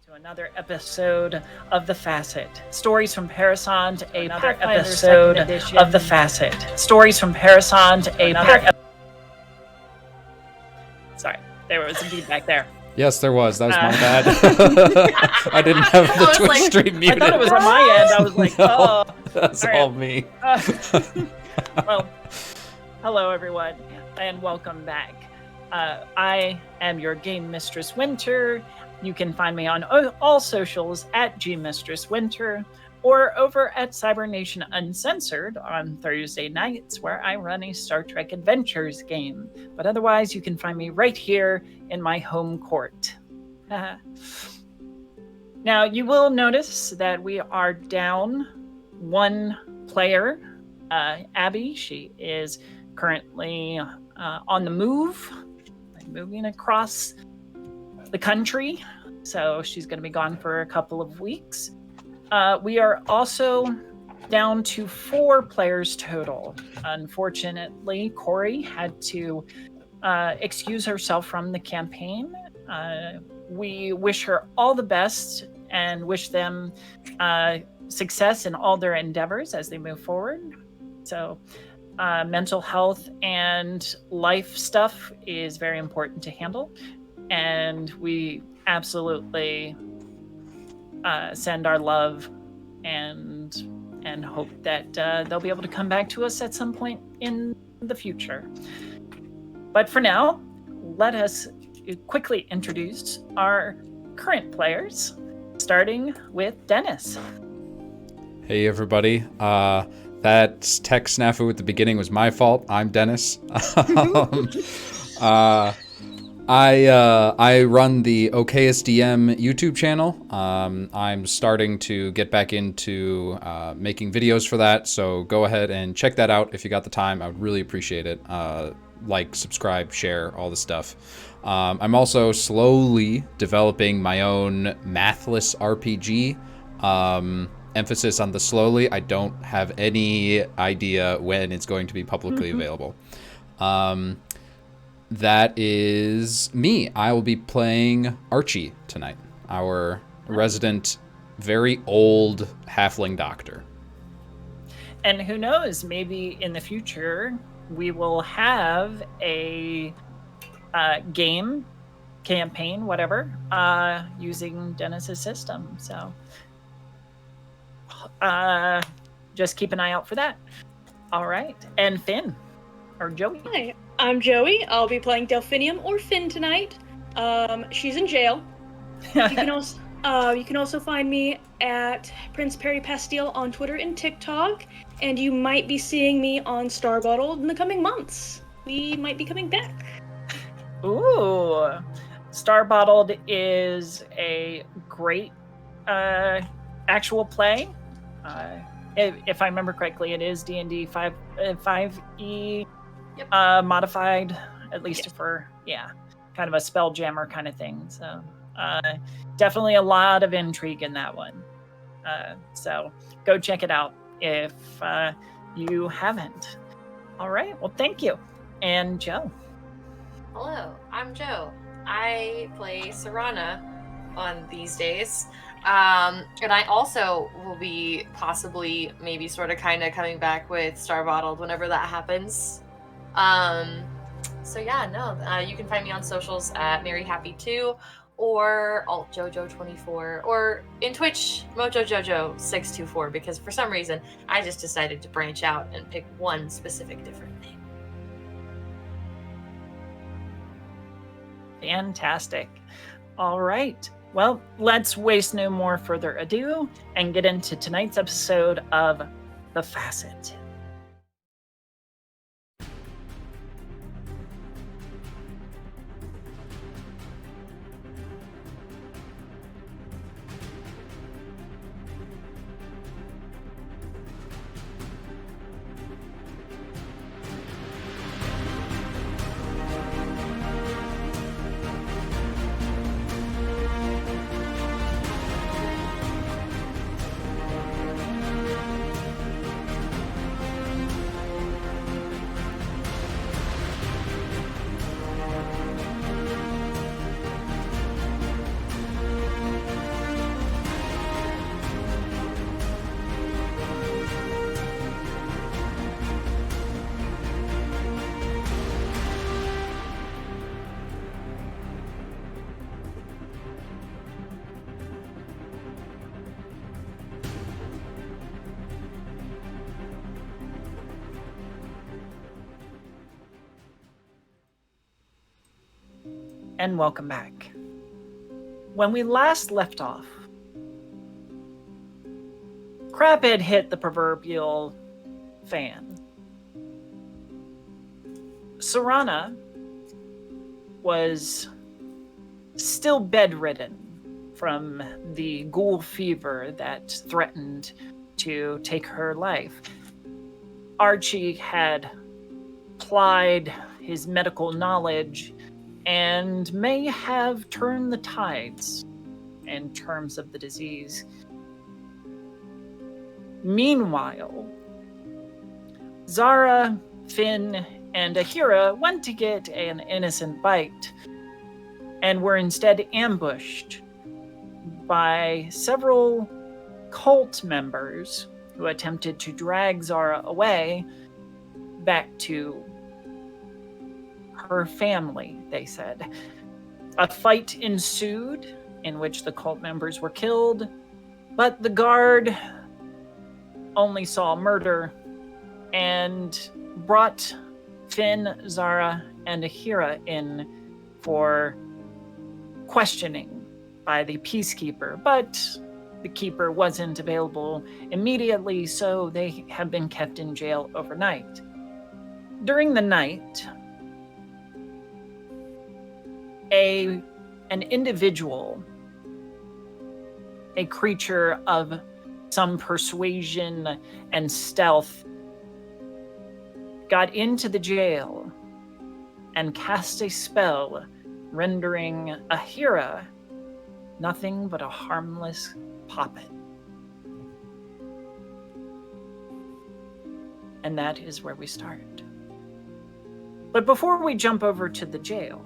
to another episode of The Facite. Stories from Parasande, another episode of The Facite. Stories from Parasande, another Sorry, there was some feedback there. Yes, there was. That was my bad. I didn't have the Twitch stream muted. I thought it was on my end. I was like, no, that's all me. Well, hello everyone, and welcome back. I am your game mistress Winter. You can find me on all socials at gmistresswinter or over at Cybernation Uncensored on Thursday nights, where I run a Star Trek Adventures game. But otherwise, you can find me right here in my home court. Now, you will notice that we are down one player, Abby. She is currently on the move, moving across the country, so she's going to be gone for a couple of weeks. We are also down to 4 players total. Unfortunately, Corey had to excuse herself from the campaign. We wish her all the best and wish them success in all their endeavors as they move forward. So mental health and life stuff is very important to handle, and we absolutely send our love and hope that they'll be able to come back to us at some point in the future. But for now, let us quickly introduce our current players, starting with Dennis. Hey everybody. That tech snafu at the beginning was my fault. I'm Dennis. I run the OKSDM YouTube channel. I'm starting to get back into making videos for that, so go ahead and check that out if you got the time. I would really appreciate it. Like, subscribe, share, all the stuff. I'm also slowly developing my own mathless RPG. Emphasis on the slowly. I don't have any idea when it's going to be publicly available. That is me. I will be playing Archie tonight, our resident, very old halfling doctor. And who knows, maybe in the future we will have a game, campaign, whatever, using Dennis's system. So just keep an eye out for that. All right. And Phin, or Joey. Hi, I'm Joey. I'll be playing Delphinium or Phin tonight. She's in jail. You can also find me at Prince Perry Pastille on Twitter and TikTok, and you might be seeing me on Starbottled in the coming months. We might be coming back. Ooh, Starbottled is a great actual play. If I remember correctly, it is D&D 5e modified, at least for, kind of a spell jammer kind of thing. So definitely a lot of intrigue in that one. So go check it out if you haven't. All right, well, thank you. And Joe. Hello, I'm Joe. I play Serana on these days. And I also will be possibly, maybe sort of kind of coming back with Starbottled whenever that happens. So yeah, no, you can find me on socials at MaryHappy2 or AltJojo24 or in Twitch, MojoJojo624, because for some reason I just decided to branch out and pick one specific different name. Fantastic. All right. Well, let's waste no more further ado and get into tonight's episode of The Facite. and welcome back. When we last left off, crap had hit the proverbial fan. Sarana was still bedridden from the ghoul fever that threatened to take her life. Archie had plied his medical knowledge and may have turned the tides in terms of the disease. Meanwhile, Zara, Phin, and Ahira went to get an innocent bite and were instead ambushed by several cult members who attempted to drag Zara away back to her family, they said. A fight ensued in which the cult members were killed, but the guard only saw murder and brought Phin, Zara, and Ahira in for questioning by the Peacekeeper, but the keeper wasn't available immediately, so they have been kept in jail overnight. During the night, an individual, a creature of some persuasion and stealth, got into the jail and cast a spell rendering Ahira nothing but a harmless puppet. And that is where we start. But before we jump over to the jail,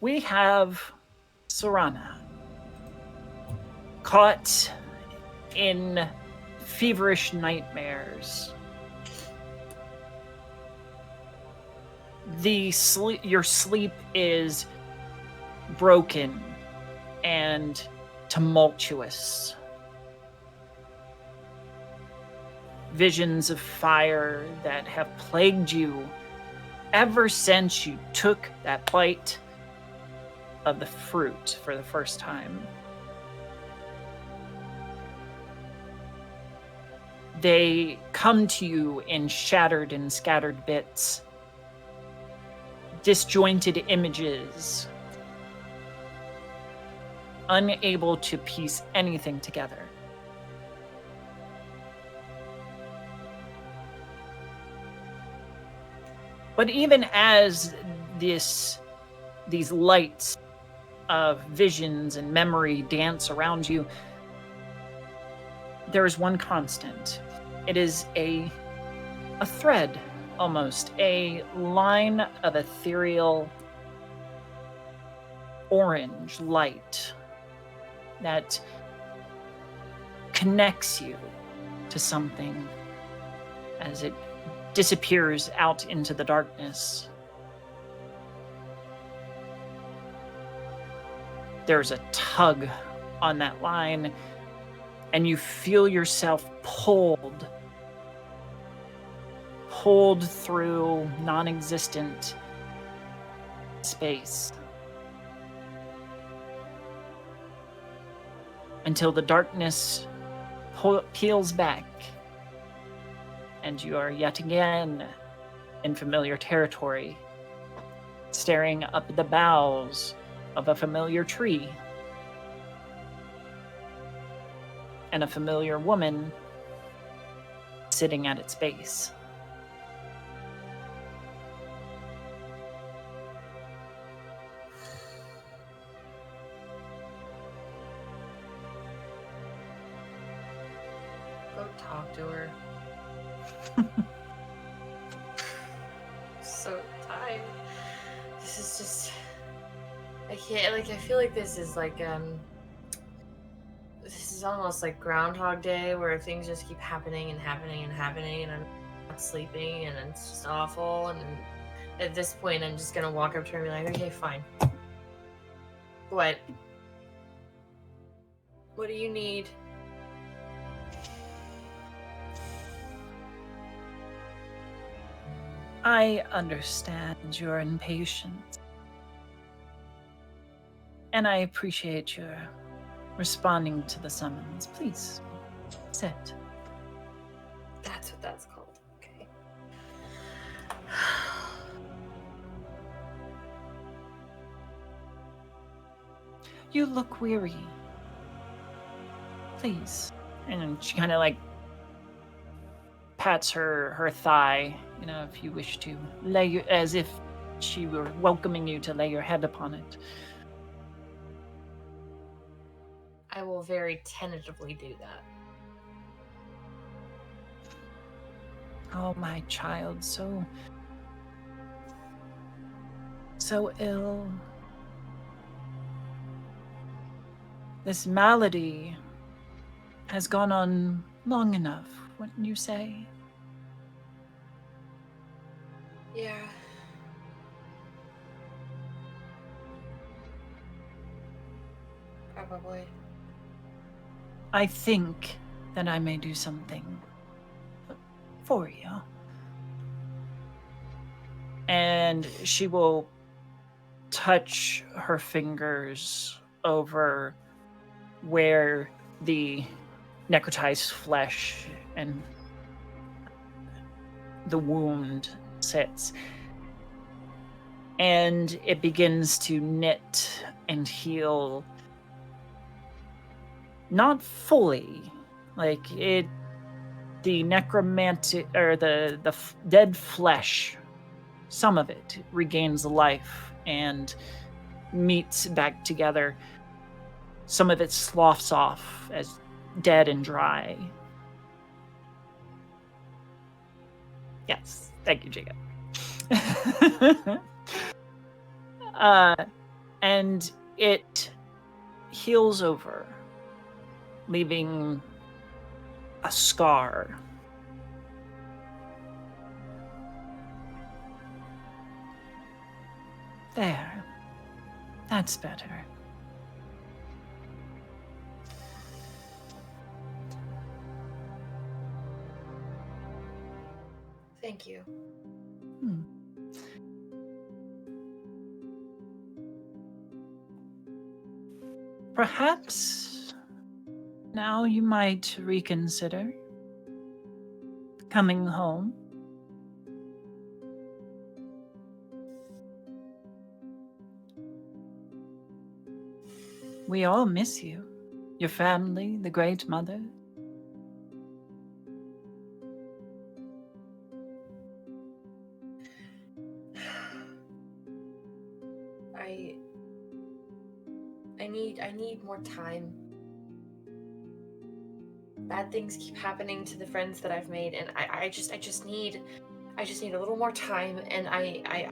we have Sarana caught in feverish nightmares. Your sleep is broken and tumultuous. Visions of fire that have plagued you ever since you took that bite of the fruit for the first time. They come to you in shattered and scattered bits, disjointed images, unable to piece anything together. But even as these lights of visions and memory dance around you, there is one constant. It is a thread, almost, a line of ethereal orange light that connects you to something as it disappears out into the darkness. There's a tug on that line, and you feel yourself pulled through non-existent space until the darkness peels back and you are yet again in familiar territory, staring up at the boughs of a familiar tree and a familiar woman sitting at its base. Go talk to her. So tired. This is just... I can't, I feel like this is this is almost like Groundhog Day, where things just keep happening and happening and happening, and I'm not sleeping, and it's just awful, and at this point, I'm just gonna walk up to her and be like, okay, fine. What? What do you need? I understand your impatience. And I appreciate your responding to the summons. Please, sit. That's what that's called. Okay. You look weary. Please. And she kind of like pats her thigh, if you wish to as if she were welcoming you to lay your head upon it. I will very tentatively do that. Oh, my child, so ill. This malady has gone on long enough, wouldn't you say? Yeah. Probably. I think that I may do something for you. And she will touch her fingers over where the necrotized flesh and the wound sits. And it begins to knit and heal. Not fully. Like the necromantic, or the dead flesh, some of it regains life and meets back together. Some of it sloughs off as dead and dry. Yes, thank you, Jacob. And it heals over, leaving a scar. There. That's better. Thank you. Perhaps now you might reconsider coming home. We all miss you. Your family, the Great Mother. I need more time. Bad things keep happening to the friends that I've made, and I just need a little more time, and I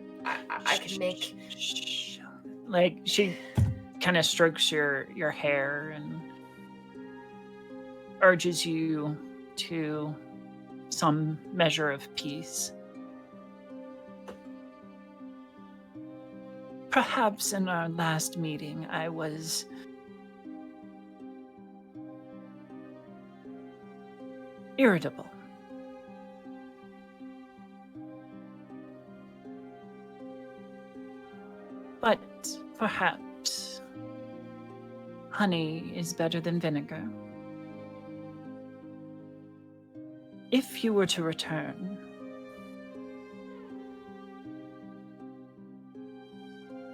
can make. Like, she kind of strokes your hair and urges you to some measure of peace. Perhaps in our last meeting, I was irritable. But perhaps honey is better than vinegar. If you were to return,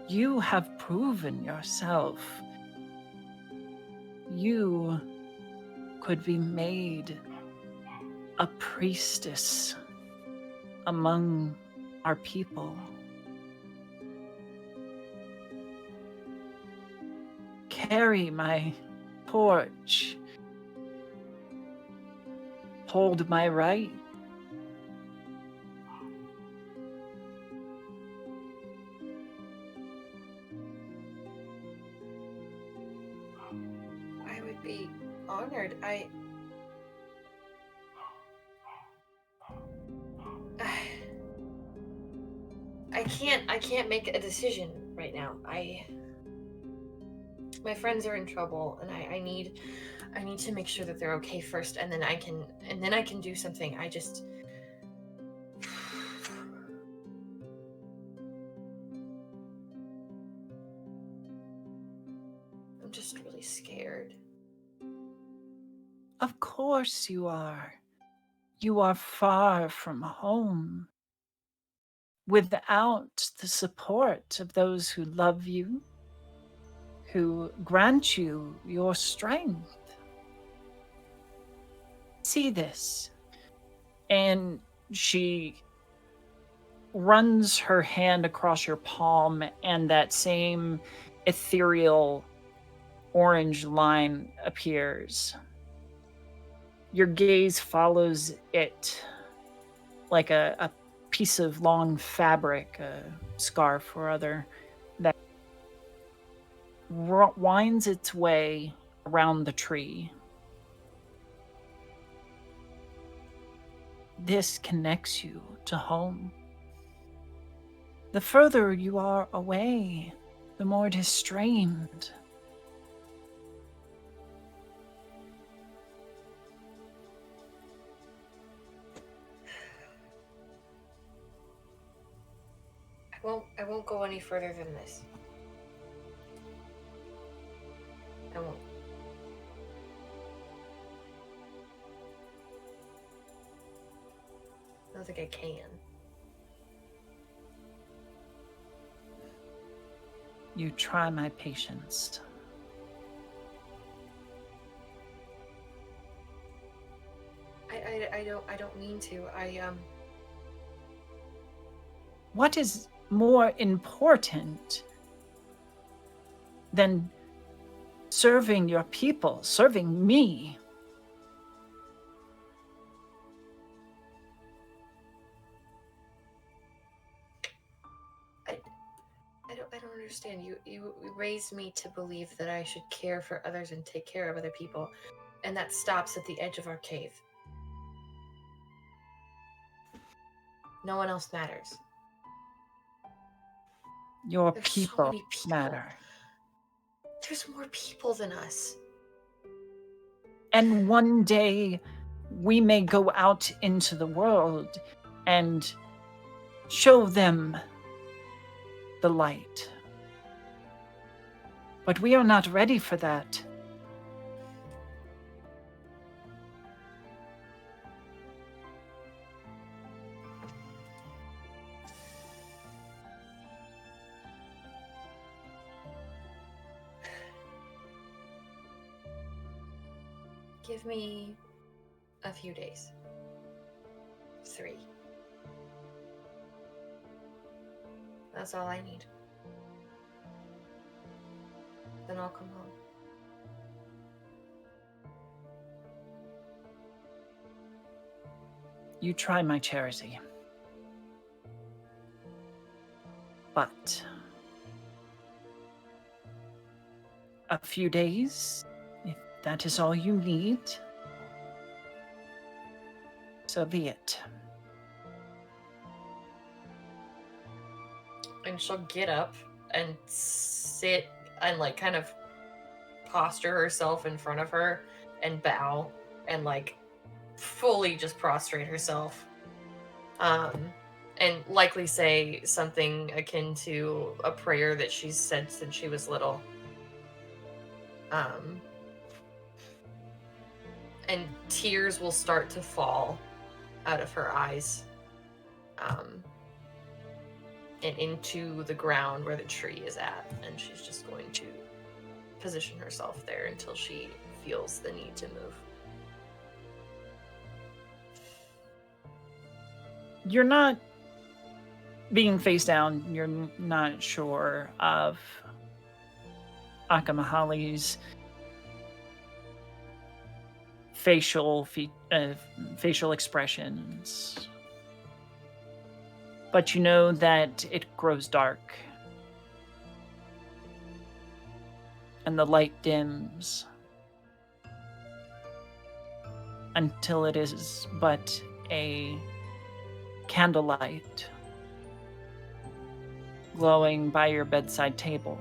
you have proven yourself. You could be made a priestess among our people. Carry my torch. Hold my right. I would be honored. I can't make a decision right now. My friends are in trouble, and I need to make sure that they're okay first, and then I can do something. I'm just really scared. Of course you are. You are far from home. Without the support of those who love you, who grant you your strength. See this. And she runs her hand across your palm, and that same ethereal orange line appears. Your gaze follows it like a piece of long fabric, a scarf or other, that winds its way around the tree. This connects you to home. The further you are away, the more it is strained. I won't go any further than this. I won't. I don't think I can. You try my patience. I don't mean to. What is more important than serving your people, serving me? I don't understand. You raised me to believe that I should care for others and take care of other people, and that stops at the edge of our cave. No one else matters. Your There's so people many people. matter. There's more people than us. And one day we may go out into the world and show them the light. But we are not ready for that. Give me a few days. 3. That's all I need. Then I'll come home. You try my charity. But a few days, if that is all you need, so be it. And she'll get up and sit and like kind of posture herself in front of her and bow and like fully just prostrate herself. And likely say something akin to a prayer that she's said since she was little. And tears will start to fall out of her eyes. And into the ground where the tree is at. And she's just going to position herself there until she feels the need to move. You're not being face down. You're not sure of Akamahali's facial expressions. But you know that it grows dark. And the light dims. Until it is but a candlelight glowing by your bedside table.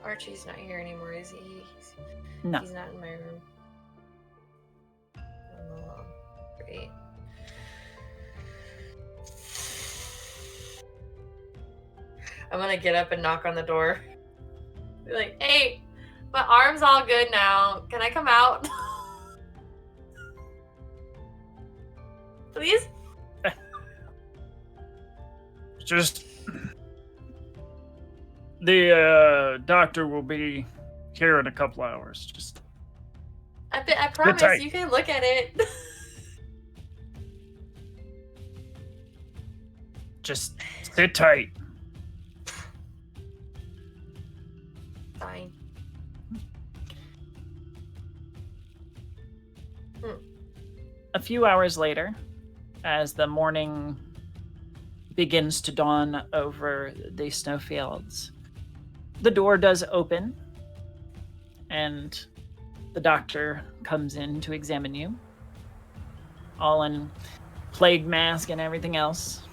Archie's not here anymore, is he? No. He's not in my room. Wait. I'm gonna get up and knock on the door. Be like, hey, my arm's all good now. Can I come out? Please? Just the doctor will be here in a couple hours. Just I promise tight. you can look at it. just sit tight. Fine. A few hours later, as the morning begins to dawn over the snowfields, the door does open, and the doctor comes in to examine you, all in plague mask and everything else.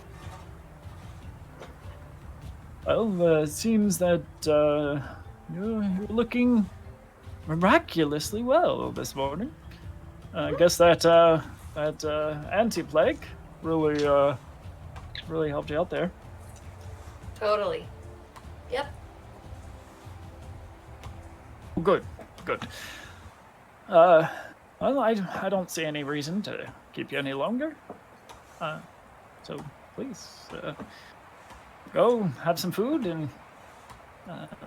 Well, it seems that you're looking miraculously well this morning. I guess that anti-plague really helped you out there. Totally. Yep. Good. Well, I don't see any reason to keep you any longer. So please go have some food and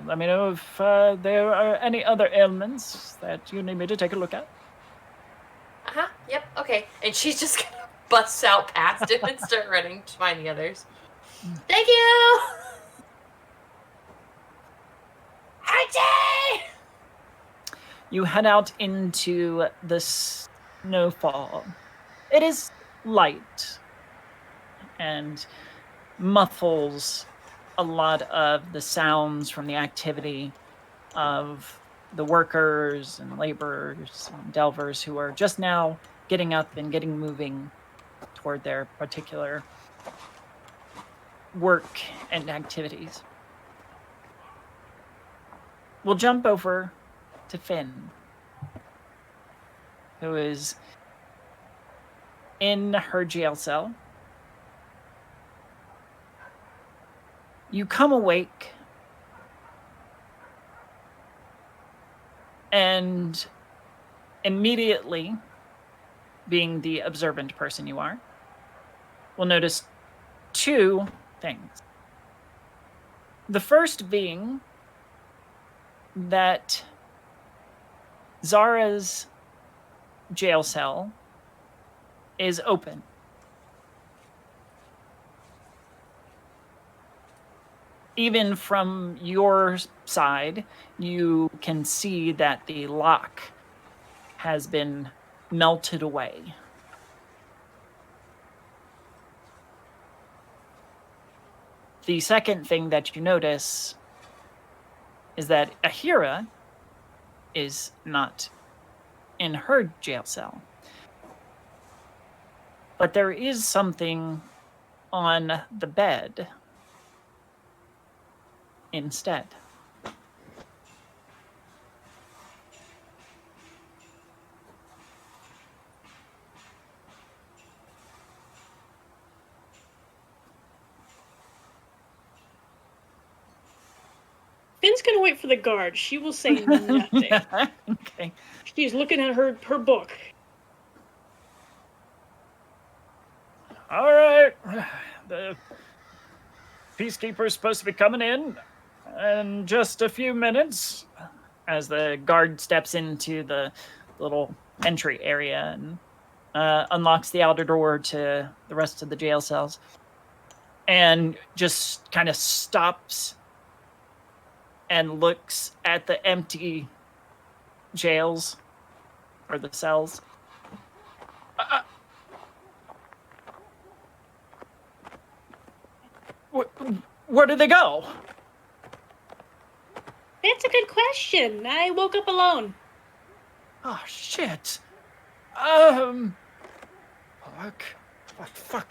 let me know if there are any other ailments that you need me to take a look at. Uh-huh. Yep. Okay. And she's just gonna bust out past him and start running to find the others. Thank you! Archie! You head out into the snowfall. It is light and muffles a lot of the sounds from the activity of the workers and laborers and delvers who are just now getting up and getting moving toward their particular work and activities. We'll jump over to Phin, who is in her jail cell. You come awake and immediately, being the observant person you are, will notice two things. The first being that Zara's jail cell is open. Even from your side, you can see that the lock has been melted away. The second thing that you notice is that Ahira is not in her jail cell. But there is something on the bed instead. Phin's gonna wait for the guard. She will say nothing. Okay. She's looking at her book. All right. The Peacekeeper is supposed to be coming in just a few minutes, as the guard steps into the little entry area and unlocks the outer door to the rest of the jail cells, and just kind of stops and looks at the empty jails or the cells. Where did they go? That's a good question. I woke up alone. Oh, shit. Fuck.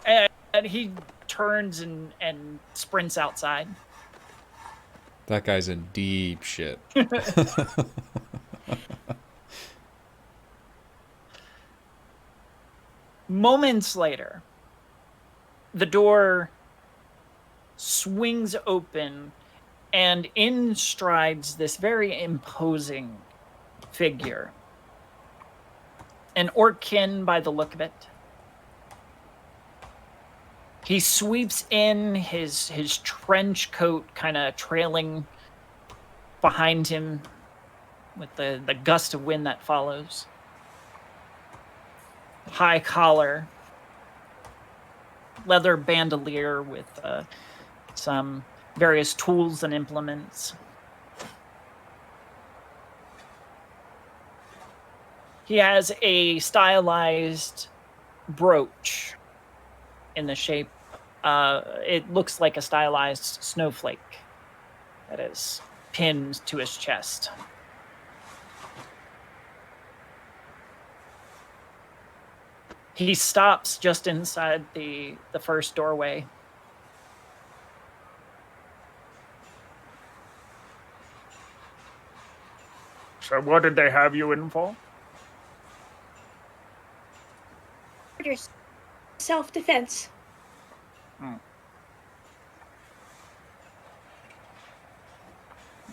And he turns and sprints outside. That guy's in deep shit. Moments later, the door swings open, and in strides this very imposing figure. An Orckin by the look of it. He sweeps in, his trench coat kind of trailing behind him with the gust of wind that follows. High collar, leather bandolier with some various tools and implements. He has a stylized brooch in the shape, it looks like a stylized snowflake that is pinned to his chest. He stops just inside the first doorway. So what did they have you in for? Orders. Self-defense.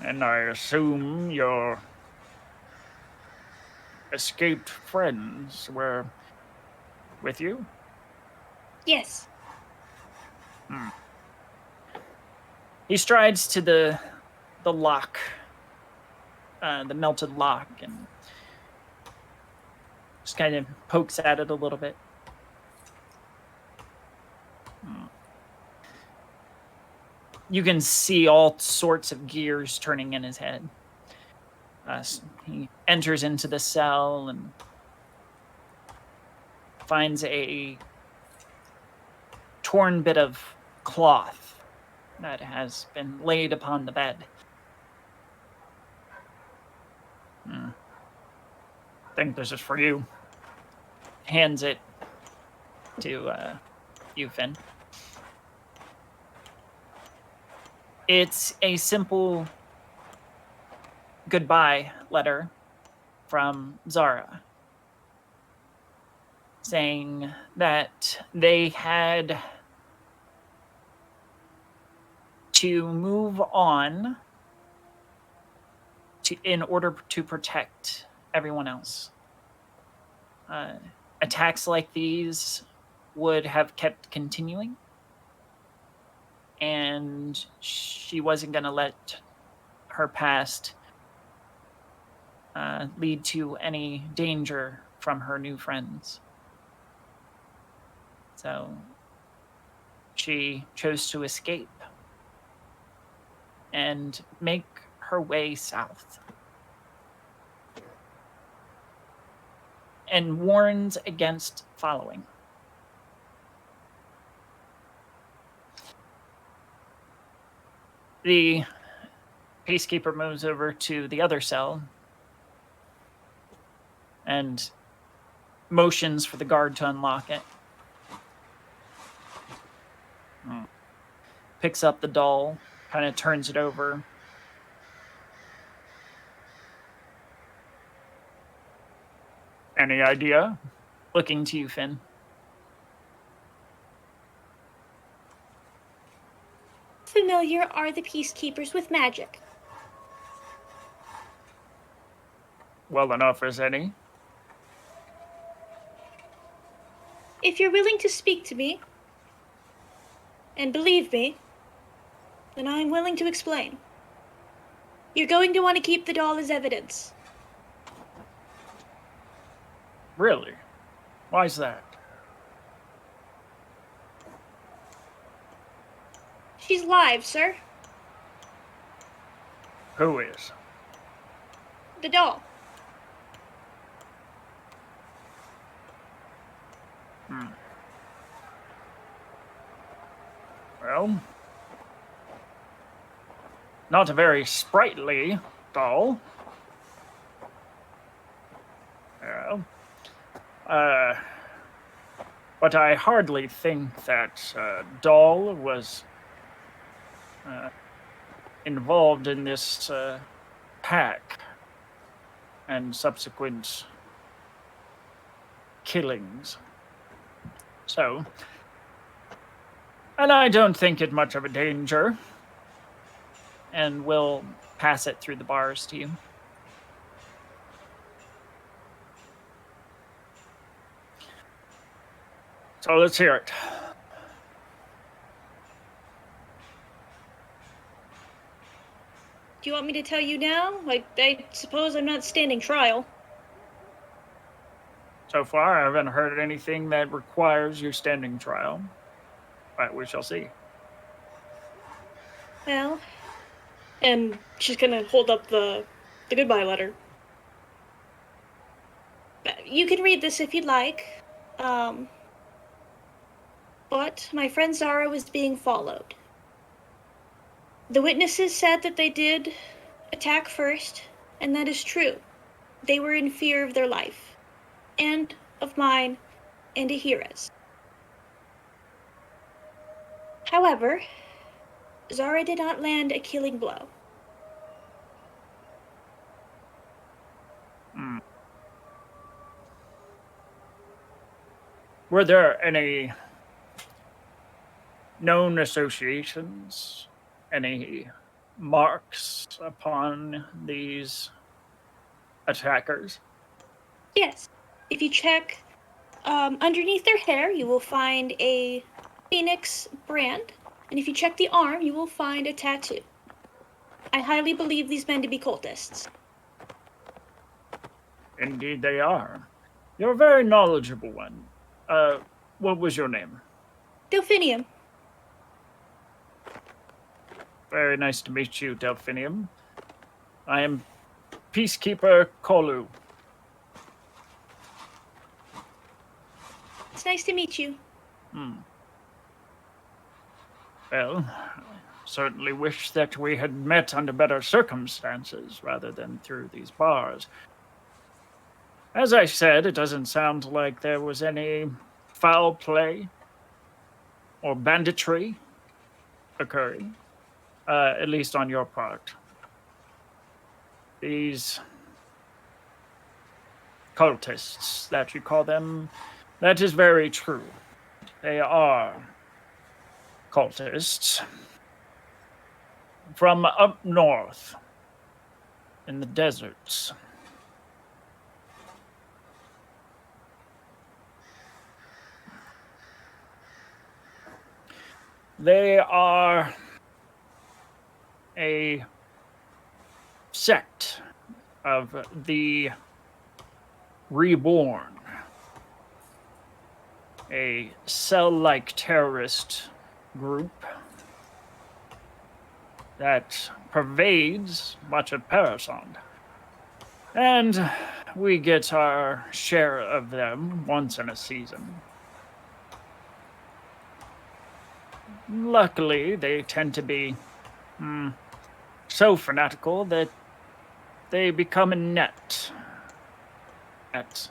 And I assume your escaped friends were with you? Yes. He strides to the lock, the melted lock, and just kind of pokes at it a little bit. You can see all sorts of gears turning in his head. He enters into the cell and finds a torn bit of cloth that has been laid upon the bed. Think this is for you. Hands it to you, Phin. It's a simple goodbye letter from Zara, saying that they had to move on in order to protect everyone else. Attacks like these would have kept continuing, and she wasn't going to let her past lead to any danger from her new friends. So she chose to escape and make her way south, and warns against following. The Peacekeeper moves over to the other cell and motions for the guard to unlock it. Picks up the doll, kind of turns it over. Any idea? Looking to you, Phin. Familiar are the Peacekeepers with magic. Well enough as any. If you're willing to speak to me, and believe me, then I'm willing to explain. You're going to want to keep the doll as evidence. Really? Why's that? She's live, sir. Who is? The doll. Well, not a very sprightly doll. But I hardly think that doll was involved in this pack and subsequent killings. So, and I don't think it much of a danger. And we'll pass it through the bars to you. So let's hear it. Do you want me to tell you now? I suppose I'm not standing trial. So far, I haven't heard anything that requires your standing trial. But we shall see. Well, and she's gonna hold up the goodbye letter. You can read this if you'd like. But my friend Zara was being followed. The witnesses said that they did attack first, and that is true. They were in fear of their life, and of mine, and Ahira's. However, Zara did not land a killing blow. Were there any known associations, any marks upon these attackers? Yes, if you check underneath their hair, you will find a phoenix brand, and if you check the arm, you will find a tattoo. I highly believe these men to be cultists. Indeed they are. You're a very knowledgeable one. What was your name? Delphinium. Very nice to meet you, Delphinium. I am Peacekeeper Kolu. It's nice to meet you. Well, I certainly wish that we had met under better circumstances rather than through these bars. As I said, it doesn't sound like there was any foul play or banditry occurring, at least on your part. These cultists, that you call them, that is very true. They are cultists from up north in the deserts. They are a sect of the Reborn, a cell-like terrorist group that pervades much of Parasande. And we get our share of them once in a season. Luckily, they tend to be so fanatical that they become inept at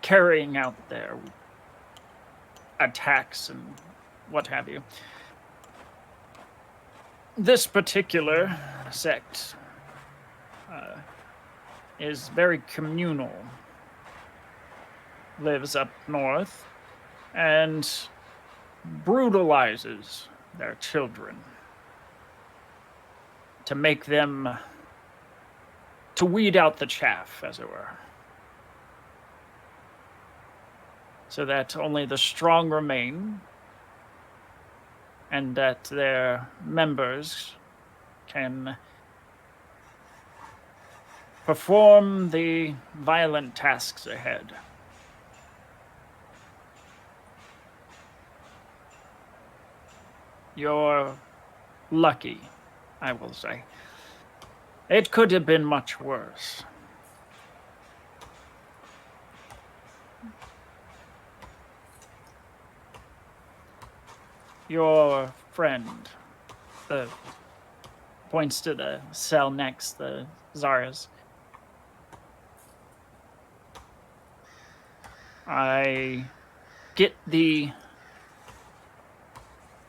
carrying out their attacks and what have you. This particular sect is very communal, lives up north, and brutalizes their children to make them, to weed out the chaff, as it were, so that only the strong remain and that their members can perform the violent tasks ahead. You're lucky, I will say. It could have been much worse. Your friend, points to the cell next, the Zara's. I get the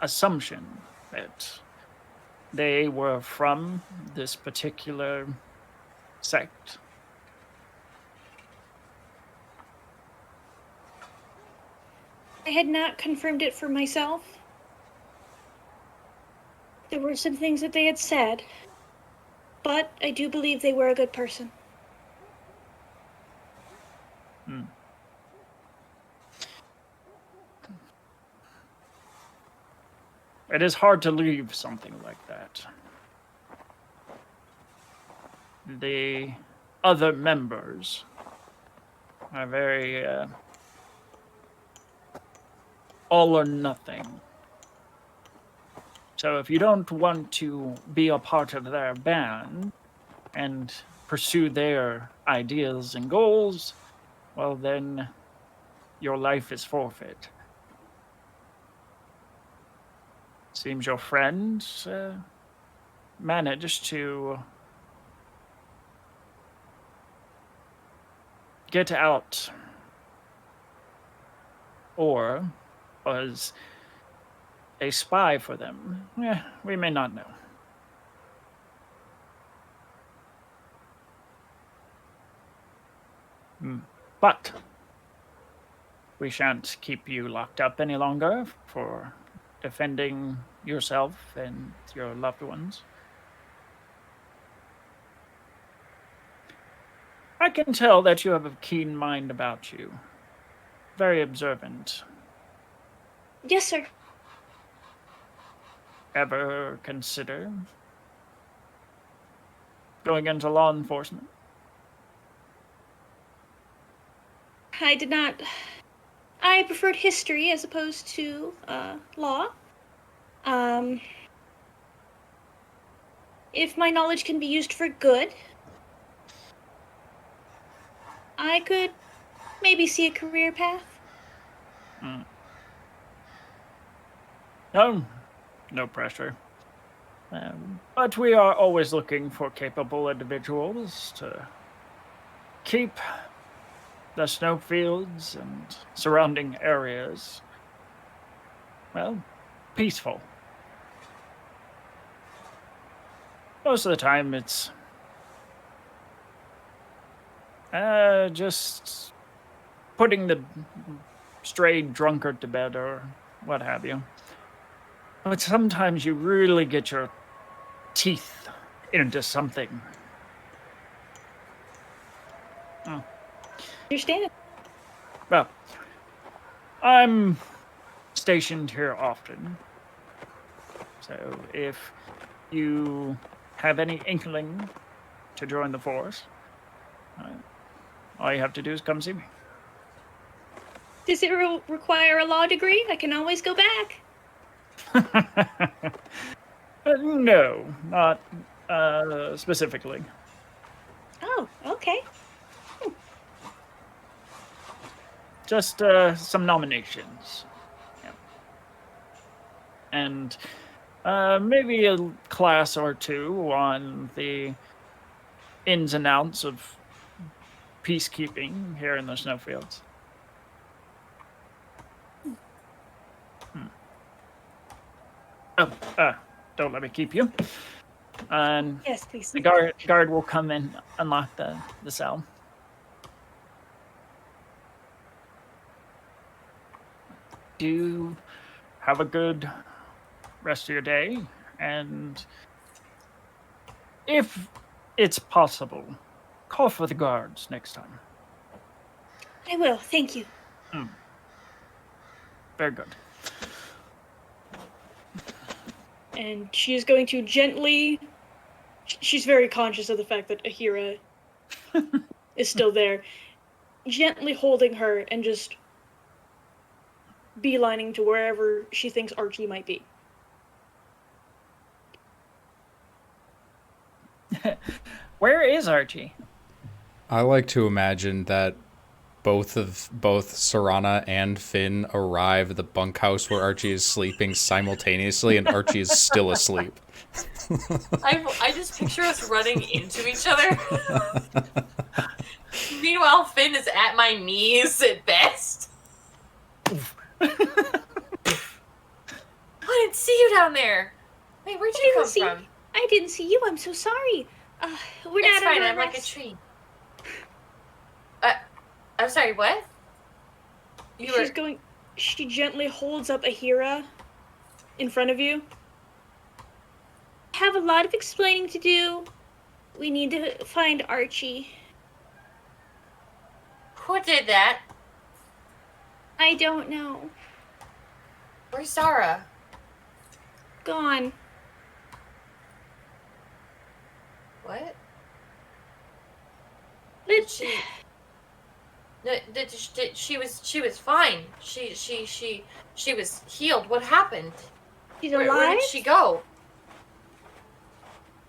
assumption that they were from this particular sect. had not confirmed it for myself. There were some things that they had said, but I do believe they were a good person. It is hard to leave something like that. The other members are very all or nothing. So if you don't want to be a part of their band and pursue their ideas and goals, well then your life is forfeit. Seems your friend managed to get out, or was a spy for them. We may not know. But we shan't keep you locked up any longer for defending yourself and your loved ones. I can tell that you have a keen mind about you. Very observant. Yes, sir. Ever consider going into law enforcement? I did not. I preferred history as opposed to law. If my knowledge can be used for good, I could maybe see a career path. No pressure. But we are always looking for capable individuals to keep the snowfields and surrounding areas, well, peaceful. Most of the time it's just putting the stray drunkard to bed or what have you. But sometimes you really get your teeth into something. Understand? Well, I'm stationed here often, so if you have any inkling to join the force, all you have to do is come see me. Does it require a law degree? I can always go back. No, not specifically. Oh, okay. Just some nominations. Yeah. And maybe a class or two on the ins and outs of peacekeeping here in the snowfields. Oh, don't let me keep you. And Yes, please. the guard will come and unlock the cell. Do have a good rest of your day, and if it's possible, call for the guards next time. I will, thank you. Very good. And she is going to gently... She's very conscious of the fact that Ahira is still there. Gently holding her and just beelining to wherever she thinks Archie might be. Where is Archie? I like to imagine that both Serana and Phin arrive at the bunkhouse where Archie is sleeping simultaneously, and Archie is still asleep. I just picture us running into each other. Meanwhile, Phin is at my knees at best. I didn't see you down there. Wait, where'd you come from? I didn't see you. I'm so sorry. We're It's not fine. under I'm like a arrest. tree. I'm sorry. What? She gently holds up Ahira in front of you. I have a lot of explaining to do. We need to find Archie. Who did that? I don't know. Where's Zara? Gone. What? Let's... No, she was fine. She was healed. What happened? She's Where alive? did she go?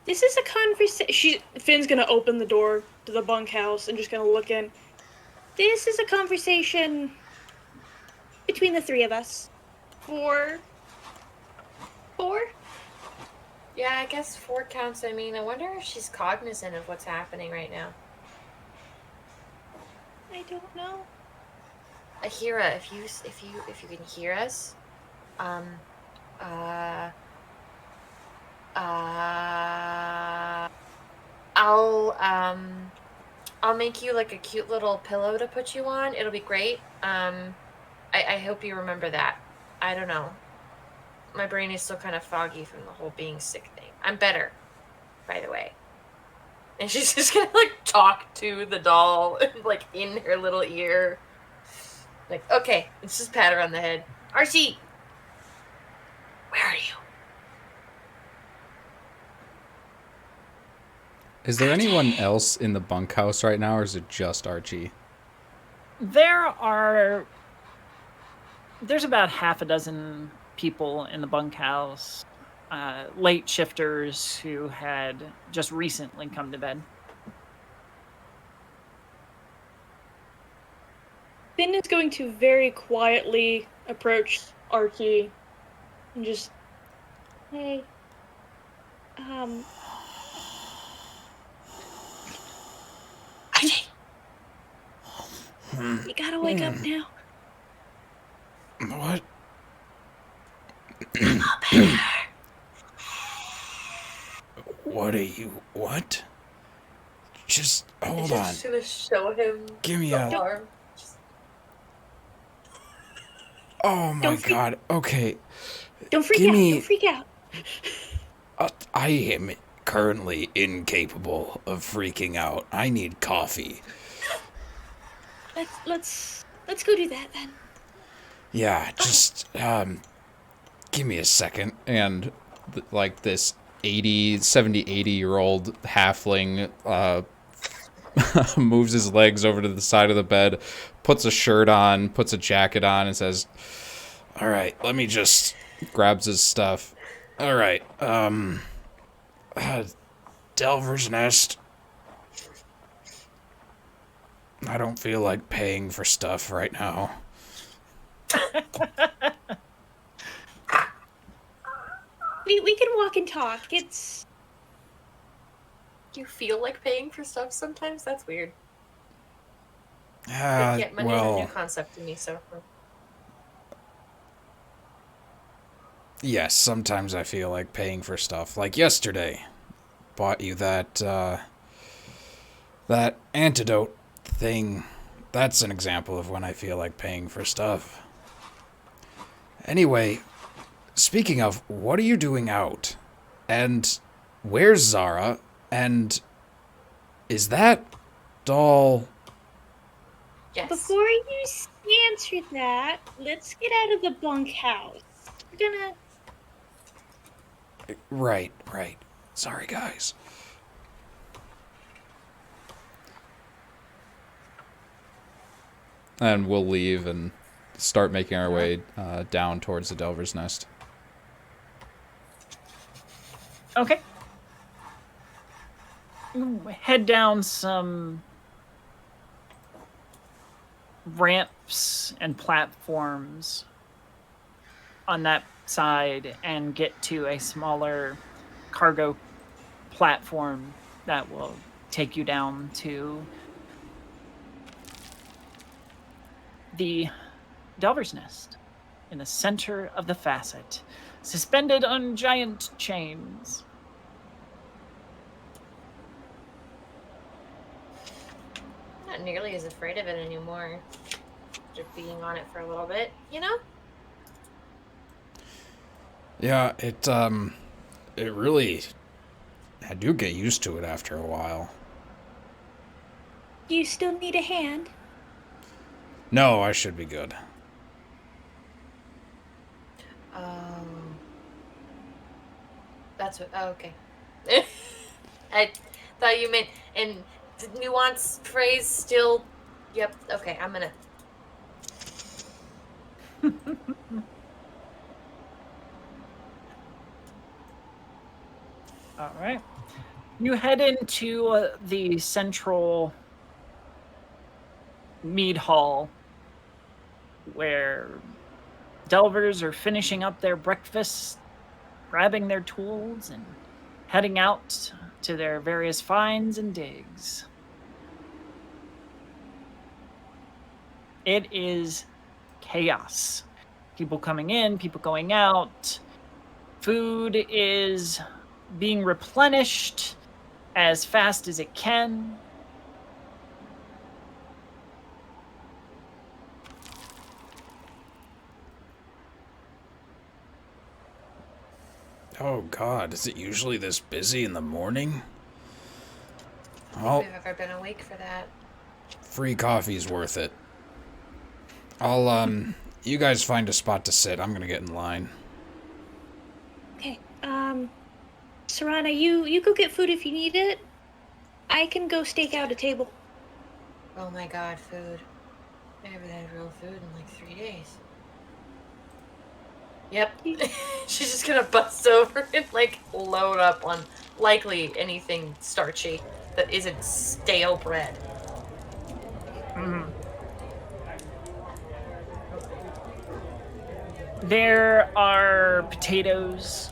This is a conversation. Finn's gonna open the door to the bunkhouse and just gonna look in. This is a conversation between the three of us. Four? Yeah, I guess 4 counts. I mean, I wonder if she's cognizant of what's happening right now. I don't know. Ahira, if you can hear us, I'll make you like a cute little pillow to put you on. It'll be great. I hope you remember that. I don't know. My brain is still kind of foggy from the whole being sick thing. I'm better, by the way. And she's just gonna like talk to the doll like in her little ear. Like, okay, let's just pat her on the head. Archie! Where are you? Is there anyone else in the bunkhouse right now, or is it just Archie? There's about half a dozen people in the bunkhouse, late shifters who had just recently come to bed. Finn is going to very quietly approach Archie and just, hey, Archie! You gotta wake up now. What? I'm all better. What are you? What? Just hold I'm on. just gonna show him Give me the a. arm. Oh my god. Okay. Don't freak Give out. me- Don't freak out. I am currently incapable of freaking out. I need coffee. Let's go do that then. Yeah, just give me a second. And like this 80-year-old halfling moves his legs over to the side of the bed, puts a shirt on, puts a jacket on, and says, "All right, let me just," grabs his stuff. "All right, Delver's Nest. I don't feel like paying for stuff right now." We can walk and talk. It's... You feel like paying for stuff sometimes? That's weird. Money is a new concept to me, so. Yes, sometimes I feel like paying for stuff. Like yesterday, bought you that antidote thing. That's an example of when I feel like paying for stuff. Anyway, speaking of, what are you doing out? And where's Zara? And is that doll... Yes. Before you answer that, let's get out of the bunkhouse. We're gonna... Right. Sorry, guys. And we'll leave and start making our way down towards the Delver's Nest. Okay. Head down some ramps and platforms on that side and get to a smaller cargo platform that will take you down to the Delver's Nest in the center of the Facite, suspended on giant chains. I'm not nearly as afraid of it anymore. after being on it for a little bit, you know? Yeah, it really... I do get used to it after a while. Do you still need a hand? No, I should be good. That's what. Oh, okay. I thought you meant in nuance phrase still. Yep. Okay, I'm gonna. All right. You head into the central mead hall where delvers are finishing up their breakfast, grabbing their tools, and heading out to their various finds and digs. It is chaos. People coming in, people going out. Food is being replenished as fast as it can. Oh God, is it usually this busy in the morning? Well, I've ever been awake for that. free coffee's worth it. I'll, you guys find a spot to sit. I'm gonna get in line. Okay, Serana, you go get food if you need it. I can go stake out a table. Oh my God, food! I haven't had real food in like 3 days. Yep. She's just gonna bust over and like load up on likely anything starchy that isn't stale bread. Mm-hmm. There are potatoes,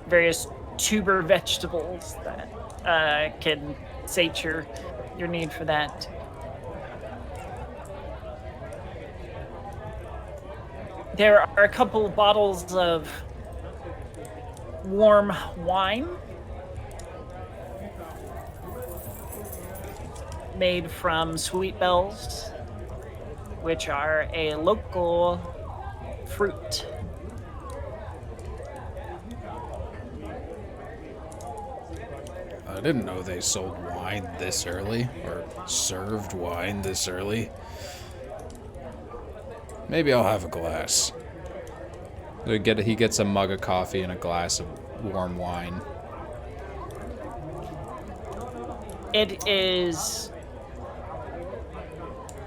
various tuber vegetables that can sate your need for that. There are a couple of bottles of warm wine made from Sweet Bells, which are a local fruit. I didn't know they sold wine this early, or served wine this early. Maybe I'll have a glass. He gets a mug of coffee and a glass of warm wine. It is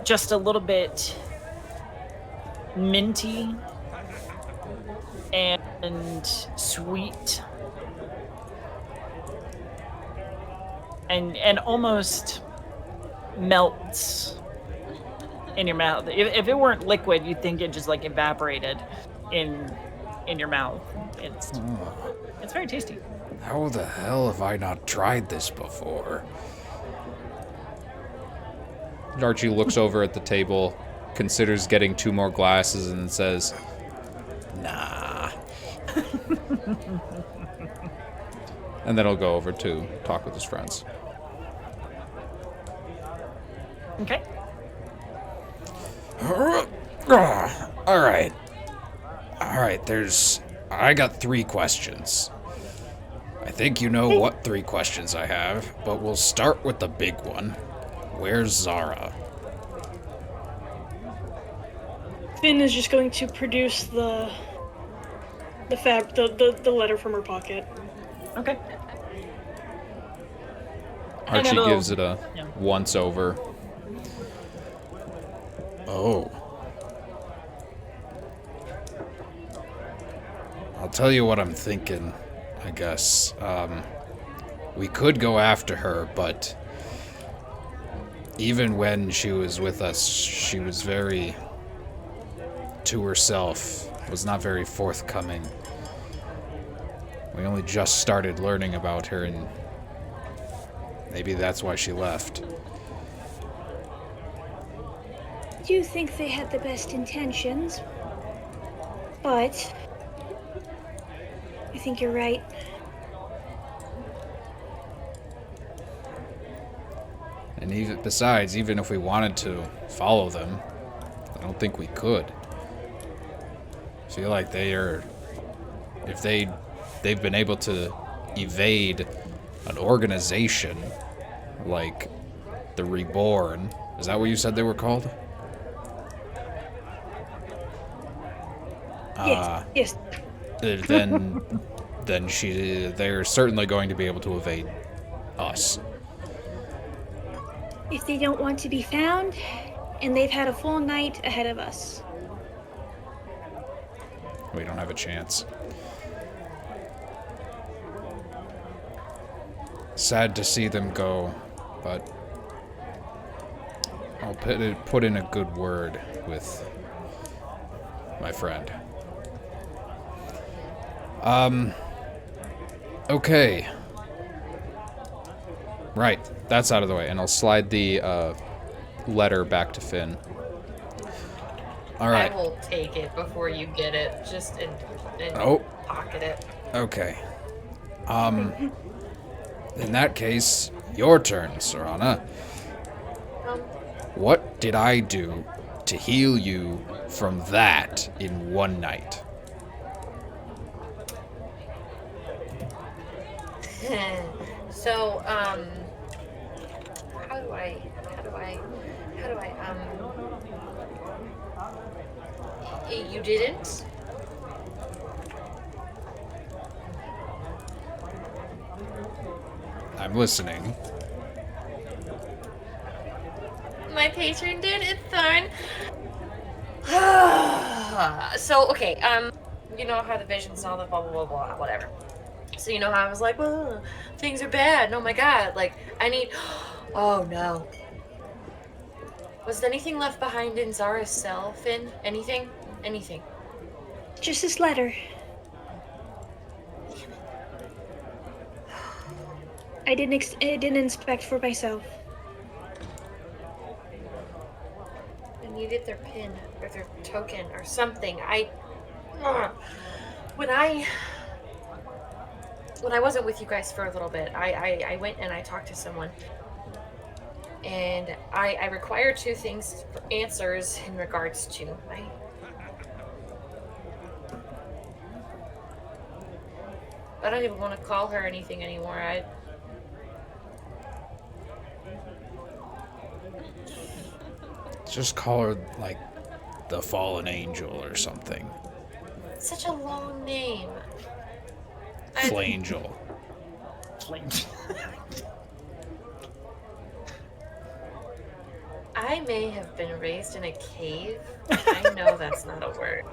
just a little bit minty and sweet and almost melts in your mouth. If it weren't liquid, you'd think it just like evaporated in your mouth. It's very tasty. How the hell have I not tried this before? Archie looks over at the table, considers getting 2 more glasses, and says, nah. And then he'll go over to talk with his friends. Okay. Alright, I got 3 questions. I think you know what 3 questions I have, but we'll start with the big one. Where's Zara? Phin is just going to produce the letter from her pocket. Okay. Archie gives it a once over. Oh. I'll tell you what I'm thinking, I guess. We could go after her, but even when she was with us, she was very to herself, was not very forthcoming. We only just started learning about her, and maybe that's why she left. I do think they had the best intentions, but I think you're right. And even besides, even if we wanted to follow them, I don't think we could. I feel like if they've been able to evade an organization like the Reborn. Is that what you said they were called? Yes. Then they're certainly going to be able to evade us. If they don't want to be found, and they've had a full night ahead of us. We don't have a chance. Sad to see them go, but I'll put in a good word with my friend. Okay. Right, that's out of the way, and I'll slide the letter back to Phin. All right. I will take it before you get it, just and pocket it. Okay. In that case, your turn, Serana. What did I do to heal you from that in one night? So, how do I, you didn't? I'm listening. My patron did, it's fine. So, okay, you know how the visions and all the blah, blah, blah, blah, whatever. So you know how I was like, well, things are bad, oh my god, like, I need, oh no. Was anything left behind in Zara's cell, Phin? Anything? Anything? Just this letter. I didn't inspect for myself. I needed their pin, or their token, or something. When I wasn't with you guys for a little bit, I went and I talked to someone. And I required two things for answers in regards to my... I don't even want to call her anything anymore. Just call her, like, the Fallen Angel or something. Such a long name. Flangel. I may have been raised in a cave. I know that's not a word.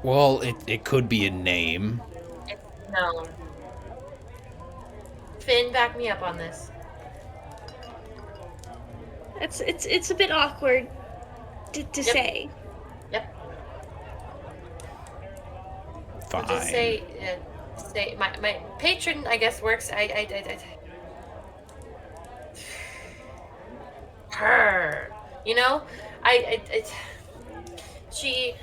Well, it could be a name. No. Phin, back me up on this. It's a bit awkward to say. Yep. Fine. I'll just say my patron, I guess, works. Her, you know, she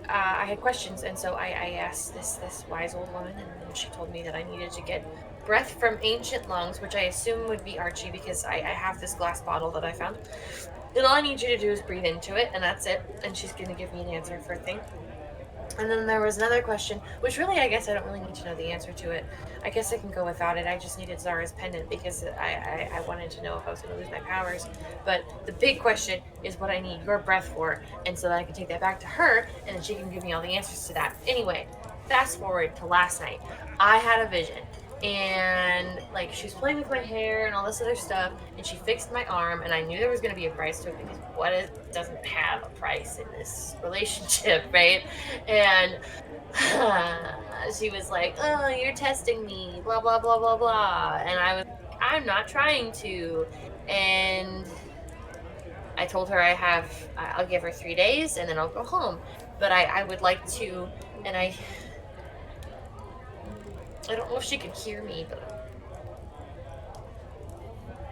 I had questions, and so I asked this wise old woman, and then she told me that I needed to get breath from ancient lungs, which I assume would be Archie, because I have this glass bottle that I found, and all I need you to do is breathe into it, and that's it. And she's gonna give me an answer for a thing. And then there was another question, which really, I guess I don't really need to know the answer to it. I guess I can go without it. I just needed Zara's pendant because I wanted to know if I was going to lose my powers. But the big question is what I need your breath for, and so that I can take that back to her, and then she can give me all the answers to that. Anyway, fast forward to last night. I had a vision, and like she was playing with my hair and all this other stuff, and she fixed my arm, and I knew there was going to be a price to it, because what doesn't have a price in this relationship, right? And she was like, oh, you're testing me, blah blah blah blah blah, and I was like, I'm not trying to. And I told her I'll give her 3 days and then I'll go home, but I would like to, and I don't know if she can hear me, but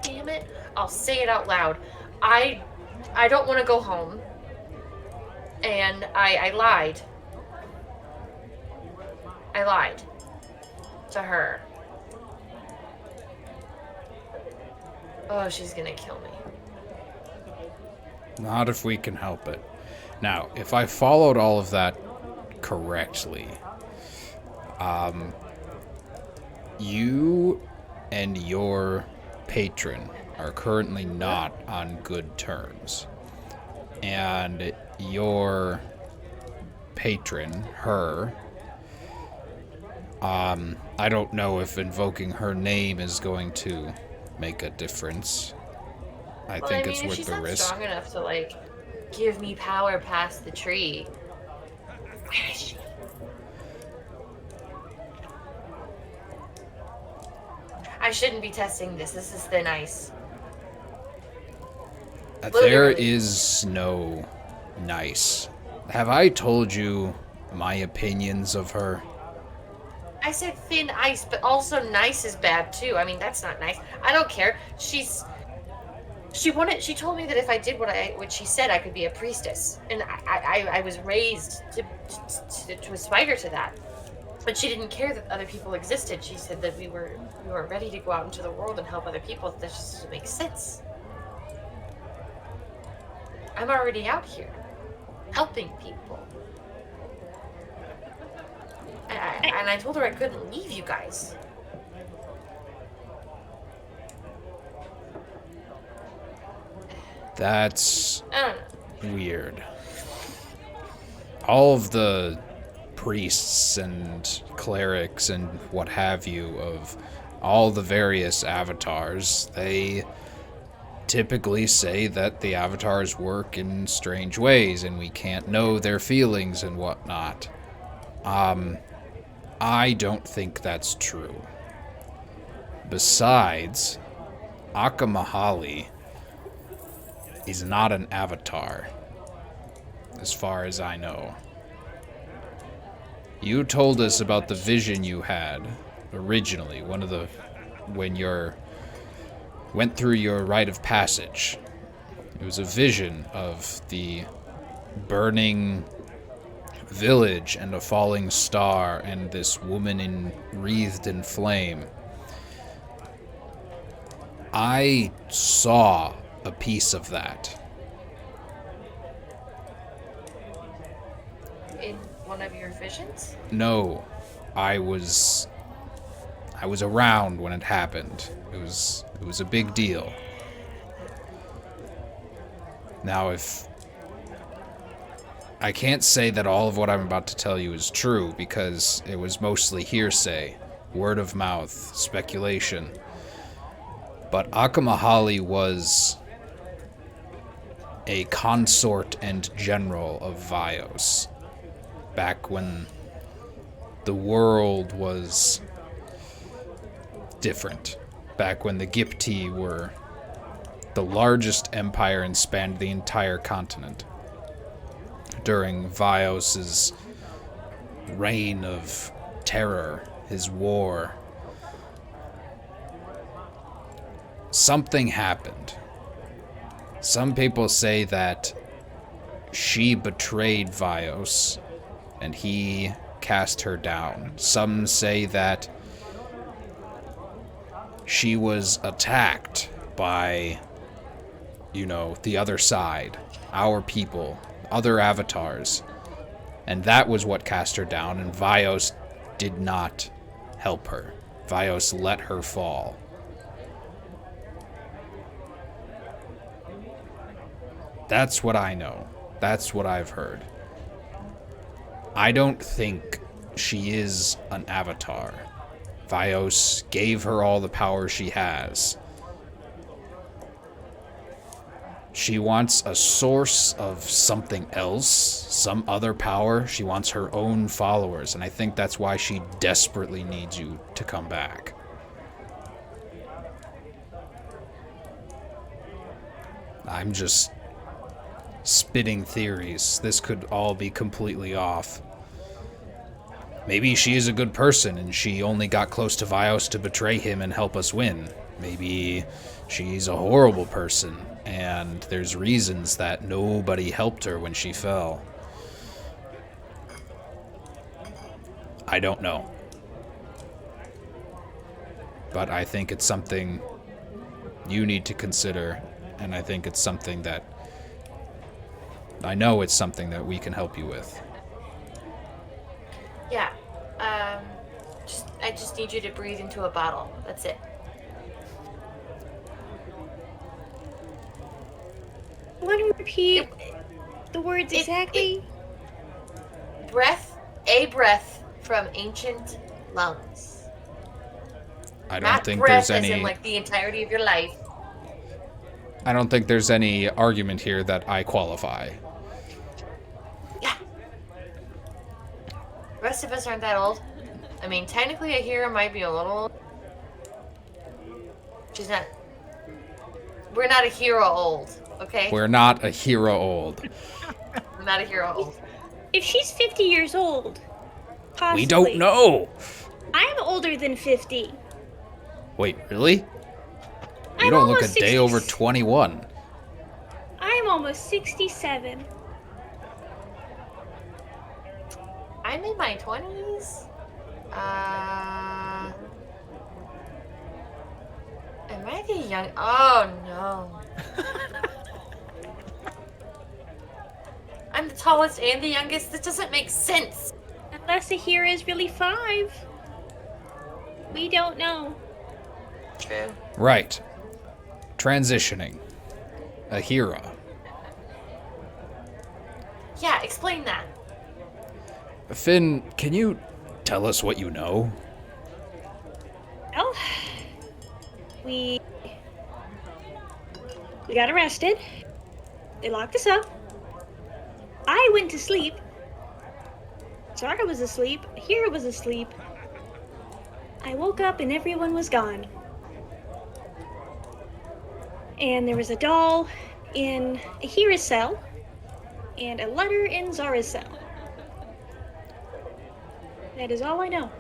damn it, I'll say it out loud. I don't want to go home, and I lied. I lied to her. Oh, she's gonna kill me. Not if we can help it. Now, if I followed all of that correctly, you and your patron are currently not on good terms. And your patron, her, I don't know if invoking her name is going to make a difference. I think it's worth the risk. She's not strong enough to, like, give me power past the tree. Where is she? I shouldn't be testing this. This is thin ice. There is no nice. Have I told you my opinions of her? I said thin ice, but also nice is bad too. I mean, that's not nice. I don't care. She told me that if I did what she said, I could be a priestess, and I was raised to aspire to that. But she didn't care that other people existed. She said that we were ready to go out into the world and help other people. That just doesn't make sense. I'm already out here, helping people. And I told her I couldn't leave you guys. That's I don't know. weird. All of the priests and clerics and what have you of all the various avatars, they typically say that the avatars work in strange ways and we can't know their feelings and whatnot. I don't think that's true. Besides, Akamahali is not an avatar, as far as I know. You told us about the vision you had originally, when you went through your rite of passage. It was a vision of the burning village and a falling star and this woman wreathed in flame. I saw a piece of that. In one of your visions? No, I was around when it happened. It was a big deal. Now, if I can't say that all of what I'm about to tell you is true because it was mostly hearsay, word of mouth, speculation. But Akamahali was a consort and general of Vios back when the world was different. Back when the Gipti were the largest empire and spanned the entire continent. During Vios's reign of terror, his war, something happened. Some people say that she betrayed Vios and he cast her down. Some say that she was attacked by, the other side, our people, other avatars. And that was what cast her down, and Vios did not help her. Vios let her fall. That's what I know. That's what I've heard. I don't think she is an avatar. Vios gave her all the power she has. She wants a source of something else, some other power. She wants her own followers, and I think that's why she desperately needs you to come back. I'm just spitting theories. This could all be completely off. Maybe she is a good person and she only got close to Vios to betray him and help us win. Maybe she's a horrible person and there's reasons that nobody helped her when she fell. I don't know. But I think it's something you need to consider, and I think it's something that... I know it's something that we can help you with. Yeah. I just need you to breathe into a bottle. That's it. Want to repeat the words exactly? A breath from ancient lungs. I don't Not think breath there's as any... in, like, the entirety of your life. I don't think there's any argument here that I qualify. Yeah. The rest of us aren't that old. I mean, technically a hero might be a little old. She's not... We're not a hero old, okay? We're not a hero old. We're not a hero old. If she's 50 years old, possibly. We don't know! I'm older than 50. Wait, really? You I'm don't look a almost day 60 over 21. I'm almost 67. I'm in my 20s. Am I the young? Oh no. I'm the tallest and the youngest. This doesn't make sense. Unless a hero is really 5. We don't know. True. Right. Transitioning. A hero. Yeah, explain that. Phin, can you tell us what you know? Well, we got arrested. They locked us up. I went to sleep. Zara was asleep. Hira was asleep. I woke up and everyone was gone. And there was a doll in Hira's cell and a letter in Zara's cell. That is all I know.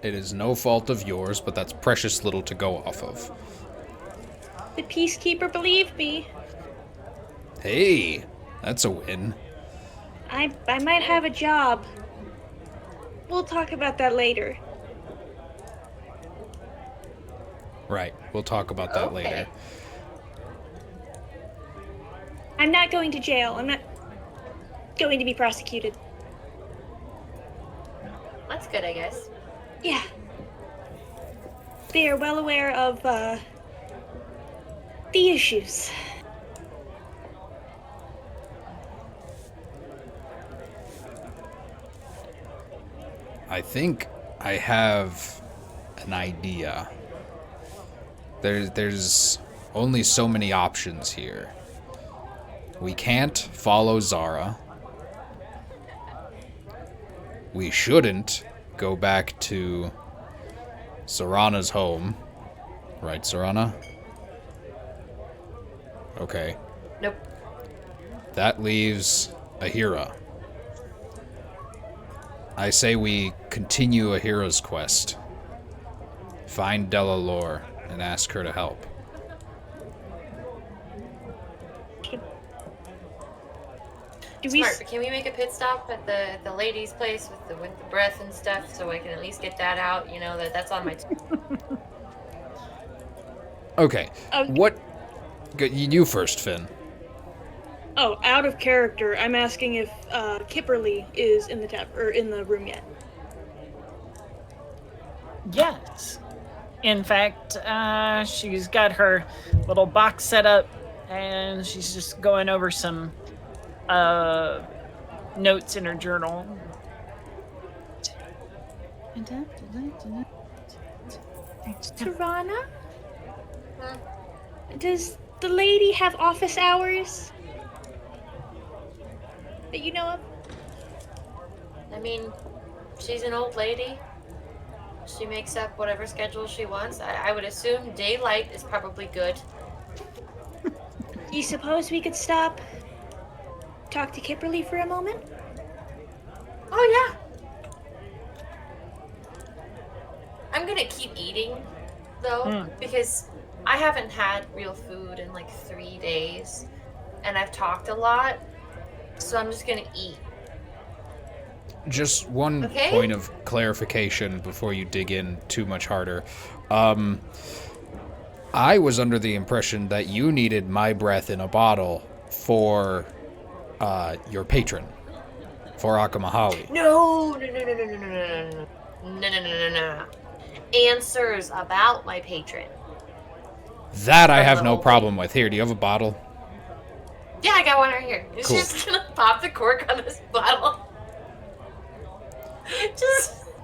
It is no fault of yours, but that's precious little to go off of. The Peacekeeper believed me. Hey, that's a win. I might have a job. We'll talk about that later. Right, we'll talk about that Okay. later. I'm not going to jail. I'm not going to be prosecuted. That's good, I guess. Yeah. They are well aware of, the issues. I think I have an idea. There's only so many options here. We can't follow Zara. We shouldn't go back to Sarana's home. Right, Sarana? Okay. Nope. That leaves Ahira. I say we continue Ahira's quest. Find Della Lore and ask her to help. Smart. But can we make a pit stop at the lady's place with the breath and stuff, so I can at least get that out? You know that's on my. Okay. What? You first, Phin. Oh, out of character. I'm asking if Kipperly is in the room yet. Yes. In fact, she's got her little box set up, and she's just going over some notes in her journal. Tarana? Does the lady have office hours that you know of? I mean, she's an old lady. She makes up whatever schedule she wants. I would assume daylight is probably good. You suppose we could stop, talk to Kipperly for a moment? Oh yeah. I'm gonna keep eating though, because I haven't had real food in like 3 days, and I've talked a lot, so I'm just gonna eat. just one Okay. point of clarification before you dig in too much harder. I was under the impression that you needed my breath in a bottle for your patron, for Akamahawi. No. Answers about my patron. That I From have the no whole problem with. Here, do you have a bottle? Yeah, I got one right here. Cool. She's just gonna pop the cork on this bottle.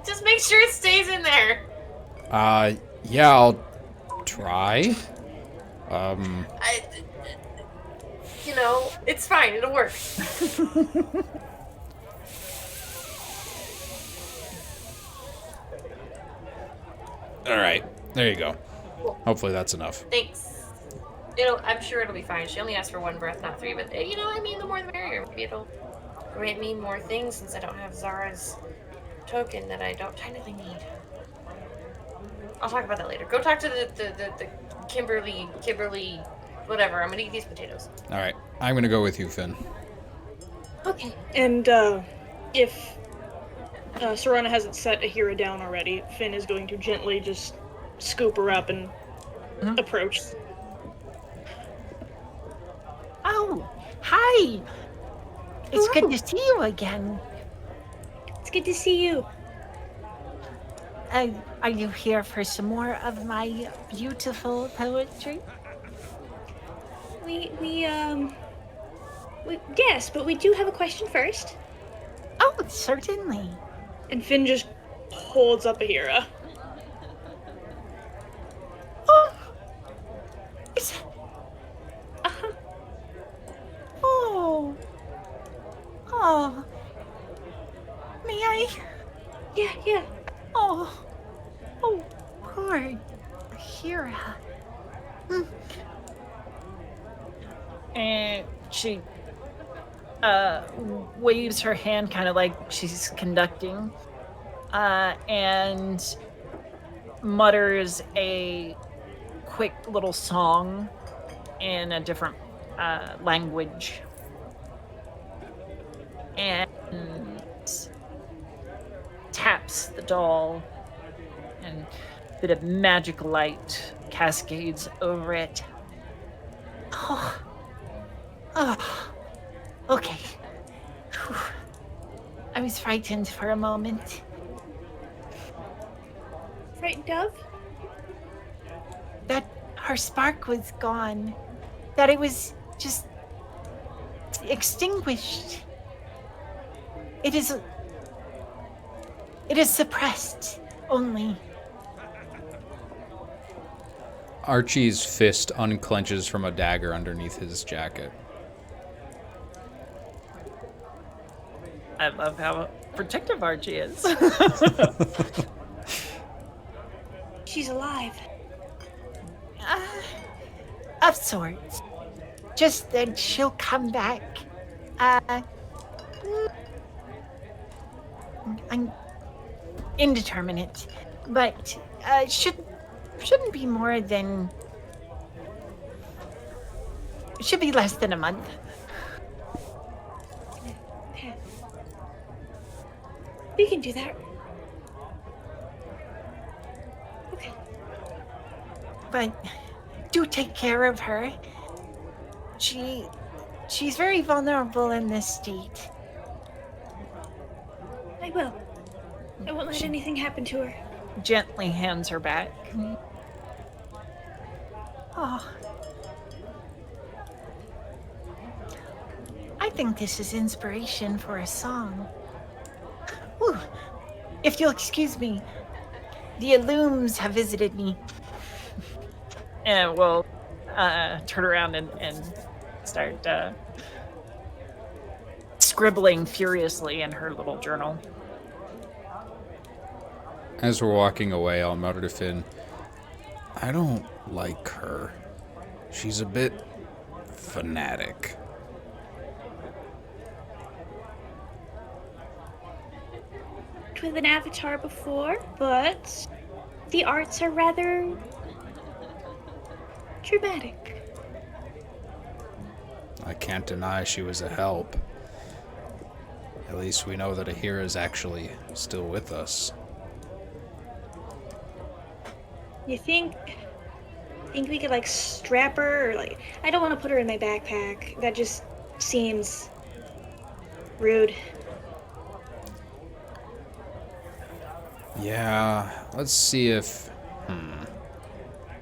Just make sure it stays in there. Yeah, I'll try. It's fine. It'll work. All right, there you go. Hopefully that's enough. Thanks. I'm sure it'll be fine. She only asked for one breath, not three. But the more the merrier. Maybe it'll grant me more things since I don't have Zara's token that I don't technically need. I'll talk about that later. Go talk to the Kimberly, whatever. I'm gonna eat these potatoes. All right, I'm gonna go with you, Phin. Okay. And if Serana hasn't set Ahira down already, Phin is going to gently just scoop her up and approach. Oh, hi. It's good to see you again. It's good to see you. Are you here for some more of my beautiful poetry? We yes, but we do have a question first. Oh, certainly. And Phin just holds up Ahira. Oh, is it? Oh, may I? Yeah. Oh, poor Ahira. And she waves her hand kind of like she's conducting, and mutters a quick little song in a different language. And taps the doll, and a bit of magic light cascades over it. Oh, okay. Whew. I was frightened for a moment. Frightened of? That her spark was gone. That it was just extinguished. It is suppressed only. Archie's fist unclenches from a dagger underneath his jacket. I love how protective Archie is. She's alive. Of sorts. Just that she'll come back. I'm indeterminate, but shouldn't be more than. Should be less than a month. We can do that. Okay. But do take care of her. She's very vulnerable in this state. I will. I won't let anything happen to her. Gently hands her back. Oh. I think this is inspiration for a song. Ooh. If you'll excuse me, the Illums have visited me. And we'll turn around and start scribbling furiously in her little journal. As we're walking away, I'll mutter to Phin, I don't like her. She's a bit fanatic. With an avatar before, but the arts are rather dramatic. I can't deny she was a help. At least we know that Ahira is actually still with us. You think we could like strap her, or like I don't want to put her in my backpack. That just seems rude. Yeah, let's see if...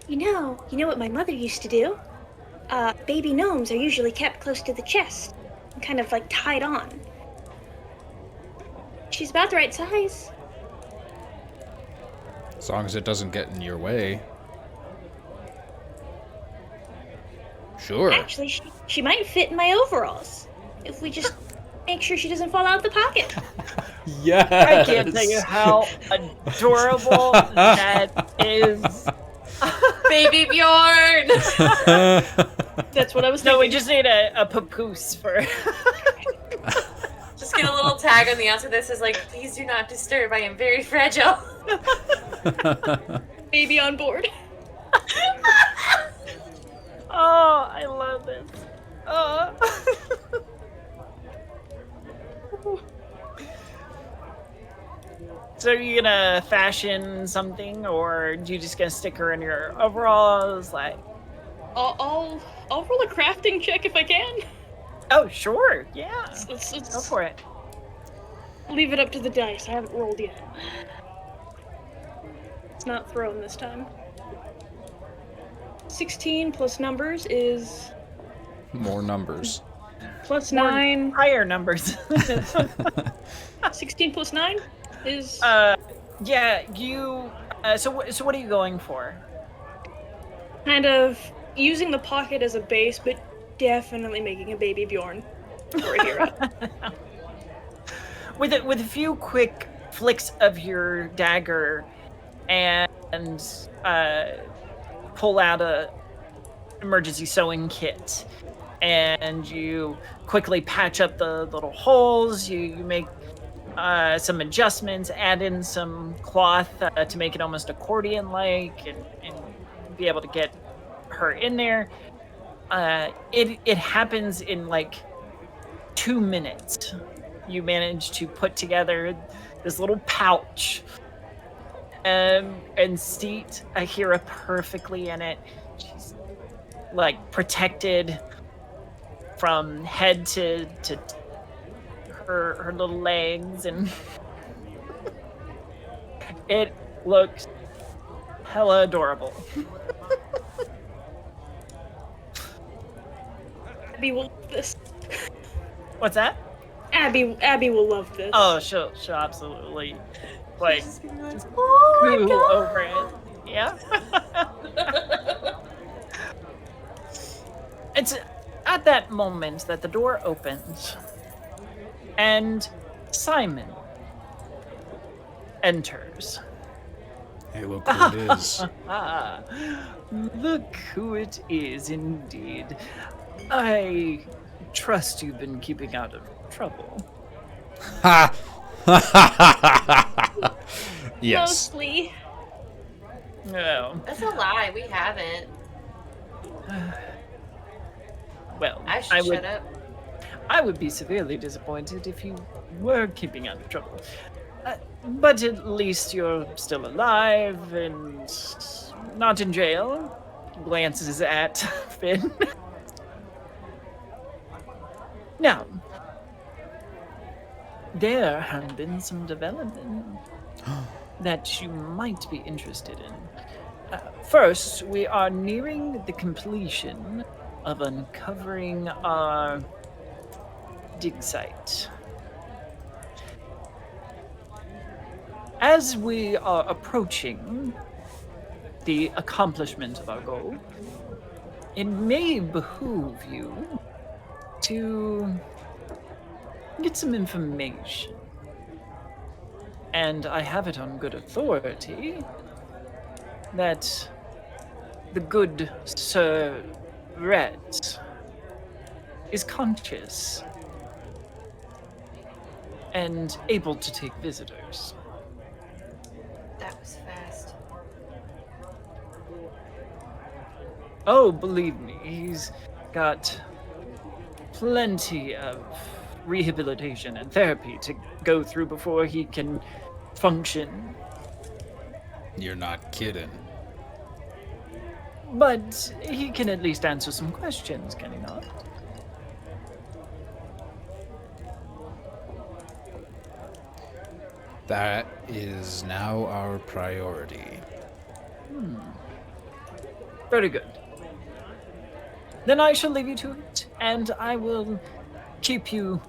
You know what my mother used to do? Baby gnomes are usually kept close to the chest, and kind of like tied on. She's about the right size. As long as it doesn't get in your way. Sure. Actually, she might fit in my overalls if we just make sure she doesn't fall out of the pocket. Yes. I can't tell you how adorable that is. Baby Bjorn! That's what I was thinking. No, we just need a papoose for. Just get a little tag on the outside that says, like, please do not disturb, I am very fragile. Baby on board. Oh, I love this. Oh. So are you gonna fashion something, or are you just gonna stick her in your overalls? Like, I'll roll a crafting check if I can. oh, sure, yeah, Let's go for it. leave it up to the dice. I haven't rolled yet. It's not thrown this time. 16 plus numbers is More numbers. plus More 9. higher numbers. 16 plus 9 is Yeah, you. So what are you going for? kind of using the pocket as a base, but definitely making a baby Bjorn for a hero. With a few quick flicks of your dagger, and pull out a emergency sewing kit, and you quickly patch up the little holes. You make some adjustments, add in some cloth to make it almost accordion-like, and be able to get her in there. It happens in like 2 minutes. You manage to put together this little pouch and seat Ahira perfectly in it. She's like protected from head to her little legs, and it looks hella adorable. Abby will love this. What's that? Abby will love this. Oh, she'll absolutely like Just gonna be like, oh my coo god! over it. Yeah. It's at that moment that the door opens and Ciamen enters. Hey, look who it is. Ah, look who it is indeed. I trust you've been keeping out of trouble. Ha! Yes. Mostly. No. That's a lie, we haven't. Well, I should shut up. I would be severely disappointed if you were keeping out of trouble. But at least you're still alive and not in jail. Glances at Phin. Now, there have been some development that you might be interested in. First, we are nearing the completion of uncovering our dig site. As we are approaching the accomplishment of our goal, it may behoove you to get some information. And I have it on good authority that the good Sir Rhett is conscious and able to take visitors. That was fast. Oh, believe me, he's got plenty of rehabilitation and therapy to go through before he can function. You're not kidding. But he can at least answer some questions, can he not? That is now our priority. Very good. Then I shall leave you to it, and I will keep you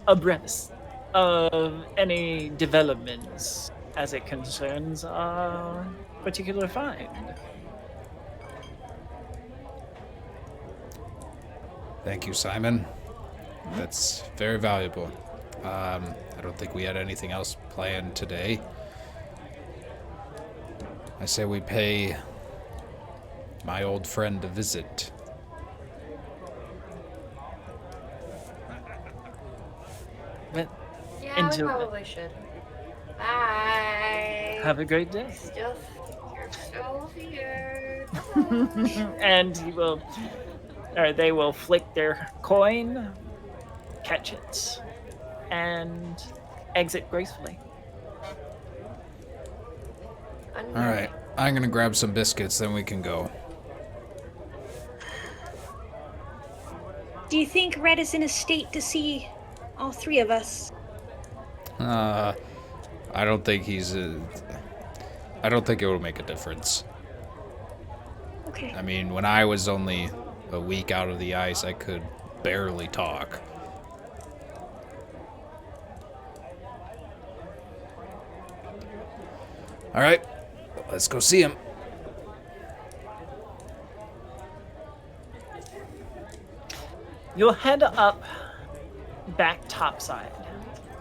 abreast of any developments as it concerns our particular find. Thank you, Ciamen. That's very valuable. I don't think we had anything else planned today. I say we pay my old friend a visit. But Yeah, we Into it. probably should. Bye. have a great day. You're still here. And they will flick their coin, catch it, and exit gracefully. All right, I'm gonna grab some biscuits, then we can go. Do you think Red is in a state to see all three of us? I don't think I don't think it will make a difference. Okay. I mean, when I was only a week out of the ice, I could barely talk. All right, let's go see him. You'll head up back topside,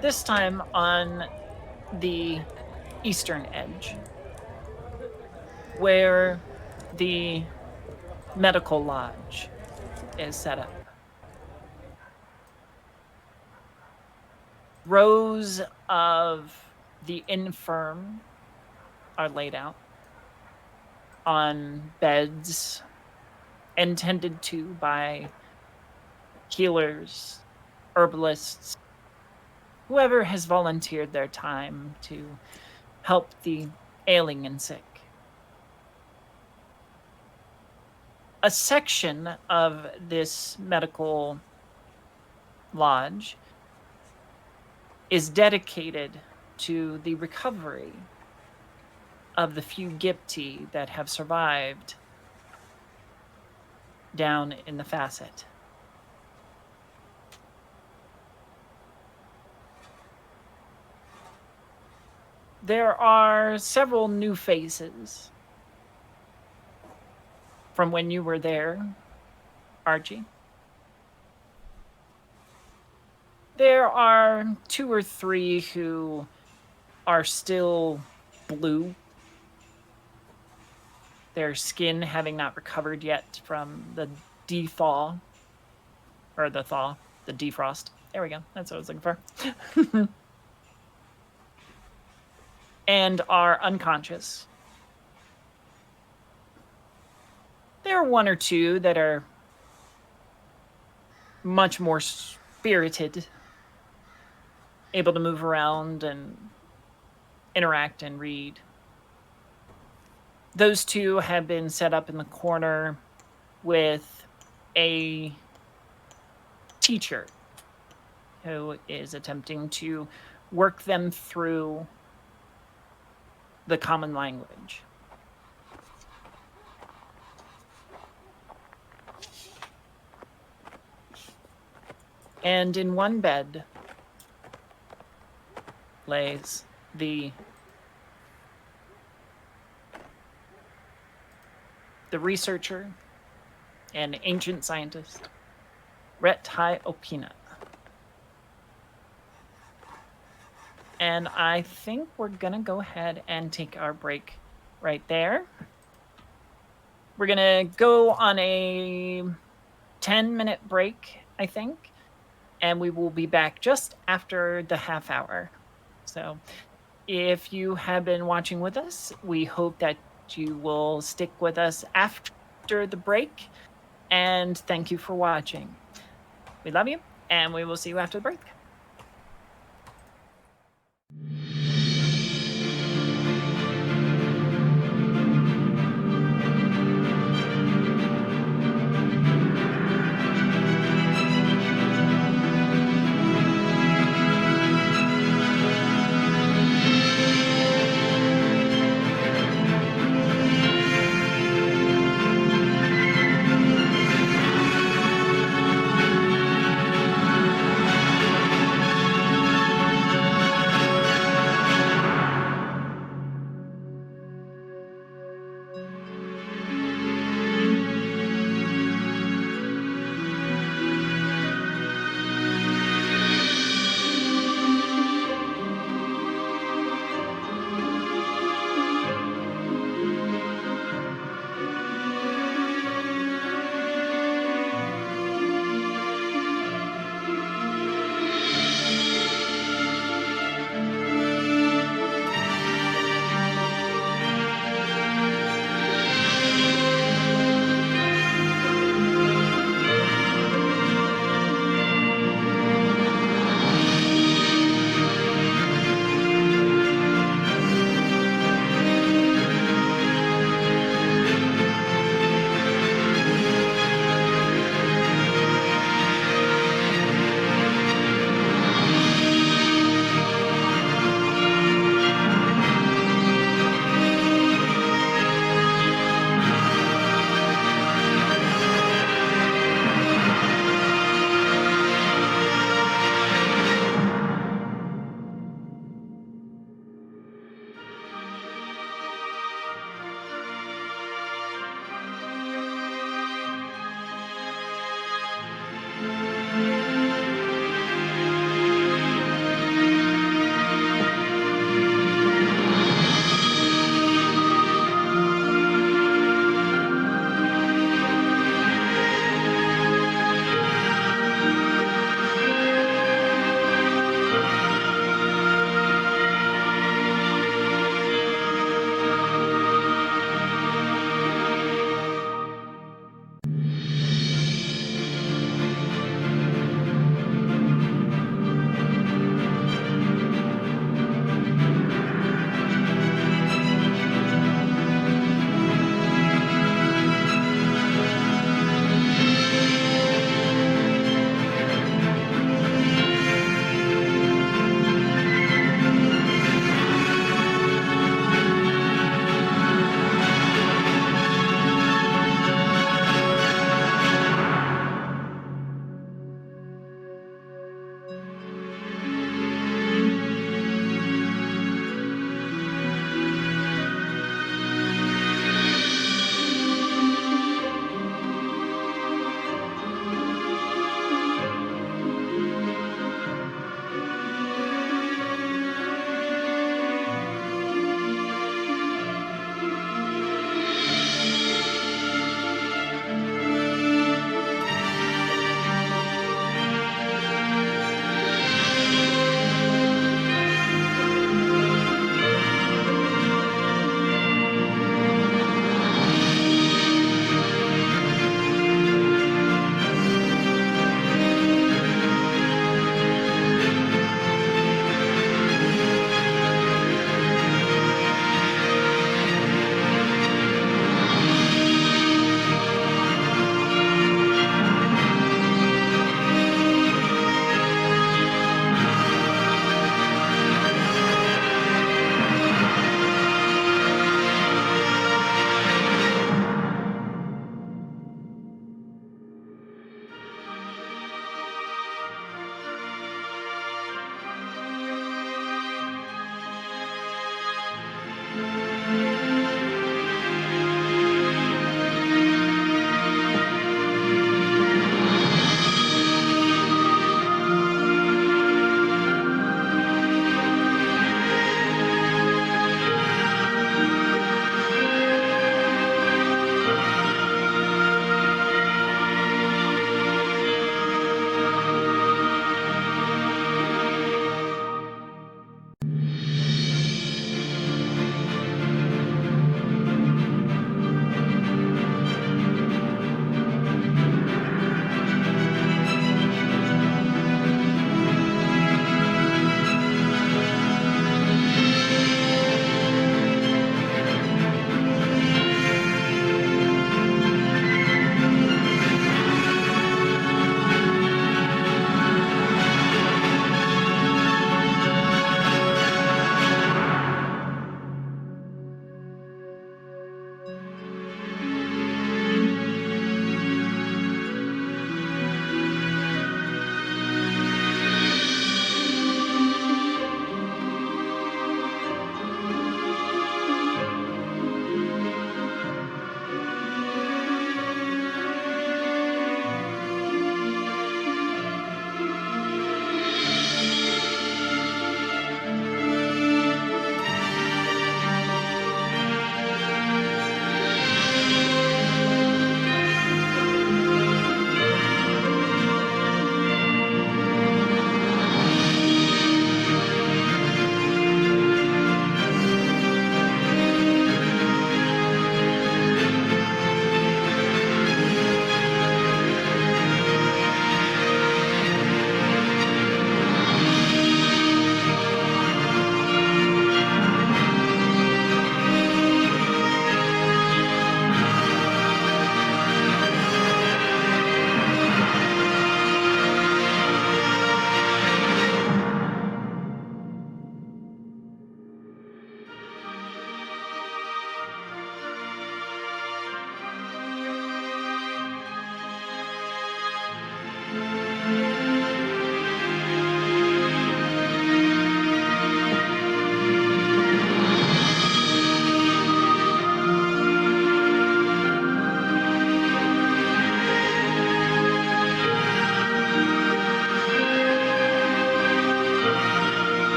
this time on the eastern edge, where the medical lodge is set up. Rows of the infirm are laid out on beds intended to by healers, herbalists, whoever has volunteered their time to help the ailing and sick. A section of this medical lodge is dedicated to the recovery of the few Gipti that have survived down in the Facite. There are several new faces from when you were there, Archie. There are 2 or 3 who are still blue, their skin having not recovered yet from the defrost. There we go, that's what I was looking for. And are unconscious. There are 1 or 2 that are much more spirited, able to move around and interact and read. Those 2 have been set up in the corner with a teacher who is attempting to work them through the common language. And in one bed lays the researcher and ancient scientist, Retai Opina. And I think we're gonna go ahead and take our break right there. We're gonna go on a 10-minute break, I think, and we will be back just after the half hour. So if you have been watching with us, we hope that you will stick with us after the break, and thank you for watching. We love you, and we will see you after the break.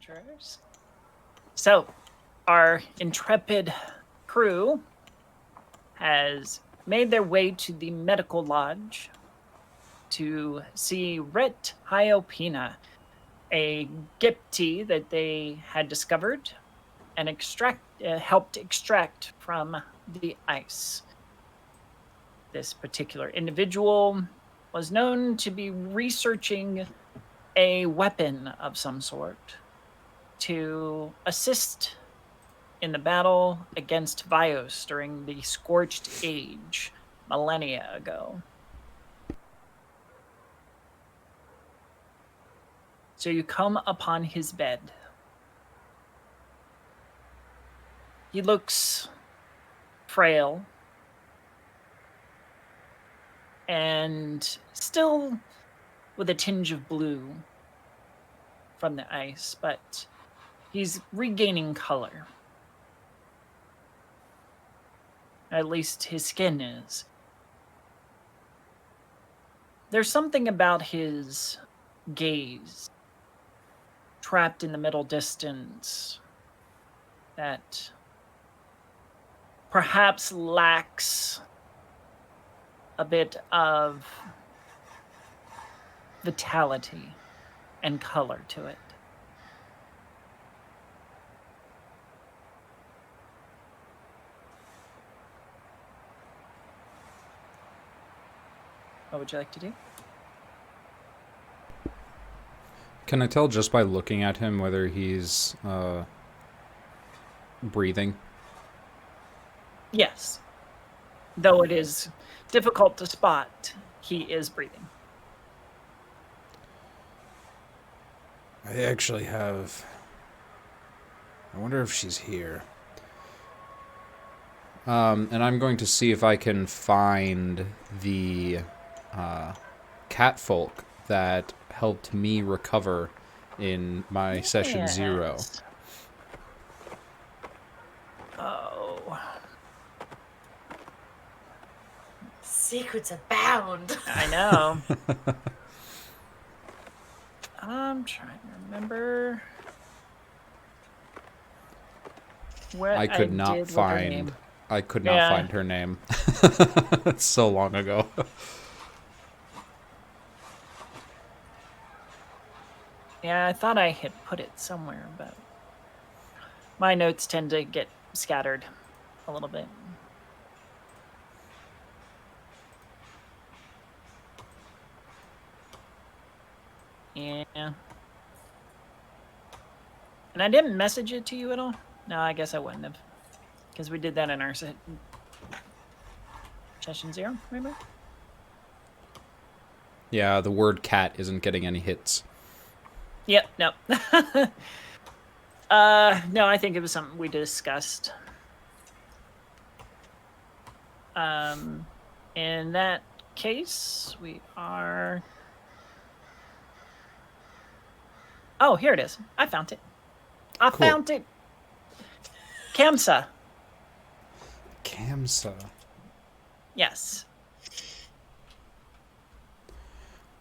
adventurers. So, our intrepid crew has made their way to the medical lodge to see Ret Hyopina, a Gipti that they had discovered and helped extract from the ice. This particular individual was known to be researching a weapon of some sort to assist in the battle against Vios during the Scorched Age millennia ago. So you come upon his bed. He looks frail and still with a tinge of blue from the ice, but he's regaining color. At least his skin is. There's something about his gaze, trapped in the middle distance, that perhaps lacks a bit of vitality and color to it. What would you like to do? Can I tell just by looking at him whether he's breathing? Yes. Though it is difficult to spot, he is breathing. I actually have... I wonder if she's here. And I'm going to see if I can find the catfolk that helped me recover in my session 0. Oh. Secrets abound. I know. I'm trying to remember what I could not did with her name. find. I could not find her name. It's so long ago. Yeah, I thought I had put it somewhere, but my notes tend to get scattered a little bit. Yeah. And I didn't message it to you at all? No, I guess I wouldn't have. Because we did that in our session 0, remember? Yeah, the word cat isn't getting any hits. Yep, no. No, I think it was something we discussed. In that case, we are... Oh, here it is. I found it. I found it. Kamsa. Kamsa. Yes.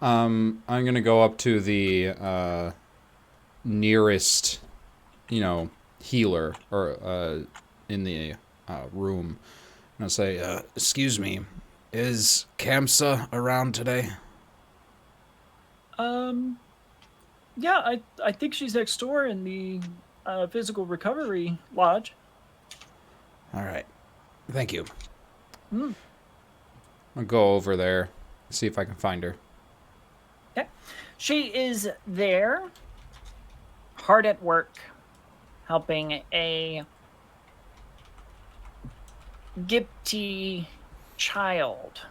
I'm gonna go up to the nearest, healer or in the room, and I'll say, "Excuse me, is Kamsa around today?" Yeah, I think she's next door in the physical recovery lodge. All right, thank you. Mm. I'll go over there, see if I can find her. Okay. She is there, hard at work, helping a Gipti child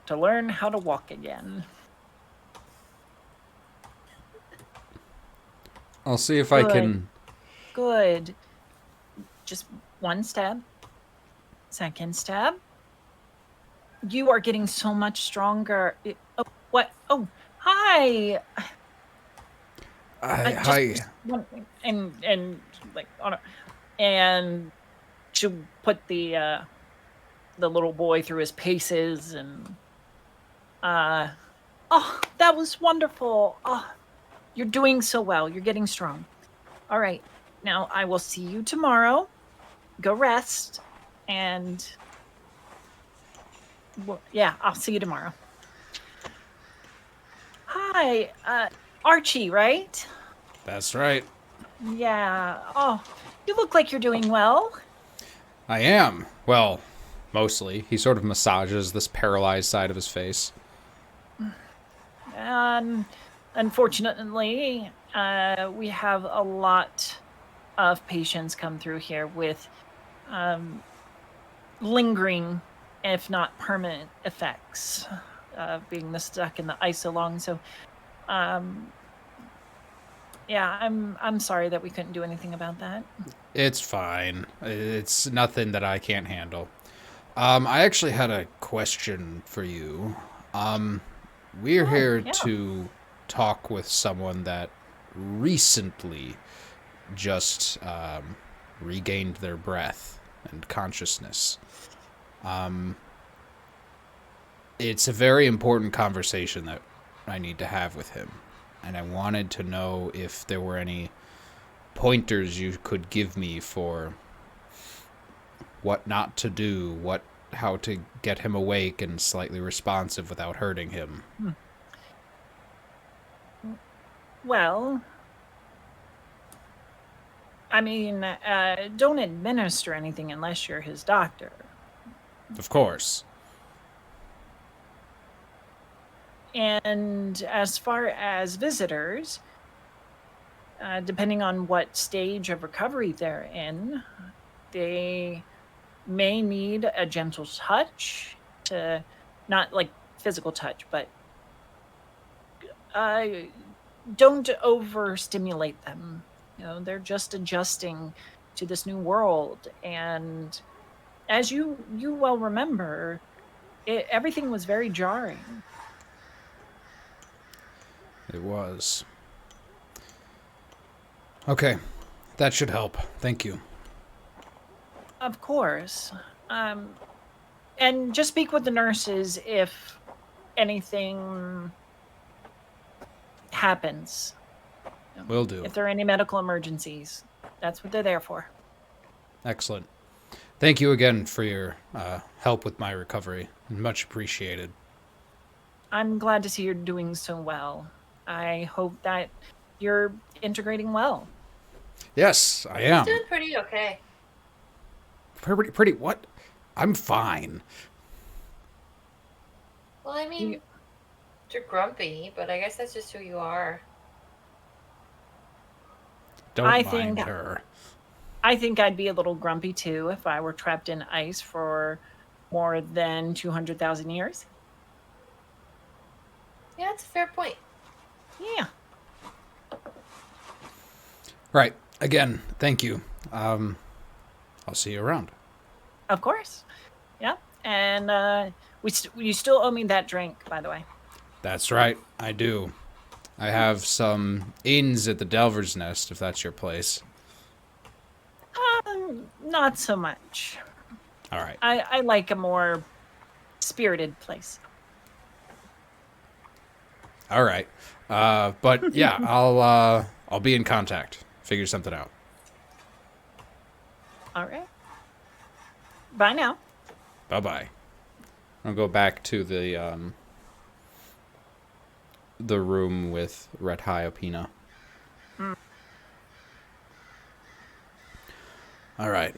to learn how to walk again. I'll see if I can... Good. Just one stab. Second stab. You are getting so much stronger. Oh, what? Oh, hi. Hi. And like on a, and she'll put the little boy through his paces and oh, that was wonderful. Oh, You're doing so well. You're getting strong. All right. Now I will see you tomorrow. Go rest. And well, yeah, I'll see you tomorrow. Hi, Archie, right? That's right. Yeah. Oh, you look like you're doing well. I am. Well, mostly. He sort of massages this paralyzed side of his face. Unfortunately, we have a lot of patients come through here with lingering, if not permanent, effects of being stuck in the ice so long. So, yeah, I'm sorry that we couldn't do anything about that. It's fine. It's nothing that I can't handle. I actually had a question for you. We're here to talk with someone that recently just regained their breath and consciousness. It's a very important conversation that I need to have with him, and I wanted to know if there were any pointers you could give me for what not to do, how to get him awake and slightly responsive without hurting him. Well, I mean, don't administer anything unless you're his doctor. Of course. And as far as visitors, depending on what stage of recovery they're in, they may need a gentle touch, to not like physical touch, but don't overstimulate them. You know, they're just adjusting to this new world, and as you well remember, everything was very jarring. It was. Okay, that should help. Thank you. Of course. And just speak with the nurses if anything happens. Will do. If there are any medical emergencies, that's what they're there for. Excellent. Thank you again for your help with my recovery. Much appreciated. I'm glad to see you're doing so well. I hope that you're integrating well. Yes, I am. Doing pretty okay. Pretty what? I'm fine. Well, I mean, you're grumpy, but I guess that's just who you are. Don't mind her. I think I'd be a little grumpy too if I were trapped in ice for more than 200,000 years. Yeah, that's a fair point. Yeah. Right. Again, thank you. I'll see you around. Of course. Yeah. And you still owe me that drink, by the way. That's right. I do. I have some inns at the Delver's Nest, if that's your place. Not so much. All right. I like a more spirited place. All right. But yeah, I'll be in contact. Figure something out. All right. Bye now. Bye-bye. I'll go back to the room with Red Hyopina. All right.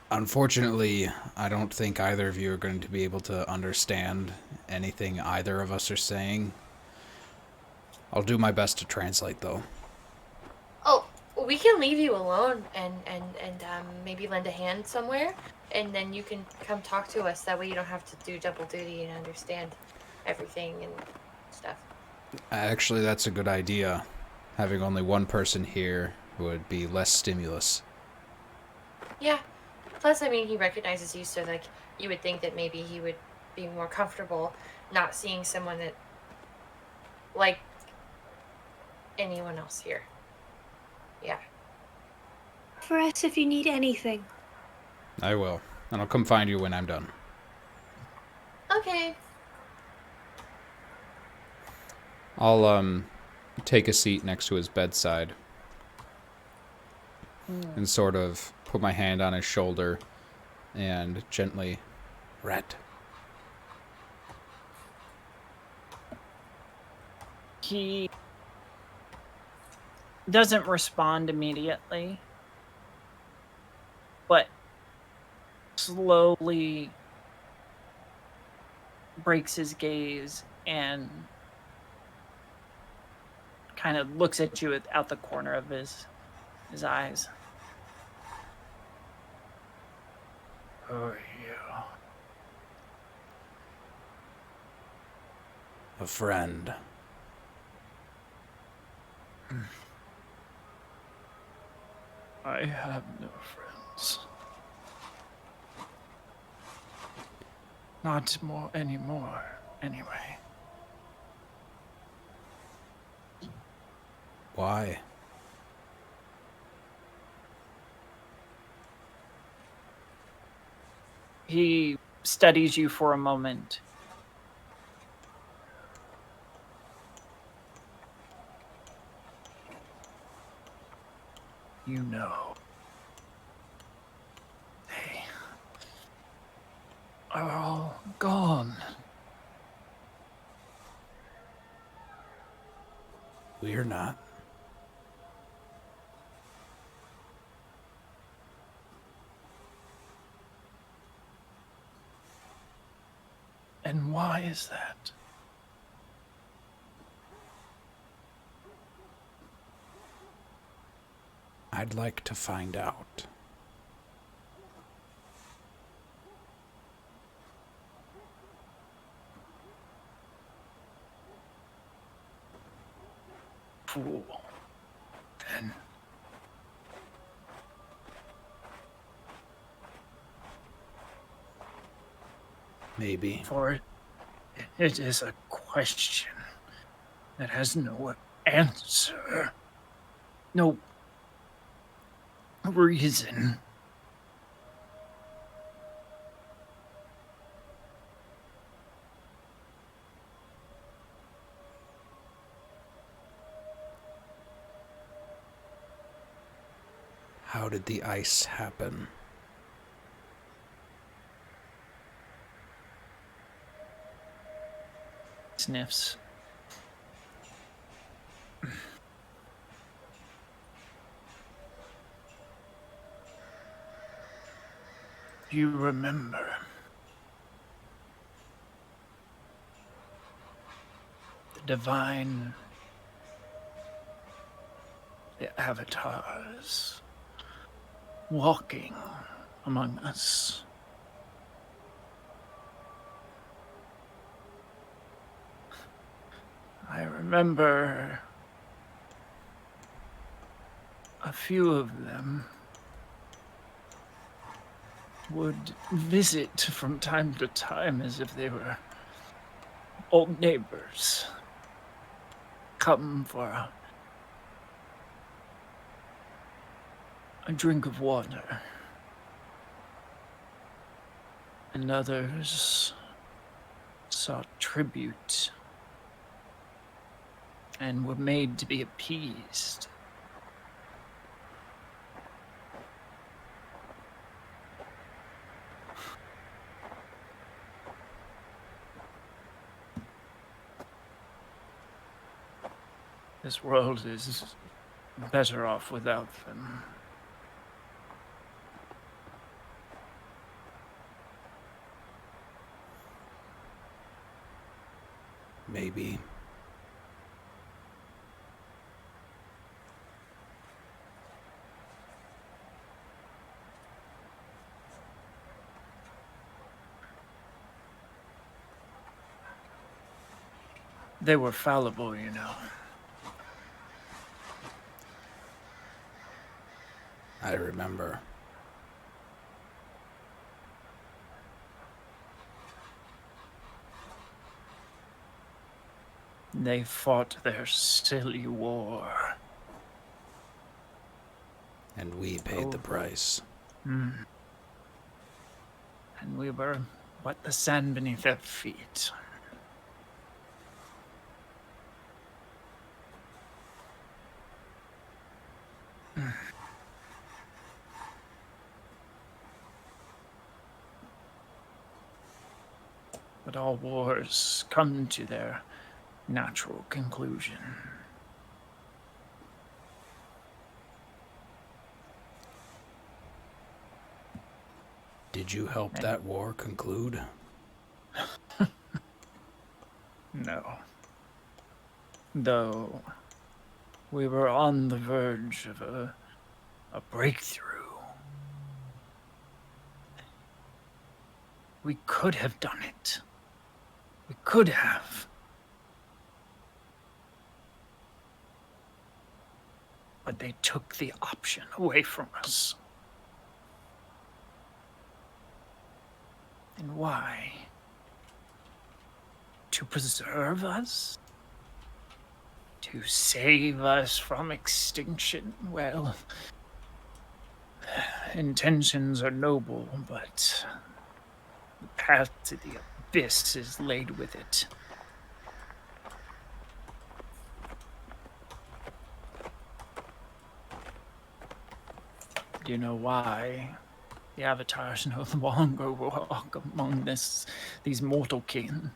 Unfortunately, I don't think either of you are going to be able to understand anything either of us are saying. I'll do my best to translate, though. Oh, we can leave you alone and maybe lend a hand somewhere, and then you can come talk to us. That way you don't have to do double duty and understand everything and stuff. Actually, that's a good idea. Having only one person here would be less stimulus. Yeah. Plus, I mean, he recognizes you, so, like, you would think that maybe he would be more comfortable not seeing someone that, like, anyone else here. Yeah. For us if you need anything. I will. And I'll come find you when I'm done. Okay. I'll take a seat next to his bedside and sort of put my hand on his shoulder and gently, Rat. He doesn't respond immediately, but slowly breaks his gaze and kind of looks at you out the corner of his eyes. Who are you? A friend. I have no friends. Not more anymore, anyway. Why? He studies you for a moment. You know, they are all gone. We're not. And why is that? I'd like to find out. Fool. Then. Maybe. For it is a question that has no answer. No reason. How did the ice happen? Sniffs. You remember the divine, the avatars walking among us. I remember a few of them would visit from time to time as if they were old neighbors. Come for a drink of water. And others sought tribute and were made to be appeased. This world is better off without them. Maybe. They were fallible, you know. I remember. They fought their silly war. And we paid the price. And we were but the sand beneath their feet. But all wars come to their natural conclusion. Did you help that war conclude? No. Though we were on the verge of a breakthrough. We could have done it. We could have. But they took the option away from us. And why? To preserve us? To save us from extinction? Well, intentions are noble, but the path to the abyss is laid with it. Do you know why the avatars no longer walk among these mortal kin?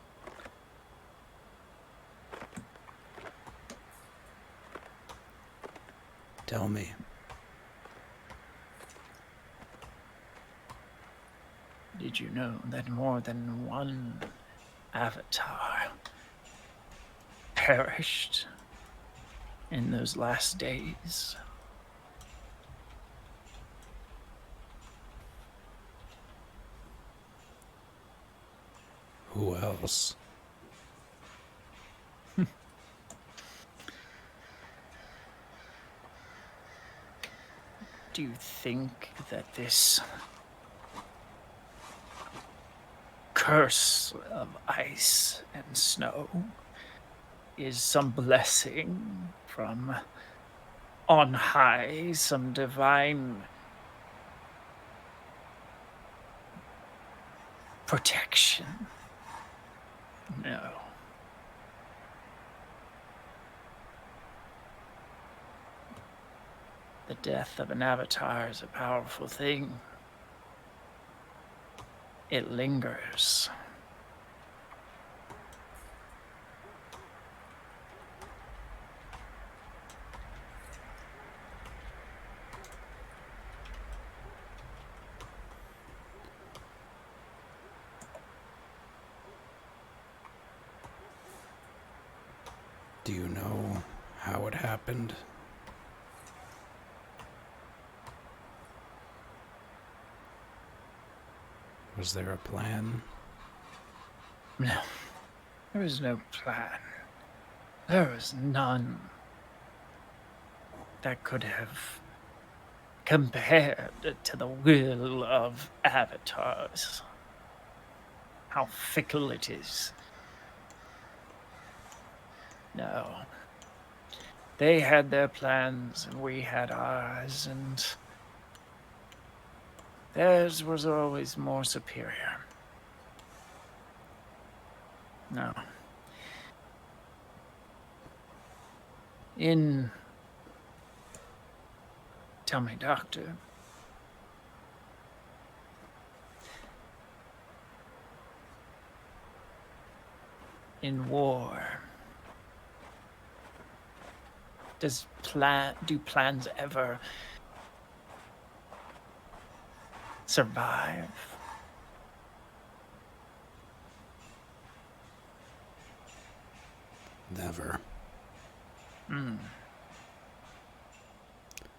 Tell me. Did you know that more than one avatar perished in those last days? Who else? Do you think that this curse of ice and snow is some blessing from on high, some divine protection? No. The death of an avatar is a powerful thing. It lingers. Do you know how it happened? Was there a plan? No. There was no plan. There was none that could have compared to the will of avatars. How fickle it is. No. They had their plans and we had ours, and theirs was always more superior. No. Tell me, Doctor. In war, do plans ever survive? Never.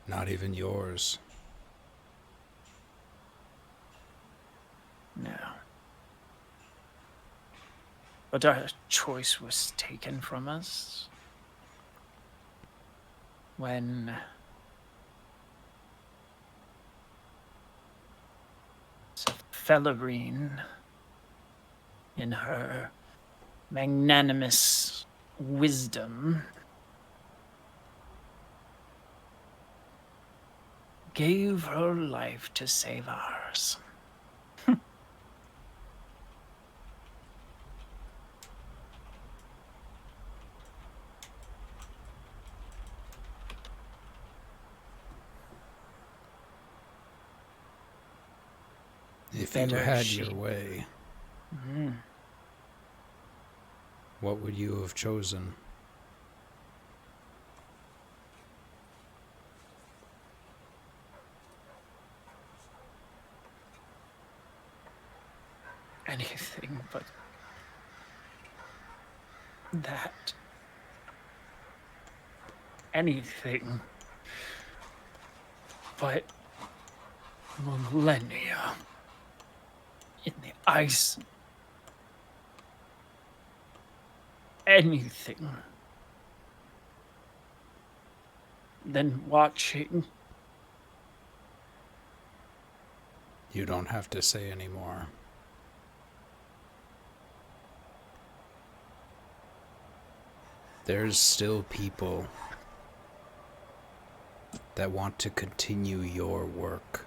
Not even yours. No. But our choice was taken from us when Fellerine, in her magnanimous wisdom, gave her life to save ours. If you had your way, what would you have chosen? Anything but that. Anything but millennia in the ice. Anything than watching. You don't have to say any more. There's still people that want to continue your work.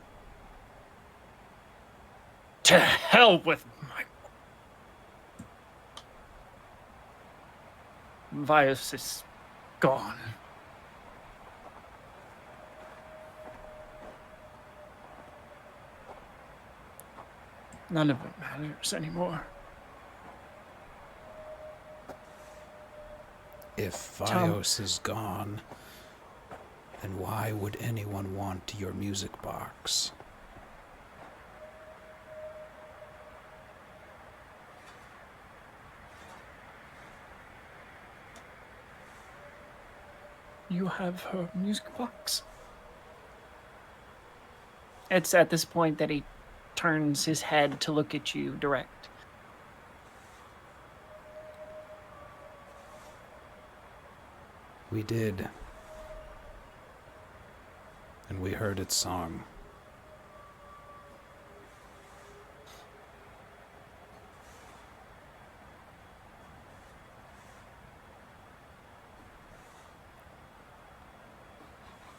To hell with my... Virus is gone. None of it matters anymore. If Vios is gone, then why would anyone want your music box? You have her music box? It's at this point that he turns his head to look at you direct. We did. And we heard its song.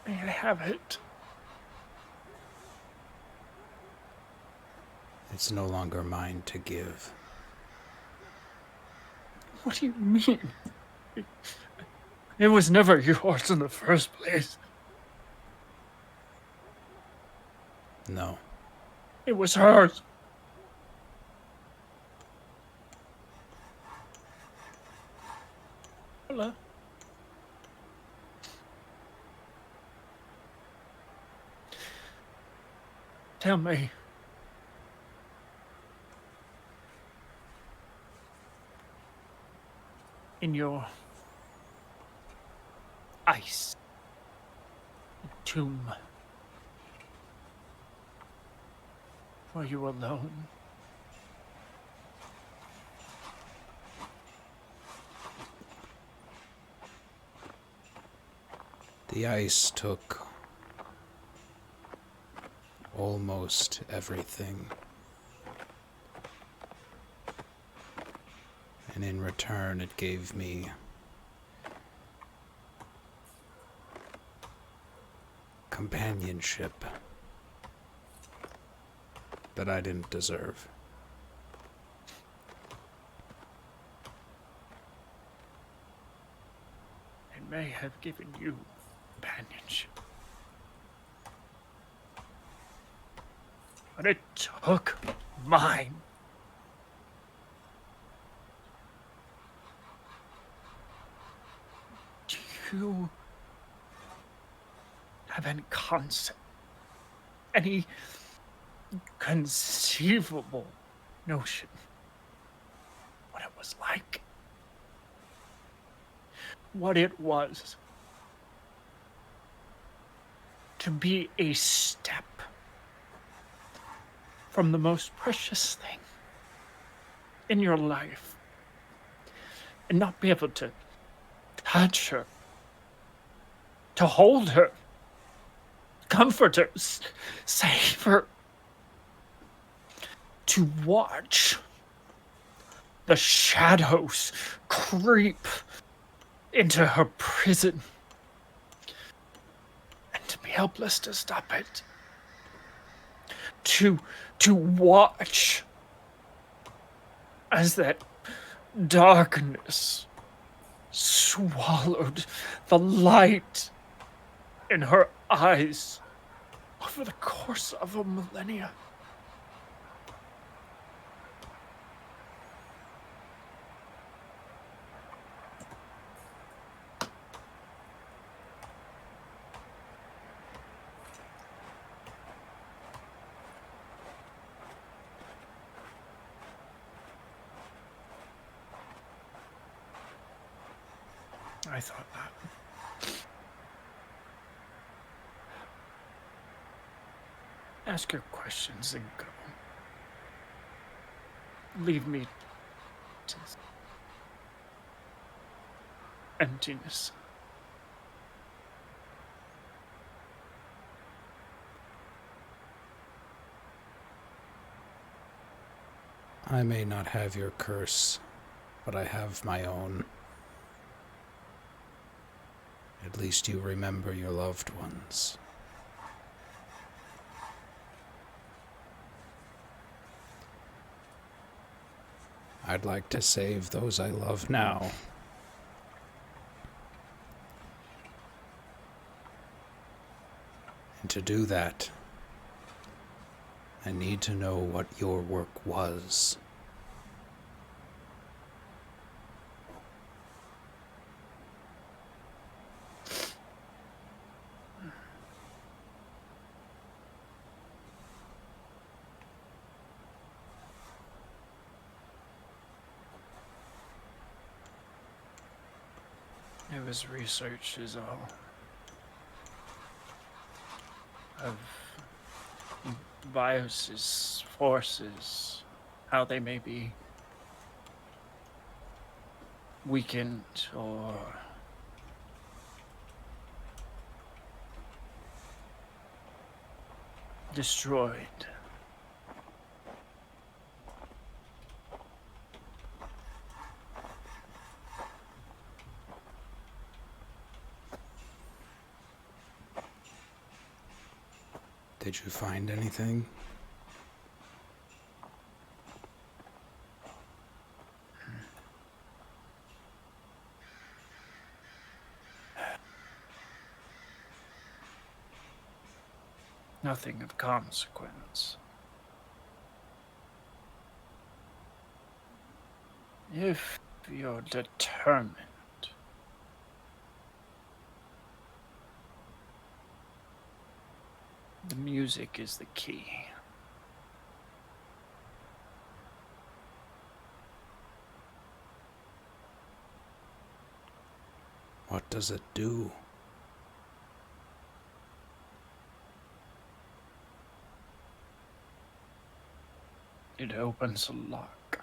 May I have it? It's no longer mine to give. What do you mean? It was never yours in the first place. No. It was hers. Hello. Tell me. In your ice tomb, were you alone? The ice took almost everything. And in return, it gave me companionship that I didn't deserve. It may have given you companionship, but it took mine. Do you have any concept, any conceivable notion what it was like? What it was to be a step from the most precious thing in your life and not be able to touch her, to hold her, comfort her, save her, to watch the shadows creep into her prison and to be helpless to stop it, to watch as that darkness swallowed the light in her eyes over the course of a millennia. I thought that. Ask your questions and go. Leave me to emptiness. I may not have your curse, but I have my own. At least you remember your loved ones. I'd like to save those I love now. And to do that, I need to know what your work was. It was research is all. Of viruses, forces, how they may be weakened or destroyed. Did you find anything? Nothing of consequence. If you're determined, the music is the key. What does it do? It opens a lock.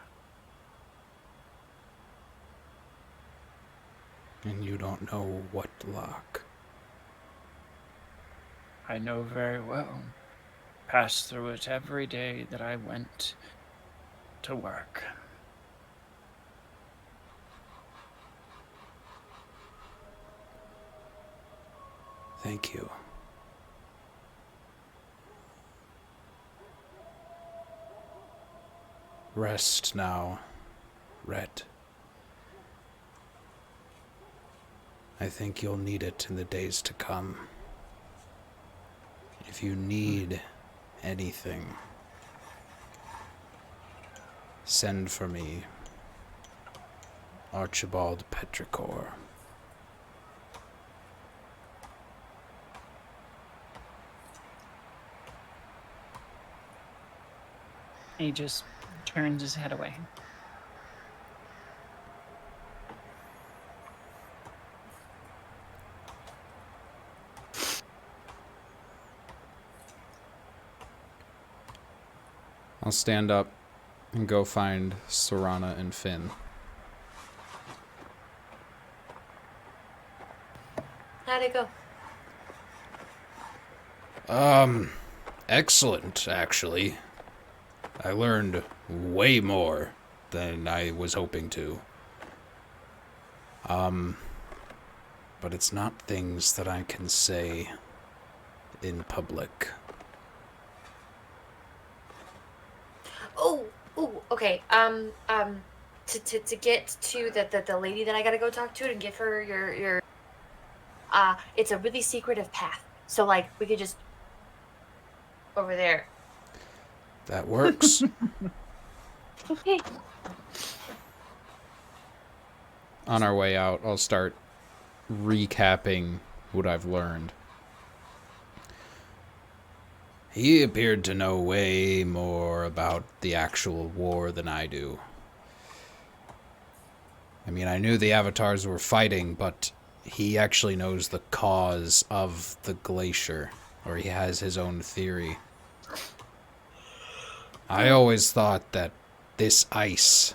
And you don't know what lock. I know very well. Passed through it every day that I went to work. Thank you. Rest now, Red. I think you'll need it in the days to come. If you need anything, send for me, Archibald Petrichor. He just turns his head away. I'll stand up and go find Sorana and Phin. How'd it go? Excellent, actually. I learned way more than I was hoping to. But it's not things that I can say in public. Okay. To get to the lady that I gotta go talk to and give her your it's a really secretive path. So like we could just over there. That works. Okay. On our way out, I'll start recapping what I've learned. He appeared to know way more about the actual war than I do. I mean, I knew the Avatars were fighting, but he actually knows the cause of the glacier, or he has his own theory. I always thought that this ice,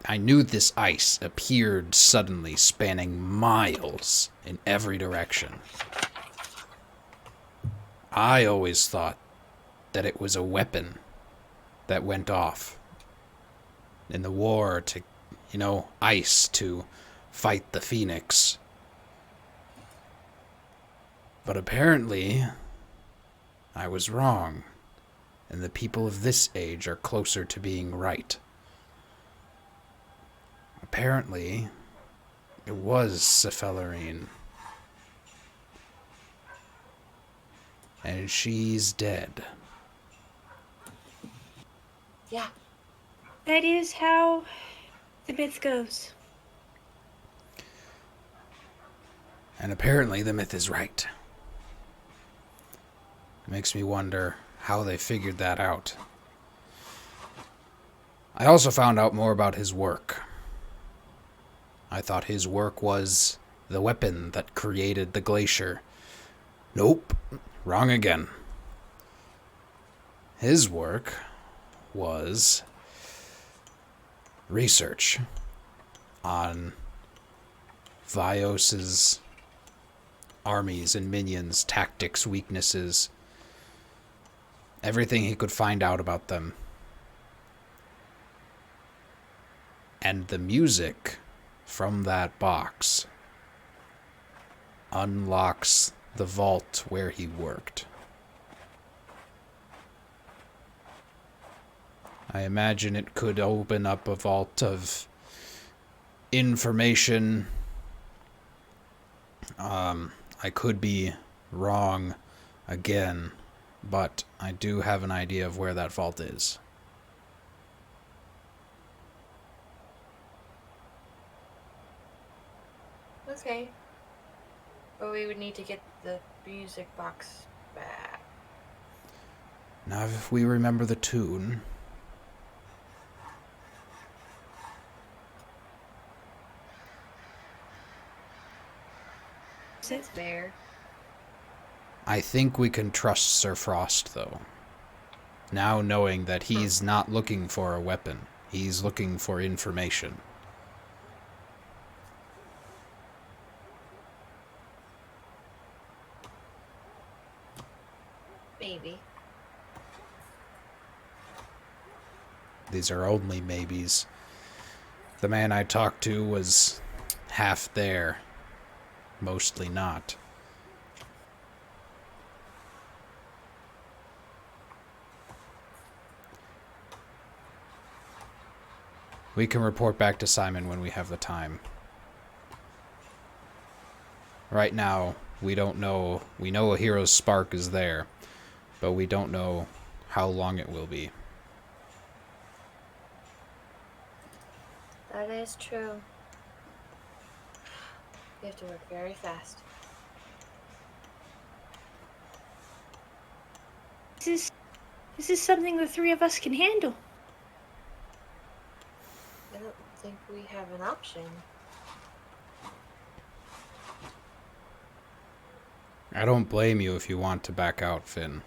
I knew this ice appeared suddenly, spanning miles in every direction. I always thought that it was a weapon that went off in the war to, ice to fight the Phoenix. But apparently, I was wrong, and the people of this age are closer to being right. Apparently, it was Cephalarine. And she's dead. Yeah. That is how the myth goes. And apparently the myth is right. It makes me wonder how they figured that out. I also found out more about his work. I thought his work was the weapon that created the glacier. Nope, wrong again. His work was research on Vios's armies and minions, tactics, weaknesses, everything he could find out about them. And the music from that box unlocks the vault where he worked. I imagine it could open up a vault of information. I could be wrong again, but I do have an idea of where that vault is. Okay. But we would need to get the music box back. Now, if we remember the tune... It's there. I think we can trust Sir Frost, though. Now knowing that he's not looking for a weapon. He's looking for information. Maybe. These are only maybes. The man I talked to was half there. Mostly not. We can report back to Ciamen when we have the time. Right now, we don't know. We know a hero's spark is there, but we don't know how long it will be. That is true. We have to work very fast. This is something the three of us can handle. I don't think we have an option. I don't blame you if you want to back out, Phin.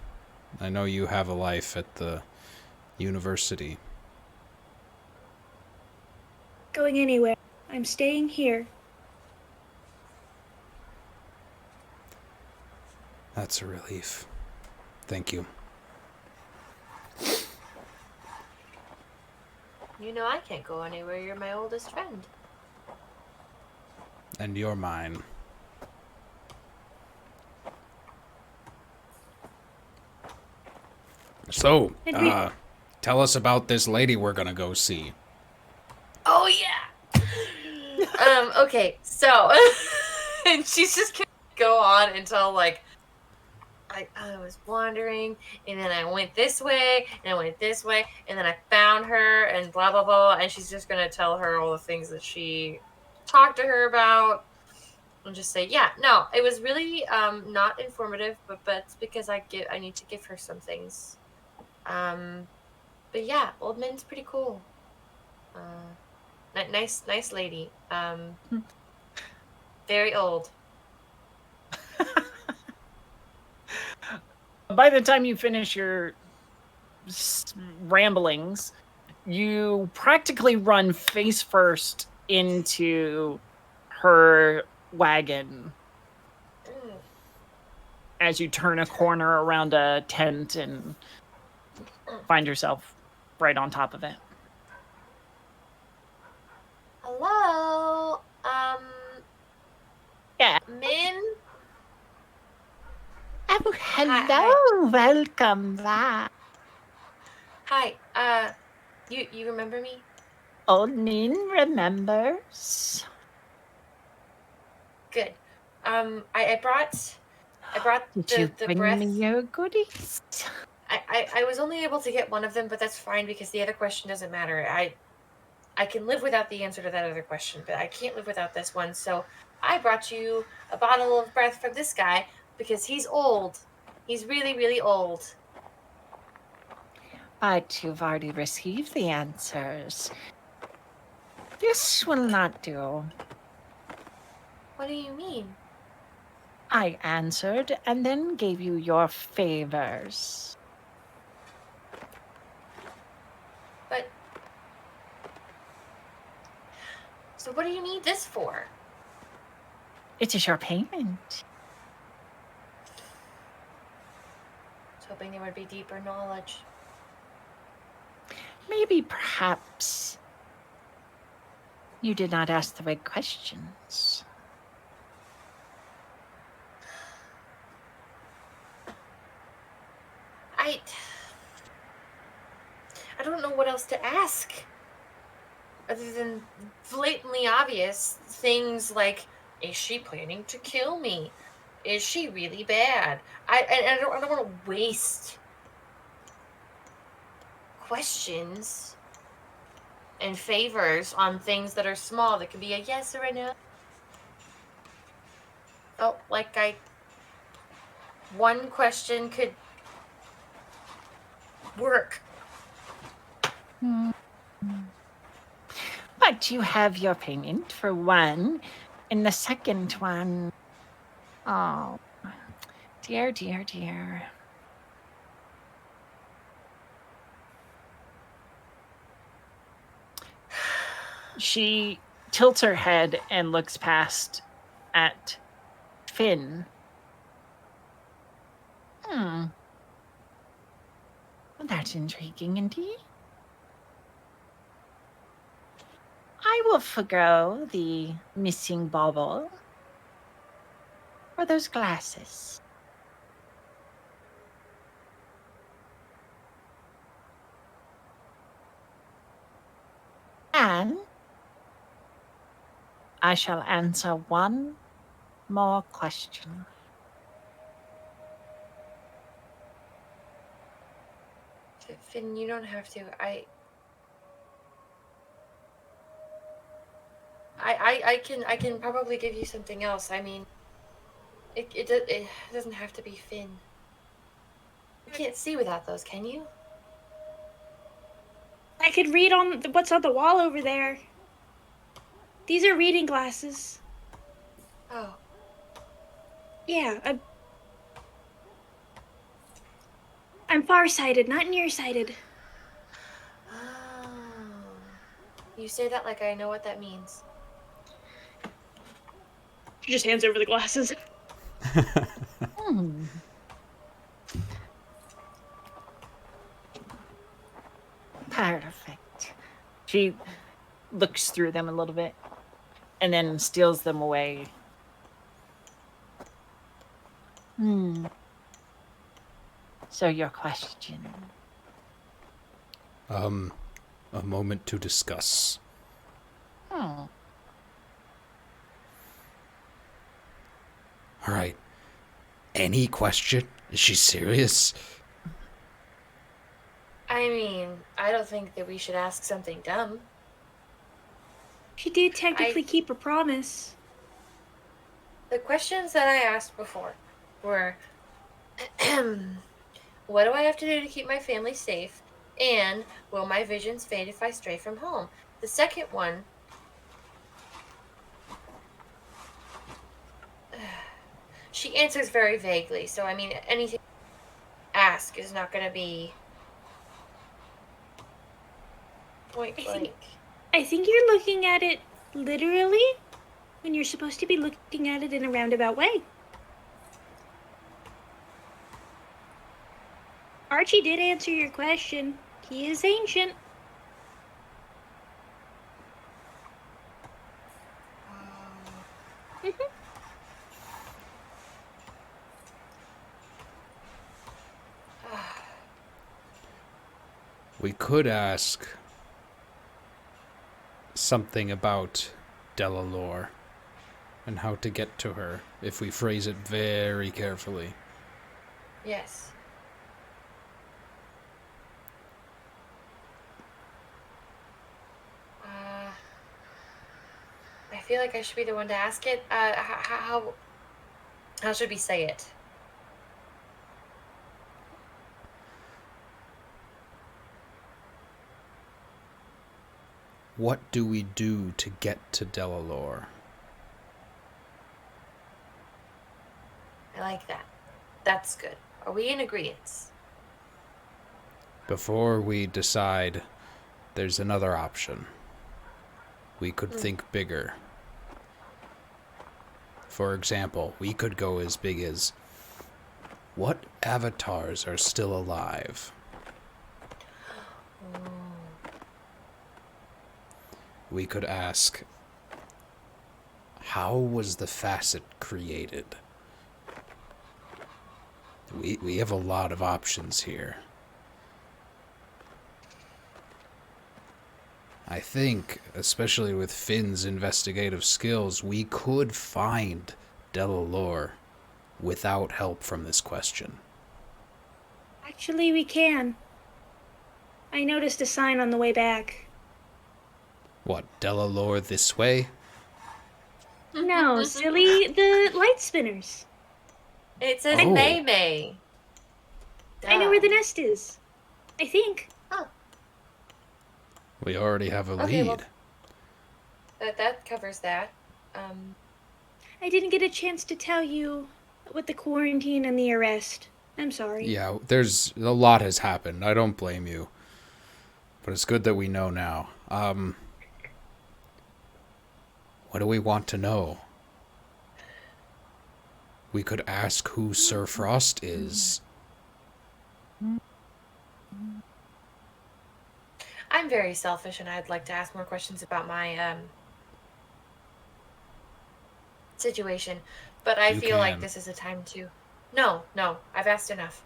I know you have a life at the university. Going anywhere. I'm staying here. That's a relief. Thank you. You know I can't go anywhere. You're my oldest friend. And you're mine. So, tell us about this lady we're gonna go see. Oh yeah. Okay, so and she's just gonna go on until like I was wandering, and then I went this way, and I went this way, and then I found her, and blah blah blah, and she's just gonna tell her all the things that she talked to her about, and just say, yeah, no, it was really not informative, but it's because I need to give her some things. But yeah, Old Min's pretty cool. Nice lady. Very old. By the time you finish your ramblings, you practically run face first into her wagon as you turn a corner around a tent and find yourself right on top of it. Hello? Yeah. Min? Oh, hello. Hi. Welcome back. Hi, you remember me? Old Nin remembers. Good. I brought Did you the bring breath. me your goodies? I was only able to get one of them, but that's fine because the other question doesn't matter. I can live without the answer to that other question, but I can't live without this one. So I brought you a bottle of breath from this guy because he's old. He's really, really old. But you've already received the answers. This will not do. What do you mean? I answered and then gave you your favors. But so what do you need this for? It is your payment. I was hoping there would be deeper knowledge. Maybe, perhaps, you did not ask the right questions. I don't know what else to ask. Other than blatantly obvious things like, is she planning to kill me? Is she really bad? I don't want to waste questions and favors on things that are small that could be a yes or a no. Felt like one question could work. But you have your payment for one, and the second one, oh, dear, dear, dear. She tilts her head and looks past at Phin. Well, that's intriguing indeed. I will forgo the missing bauble for those glasses. And I shall answer one more question. Phin, you don't have to. I can probably give you something else. I mean, it doesn't have to be Phin. You can't see without those, can you? I could read on what's on the wall over there. These are reading glasses. Oh. Yeah, I'm farsighted, not nearsighted. Oh. You say that like I know what that means. She just hands over the glasses. Perfect. She looks through them a little bit and then steals them away. So your question. A moment to discuss. Oh. All right. Any question? Is she serious? I mean, I don't think that we should ask something dumb. She did technically keep her promise. The questions that I asked before were, what do I have to do to keep my family safe? And will my visions fade if I stray from home? The second one she answers very vaguely. So I mean, anything ask is not going to be point blank. I think you're looking at it literally when you're supposed to be looking at it in a roundabout way. Archie did answer your question. He is ancient. We could ask something about Delalore and how to get to her if we phrase it very carefully. Yes. I feel like I should be the one to ask it. How should we say it? What do we do to get to Delalore? I like that. That's good. Are we in agreement? Before we decide, there's another option. We could think bigger. For example, we could go as big as, what avatars are still alive? We could ask, how was the facet created? We have a lot of options here. I think, especially with Phin's investigative skills, we could find Delalore without help from this question. Actually, we can. I noticed a sign on the way back. What, Delalore this way? No, silly, the light spinners. It says Oh. May May. I know where the nest is. I think. We already have a Okay, lead. well, that covers that. I didn't get a chance to tell you with the quarantine and the arrest. I'm sorry. Yeah, there's a lot has happened. I don't blame you. But it's good that we know now. What do we want to know? We could ask who Sir Frost is. I'm very selfish, and I'd like to ask more questions about my situation. But I You feel like can. this is a time to. No, I've asked enough.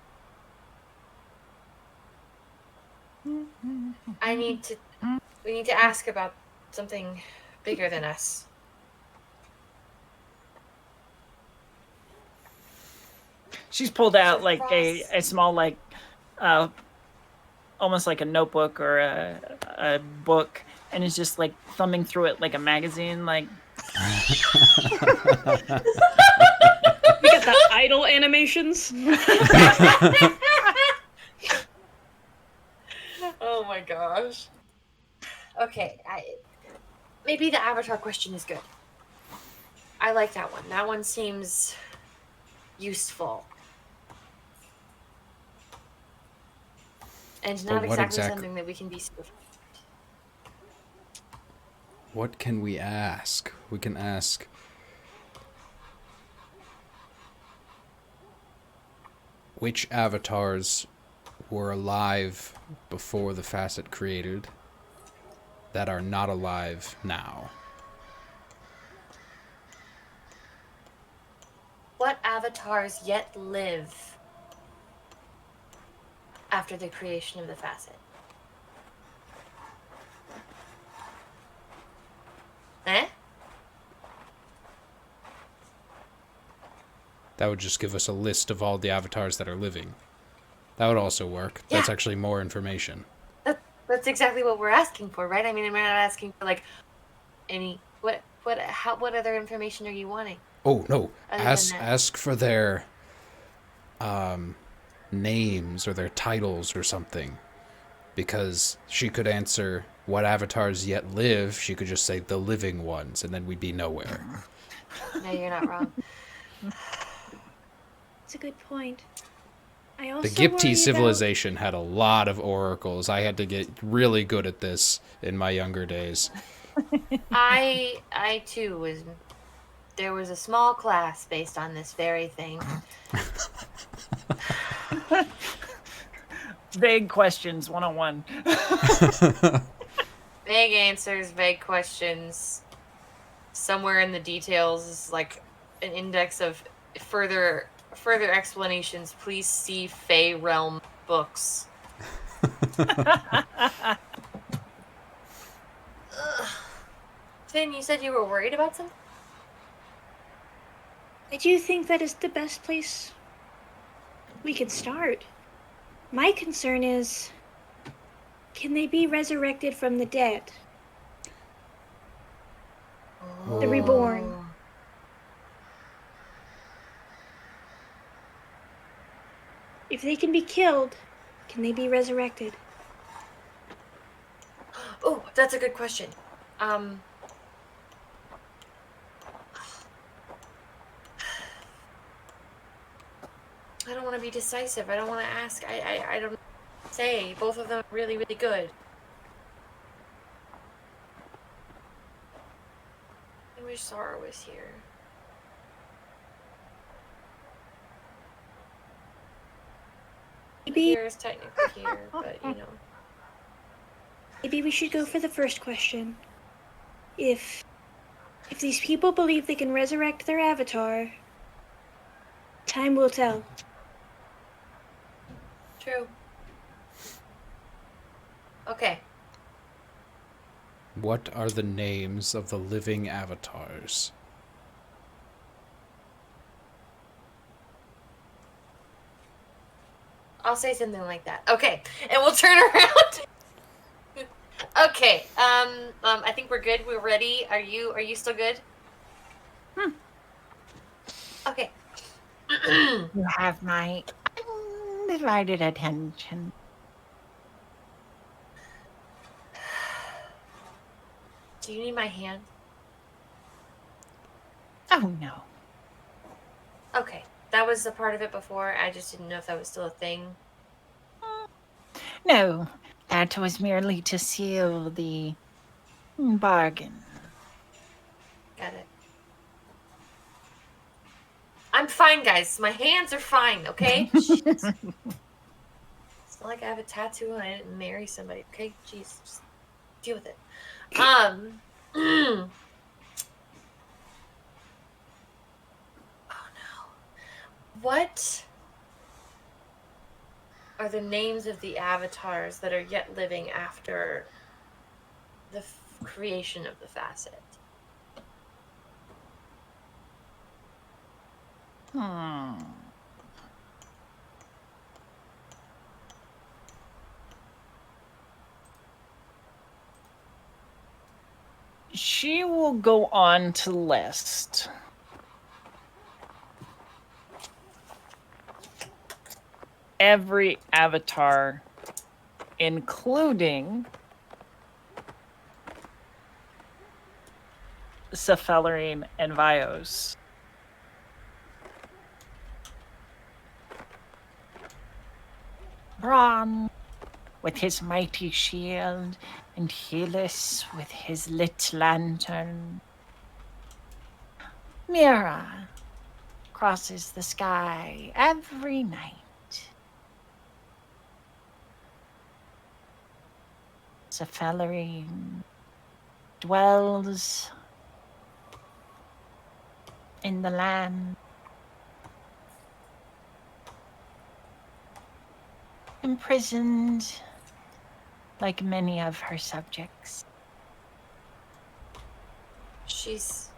We need to ask about something bigger than us. She's pulled out like Frost. a small like almost like a notebook or a book, and is just like thumbing through it like a magazine, like We got the idle animations. Oh my gosh. Okay, maybe the avatar question is good. I like that one. That one seems useful. And not what exactly exact- something that we can be super. What can we ask? We can ask... Which avatars were alive before the facet created that are not alive now? What avatars yet live after the creation of the facet? That would just give us a list of all the avatars that are living. That would also work. That's Yeah. actually more information. That's exactly what we're asking for, right? I mean, we're not asking for like any what other information are you wanting? Oh, no. Other than that. Ask for their names or their titles or something. Because she could answer what avatars yet live. She could just say the living ones, and then we'd be nowhere. No, you're not wrong. That's a good point. I also The Gipti worry about- civilization had a lot of oracles. I had to get really good at this in my younger days. I too was. There was a small class based on this very thing. Vague questions 101. Vague answers, vague questions. Somewhere in the details is like an index of further explanations. Please see Fey Realm books. Phin, you said you were worried about something? I do think that is the best place we could start. My concern is, can they be resurrected from the dead? The reborn. If they can be killed, can they be resurrected? Oh, that's a good question. I don't want to be decisive. I don't want to ask. I don't say. Both of them are really, really good. I wish Zara was here. Maybe, Here is technically here, but you know. maybe we should go for the first question. If these people believe they can resurrect their avatar, time will tell. True. Okay. What are the names of the living avatars? I'll say something like that. Okay, and we'll turn around. Okay. I think we're good. We're ready. Are you still good? Okay. You have my undivided attention. Do you need my hand? Oh no. Okay. That was a part of it before. I just didn't know if that was still a thing. No, that was merely to seal the bargain. Got it. I'm fine, guys. My hands are fine, okay? Jeez. It's not like I have a tattoo and I didn't marry somebody, okay? Jeez. Just deal with it. Oh no. What are the names of the avatars that are yet living after the creation of the facet? She will go on to list every avatar, including Cephalerine and Vios. Braun with his mighty shield, and Helis with his lit lantern. Mira crosses the sky every night. Cephalerine dwells in the land, imprisoned like many of her subjects. She's...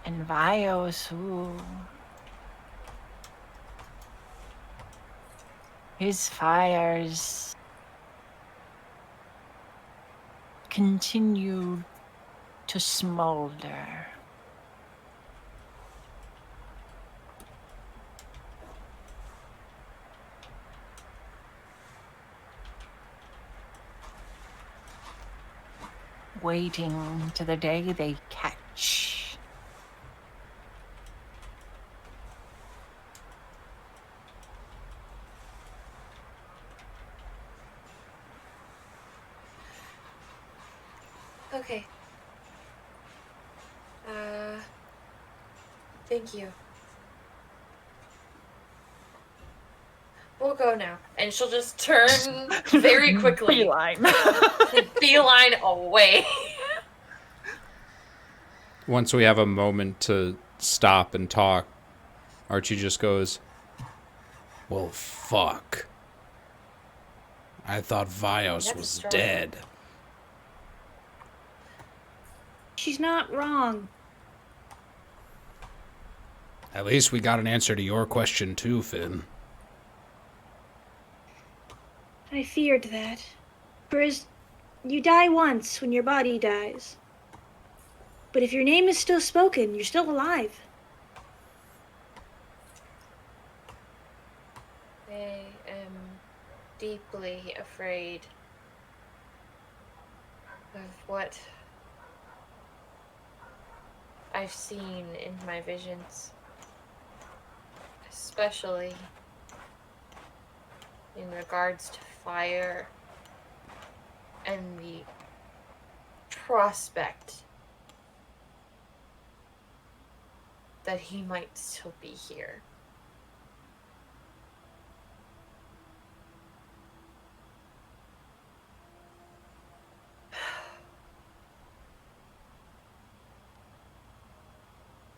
And Vios, who his fires continue to smolder. Waiting to the day they catch Okay. Thank you. We'll go now. And she'll just turn very quickly. Beeline. Beeline away. Once we have a moment to stop and talk, Archie just goes, Well, fuck. I thought Vios That's was strong. dead. She's not wrong. At least we got an answer to your question too, Phin. I feared that. Whereas you die once when your body dies. But if your name is still spoken, you're still alive. I am deeply afraid of what I've seen in my visions, especially in regards to fire and the prospect that he might still be here.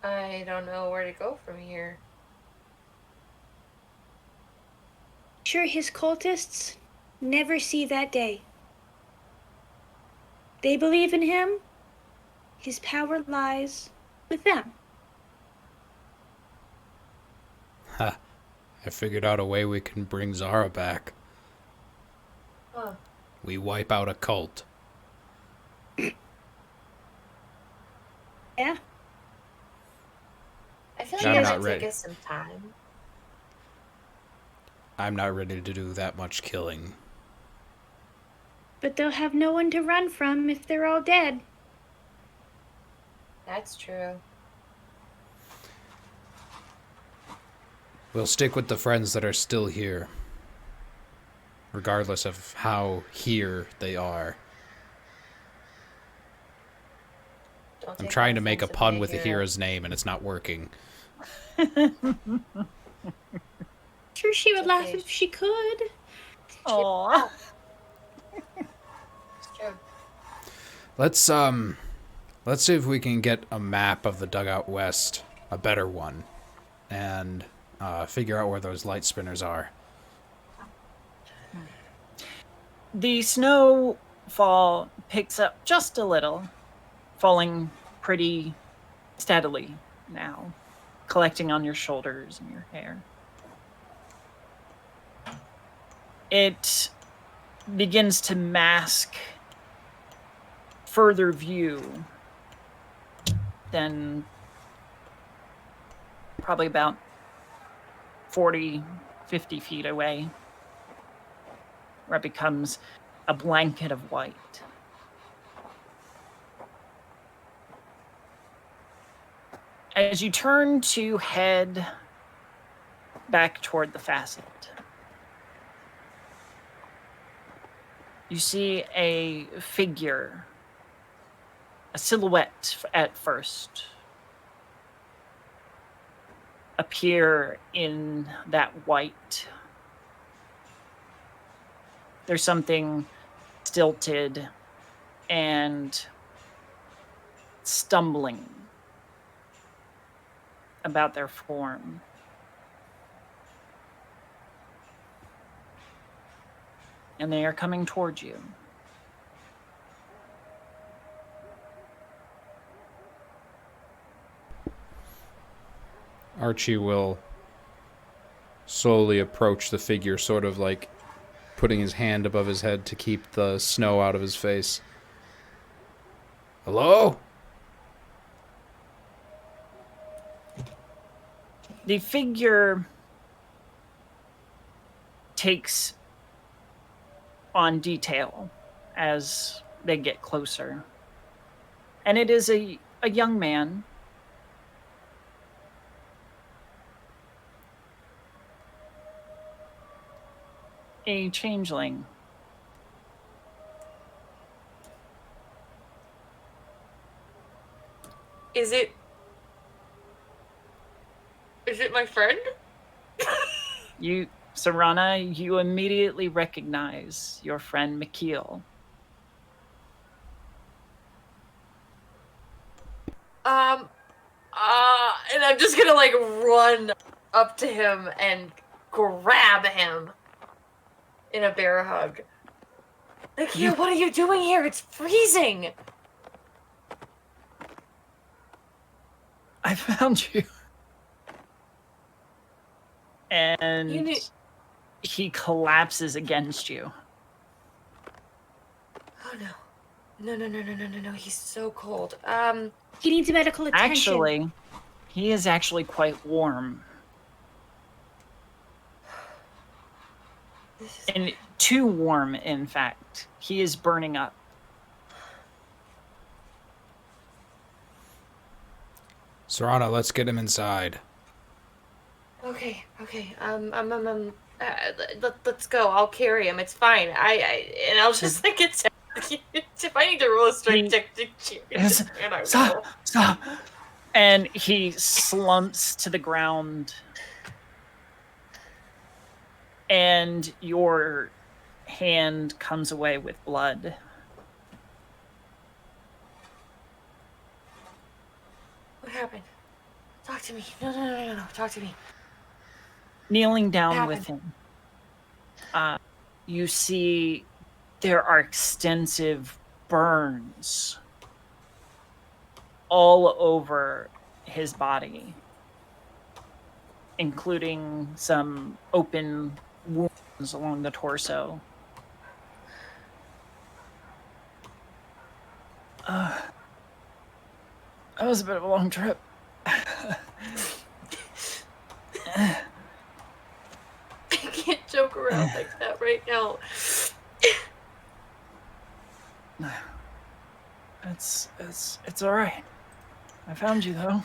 I don't know where to go from here. Sure, his cultists never see that day. They believe in him. His power lies with them. Ha. I figured out a way we can bring Zara back. Huh. We wipe out a cult. Yeah? I feel I'm like it not might ready. take us some time. I'm not ready to do that much killing. But they'll have no one to run from if they're all dead. That's true. We'll stick with the friends that are still here. Regardless of how here they are. Don't I'm take trying that to make a offensive, pun my with the hero. hero's name and it's not working. Sure, she would laugh Okay. if she could. Aw. It's true. Let's see if we can get a map of the dugout west, a better one, and figure out where those light spinners are. The snowfall picks up just a little, falling pretty steadily now, collecting on your shoulders and your hair. It begins to mask further view than probably about 40, 50 feet away, where it becomes a blanket of white. As you turn to head back toward the Facite, you see a figure, a silhouette at first, appear in that white. There's something stilted and stumbling about their form. And they are coming towards you. Archie will slowly approach the figure, sort of like putting his hand above his head to keep the snow out of his face. Hello? The figure takes on detail as they get closer. And it is a young man. A changeling. Is it my friend? Serana, you immediately recognize your friend McKeel. And I'm just gonna like run up to him and grab him in a bear hug. McKeel, what are you doing here? It's freezing. I found you. And he collapses against you. Oh no. He's so cold. He needs medical attention. Actually, he is actually quite warm. And too warm, in fact. He is burning up. Serana, let's get him inside. Okay. Let's go. I'll carry him. It's fine. And I'll just like get. If I need to roll a strength check to cheer, and I will. Stop. And he slumps to the ground. And your hand comes away with blood. What happened? Talk to me. No. Talk to me. Kneeling down with him, you see there are extensive burns all over his body, including some open wounds along the torso. That was a bit of a long trip. I can't joke around like that right now. It's all right. I found you though,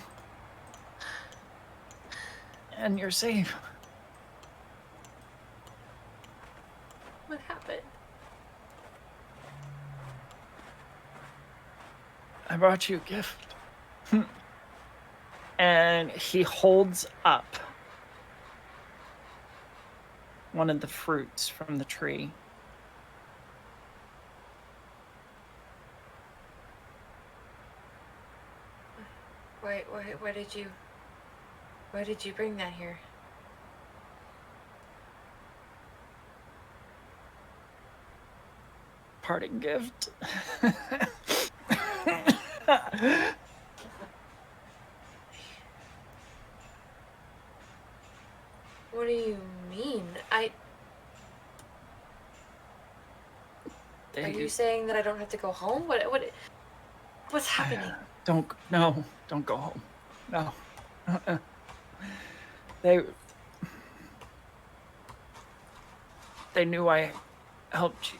and you're safe. What happened? I brought you a gift. And he holds up one of the fruits from the tree. Why did you bring that here? Parting gift. What do you mean? Are you saying that I don't have to go home? What's happening? Don't go home. No. They knew I helped you.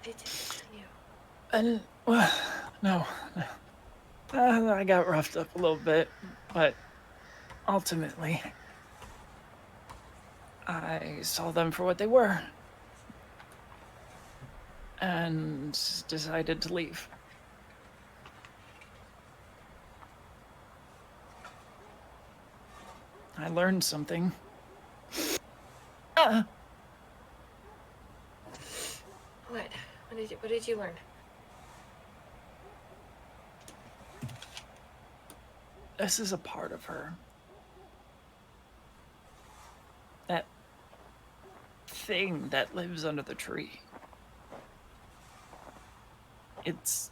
They did you. And no. I got roughed up a little bit, but ultimately, I saw them for what they were and decided to leave. I learned something. What? What did you learn? This is a part of her. That thing that lives under the tree. It's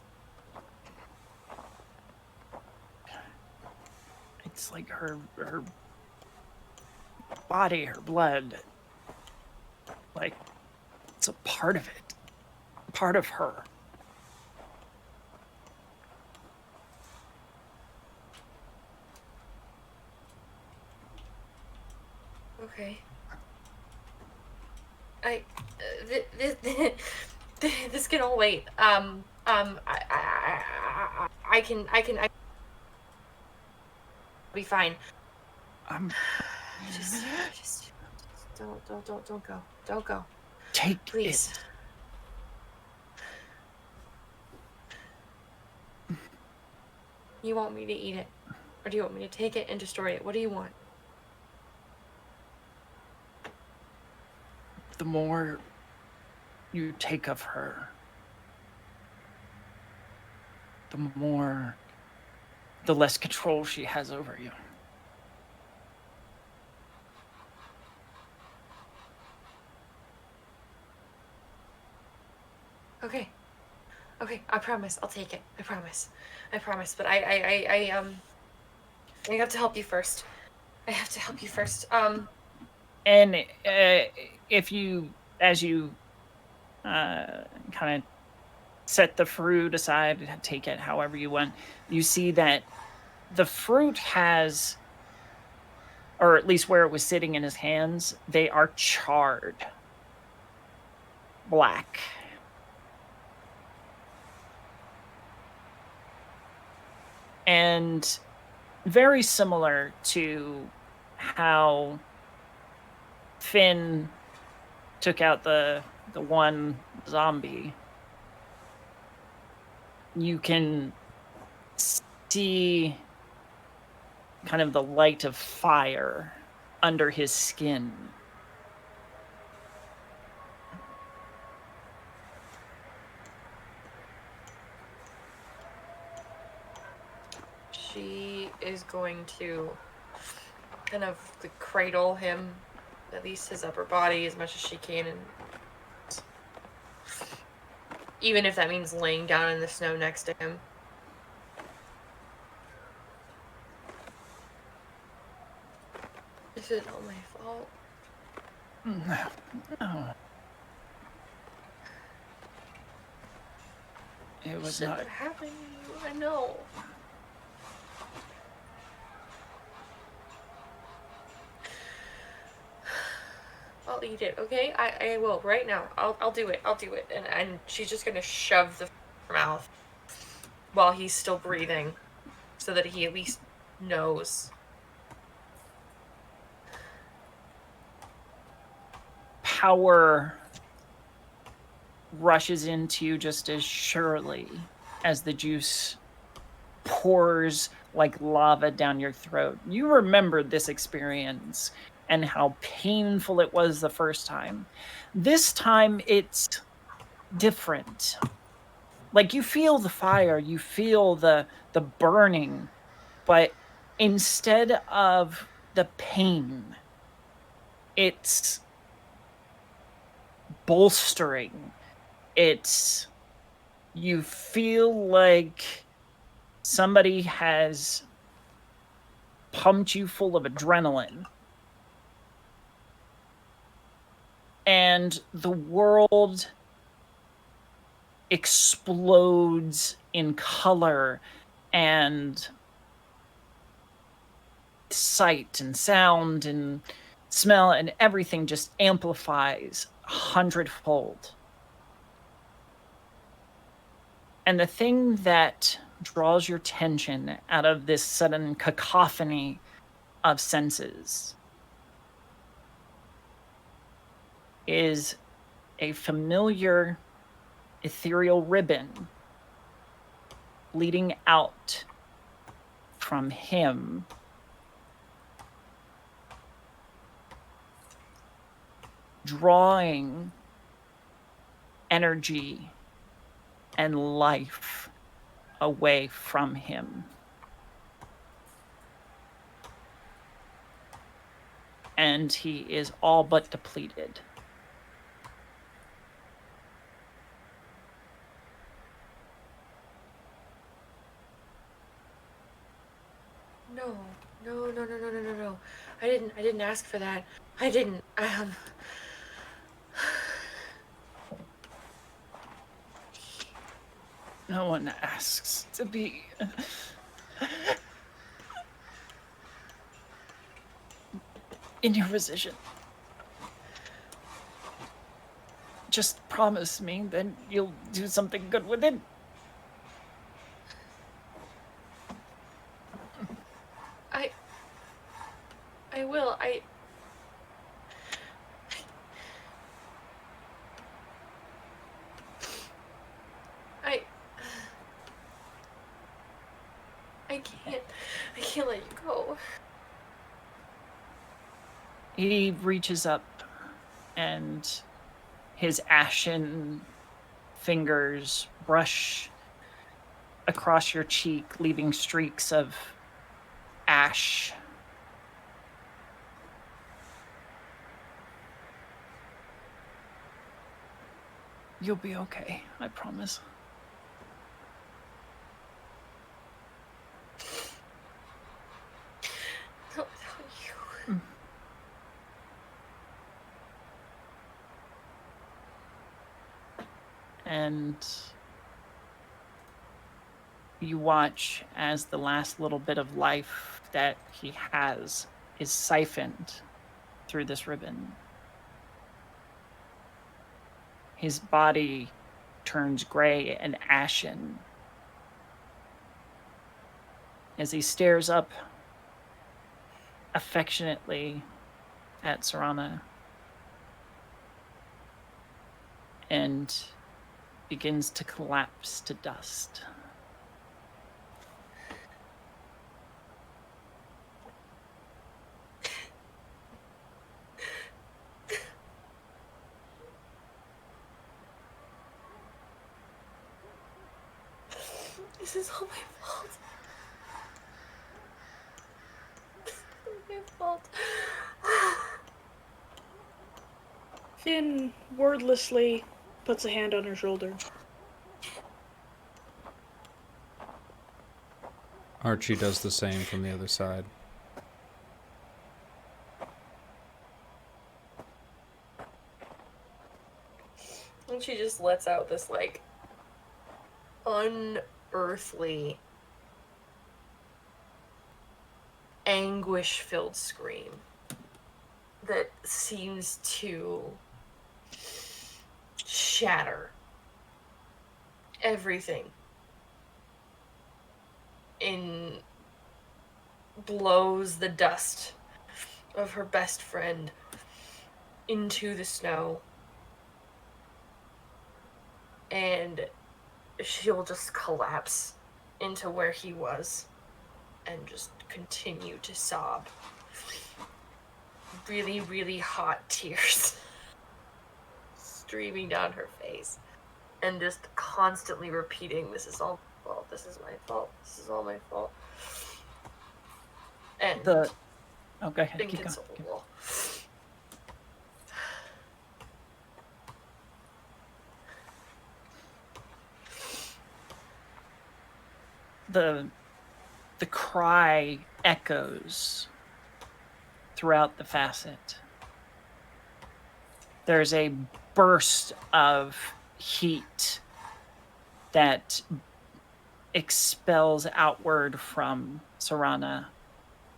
like her body, her blood. Like, it's a part of it. Part of her. Okay. This can all wait. I can be fine. Just don't go. Don't go. Take Please. it. You want me to eat it? Or do you want me to take it and destroy it? What do you want? The more you take of her, the less control she has over you. Okay. Okay, I promise. I'll take it. I promise. But I have to help you first. And if you, as you kind of set the fruit aside, take it however you want, you see that the fruit has, or at least where it was sitting in his hands, they are charred black. And very similar to how Phin took out the one zombie. You can see kind of the light of fire under his skin. She is going to kind of cradle him, at least his upper body, as much as she can, and even if that means laying down in the snow next to him. Is it all my fault? No. It was not. What happened to you? I know. I'll eat it, okay? I will right now. I'll do it. And she's just gonna shove the mouth while he's still breathing, so that he at least knows. Power rushes into you just as surely as the juice pours like lava down your throat. You remember this experience and how painful it was the first time. This time it's different. Like, you feel the fire, you feel the burning, but instead of the pain, it's bolstering. It's, you feel like somebody has pumped you full of adrenaline. And the world explodes in color and sight and sound and smell, and everything just amplifies 100-fold. And the thing that draws your attention out of this sudden cacophony of senses is a familiar ethereal ribbon leading out from him, drawing energy and life away from him. And he is all but depleted. No. I didn't ask for that. I didn't. No one asks to be in your position. Just promise me that you'll do something good with it. I will. I can't let you go. He reaches up and his ashen fingers brush across your cheek, leaving streaks of ash. You'll be okay, I promise. Don't you. And you watch as the last little bit of life that he has is siphoned through this ribbon. His body turns gray and ashen as he stares up affectionately at Sarana and begins to collapse to dust. This is all my fault. This is all my fault. Phin wordlessly puts a hand on her shoulder. Archie does the same from the other side. And she just lets out this, like, unearthly, anguish-filled scream that seems to shatter everything blows the dust of her best friend into the snow, and she'll just collapse into where he was and just continue to sob. Really, really hot tears streaming down her face, and just constantly repeating, "This is all my fault, this is my fault, this is all my fault." And Go ahead, keep going. inconsolable. The cry echoes throughout the facet. There's a burst of heat that expels outward from Sarana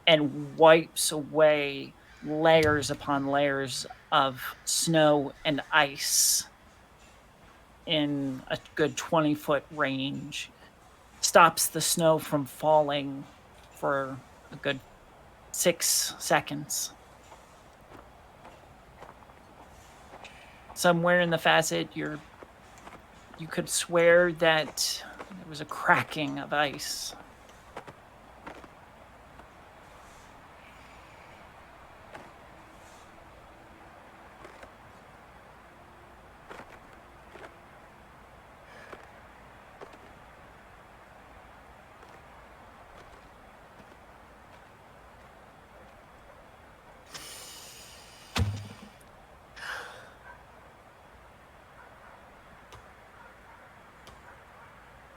and wipes away layers upon layers of snow and ice in a good 20-foot range. Stops the snow from falling for a good 6 seconds. Somewhere in the facet, you could swear that there was a cracking of ice.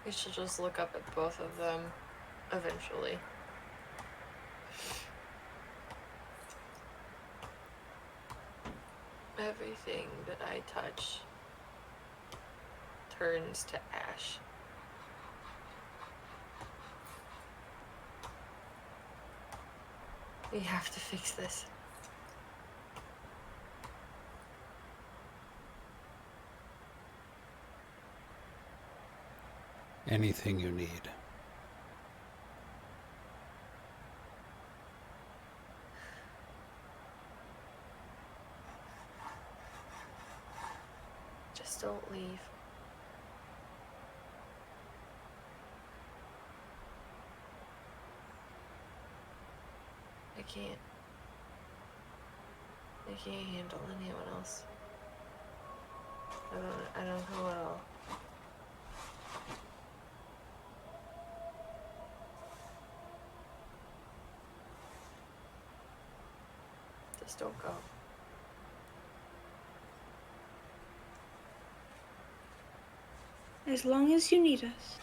We should just look up at both of them eventually. Everything that I touch turns to ash. We have to fix this. Anything you need. Just don't leave. can't handle anyone else. I don't know at all. Just don't go. As long as you need us.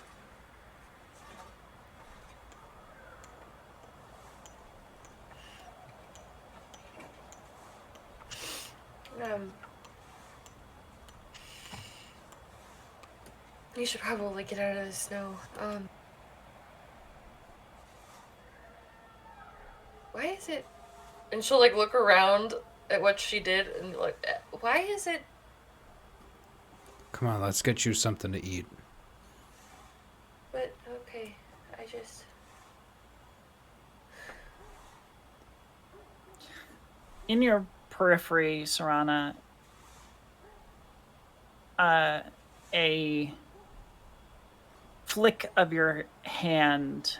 You should probably get out of the snow. Why is it? And she'll like look around at what she did and like, why is it? Come on, let's get you something to eat. But okay, I just. In your periphery, Sarana, a flick of your hand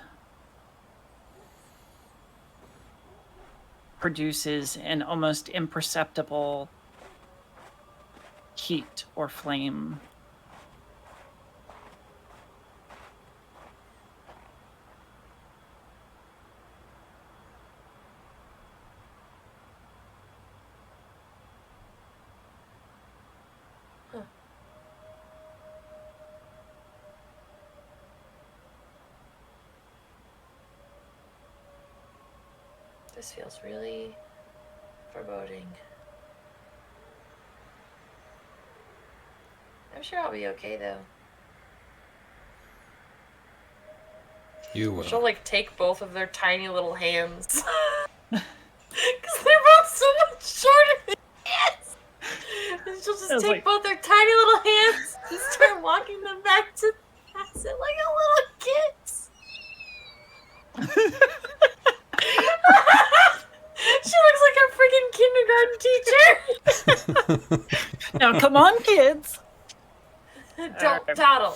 produces an almost imperceptible heat or flame. This feels really foreboding. I'm sure I'll be okay though. You will. She'll like take both of their tiny little hands. Because they're both so much shorter than hands. And she'll just take both their tiny little hands and start walking them back to the exit like a little kids. She looks like a freaking kindergarten teacher. Now, come on, kids. Don't tattle.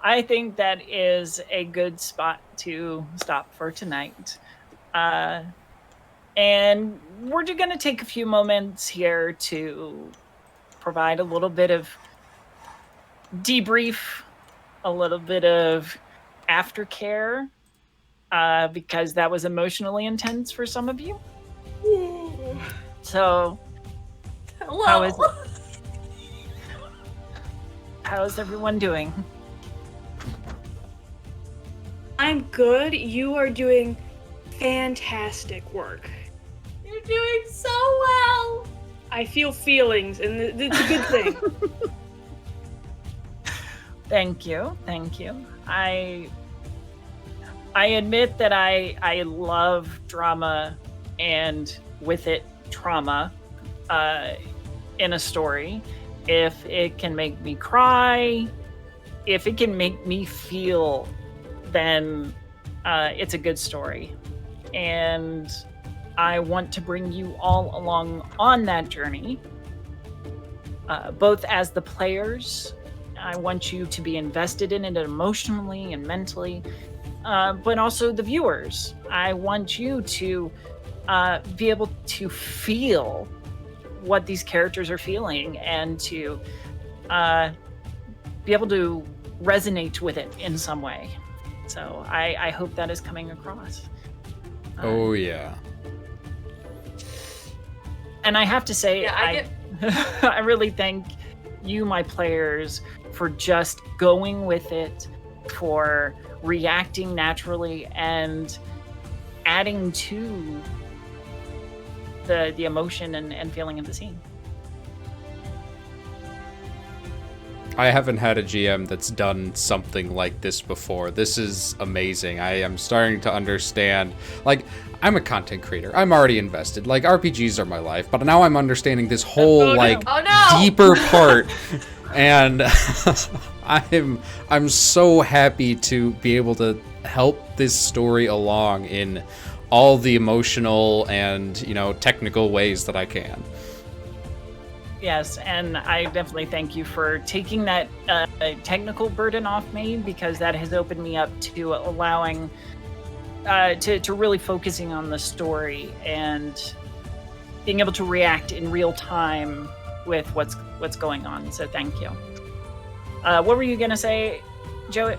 I think that is a good spot to stop for tonight. And we're just going to take a few moments here to provide a little bit of debrief, a little bit of aftercare, because that was emotionally intense for some of you. So, Hello. How is everyone doing? I'm good. You are doing fantastic work. You're doing so well. I feel feelings, and it's a good thing. Thank you. I admit that I love drama and with it trauma in a story. If it can make me cry, if it can make me feel, then it's a good story. And I want to bring you all along on that journey, both as the players. I want you to be invested in it emotionally and mentally, but also the viewers. I want you to be able to feel what these characters are feeling and to be able to resonate with it in some way. So I hope that is coming across. Oh, yeah. And I have to say, Yeah, I really thank you, my players, for just going with it, for reacting naturally and adding to the emotion and feeling of the scene. I haven't had a GM that's done something like this before. This is amazing. I am starting to understand. Like, I'm a content creator. I'm already invested. Like, RPGs are my life, but now I'm understanding this whole deeper part. And I'm so happy to be able to help this story along in all the emotional and, technical ways that I can. Yes, and I definitely thank you for taking that technical burden off me, because that has opened me up to allowing to really focusing on the story and being able to react in real time with what's going on. So thank you. What were you gonna say, Joe?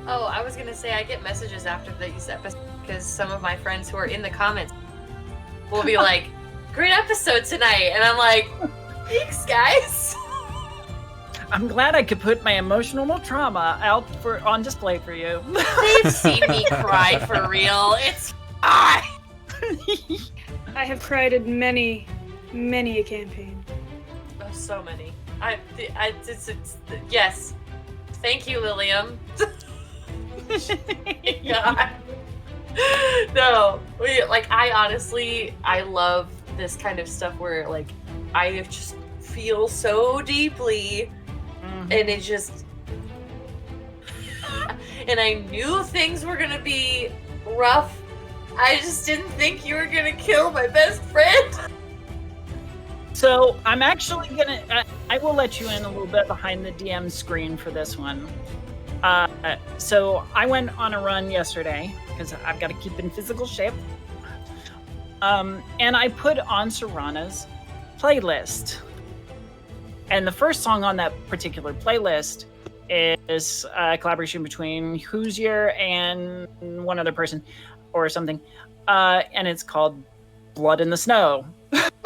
Oh, I was gonna say I get messages after these episodes because some of my friends who are in the comments will be like, "Great episode tonight," and I'm like, "Thanks, guys." I'm glad I could put my emotional trauma out on display for you. They've seen me cry for real. It's fine. I have cried in many a campaign. Oh, so many. Yes. Thank you, Lilium. God. No, I love this kind of stuff where, like, I just feel so deeply, and it just, and I knew things were gonna be rough. I just didn't think you were gonna kill my best friend. So I'm actually gonna, I will let you in a little bit behind the DM screen for this one. So I went on a run yesterday because I've got to keep in physical shape. And I put on Serana's playlist. And the first song on that particular playlist is a collaboration between Hoosier and one other person or something. And it's called Blood in the Snow.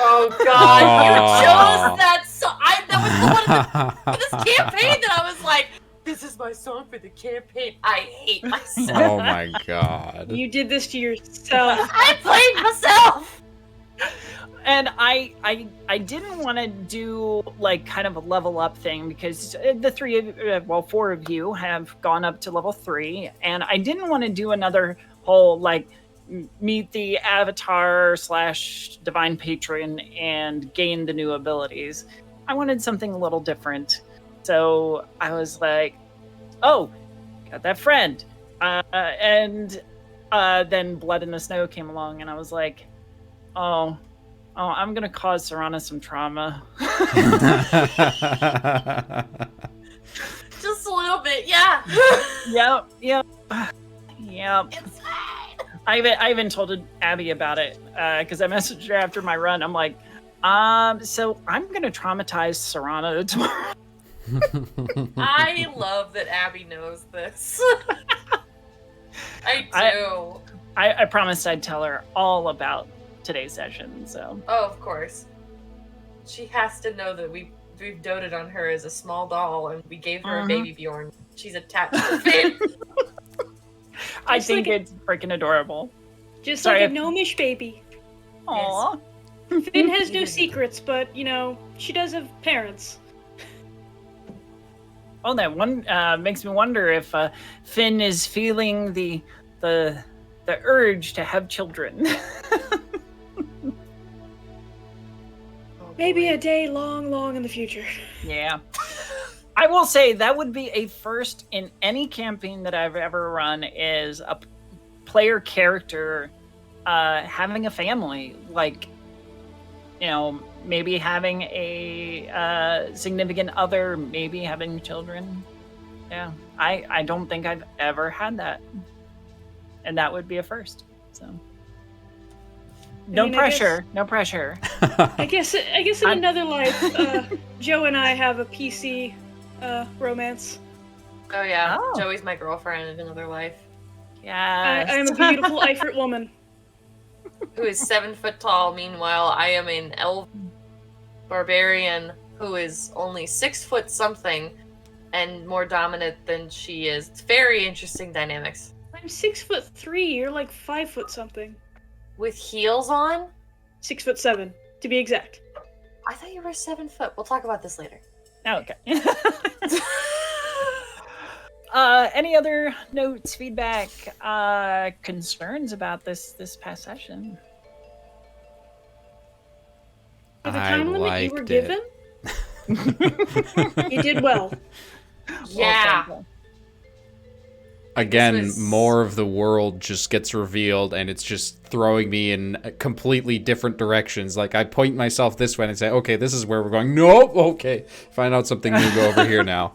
Oh God, you chose that song. That was the one in this campaign that I was like, this is my song for the campaign. I hate myself. Oh my God. You did this to yourself. I played myself. And I didn't want to do like kind of a level up thing because the four of you have gone up to level 3, and I didn't want to do another whole like meet the avatar / divine patron and gain the new abilities. I wanted something a little different. So I was like, oh, got that friend. And then Blood in the Snow came along, and I was like, oh, I'm going to cause Serana some trauma. Just a little bit, yeah. Yep. It's fine. I even told Abby about it because I messaged her after my run. I'm like, so I'm going to traumatize Serana tomorrow. I love that Abby knows this. I do. I promised I'd tell her all about today's session, so. Oh, of course. She has to know that we've doted on her as a small doll, and we gave her a baby Bjorn. She's attached to Phin. I think it's freaking adorable. Just like a gnomish baby. Aww. Yes. Phin has no secrets, but, you know, she does have parents. Oh, that one makes me wonder if Phin is feeling the urge to have children. Maybe a day long in the future. Yeah. I will say that would be a first in any campaign that I've ever run, is a player character having a family. Like, you know, maybe having a significant other, maybe having children. Yeah, I don't think I've ever had that. And that would be a first, so. No pressure. I guess in another life, Joe and I have a PC romance. Oh yeah, Oh. Joey's my girlfriend in another life. Yeah. I am a beautiful Ifrit woman. Who is 7 foot tall. Meanwhile, I am an elf barbarian who is only 6 foot something and more dominant than she is. It's very interesting dynamics. I'm 6'3". You're like 5 foot something. With heels on? 6'7", to be exact. I thought you were 7 foot. We'll talk about this later. Okay. Any other notes, feedback, concerns about this past session? For the time limit you were given, you did well. Yeah. Well, Again, This was- more of the world just gets revealed, and it's just throwing me in completely different directions. Like, I point myself this way and say, okay, this is where we're going. Nope, okay. Find out something new, go over here now.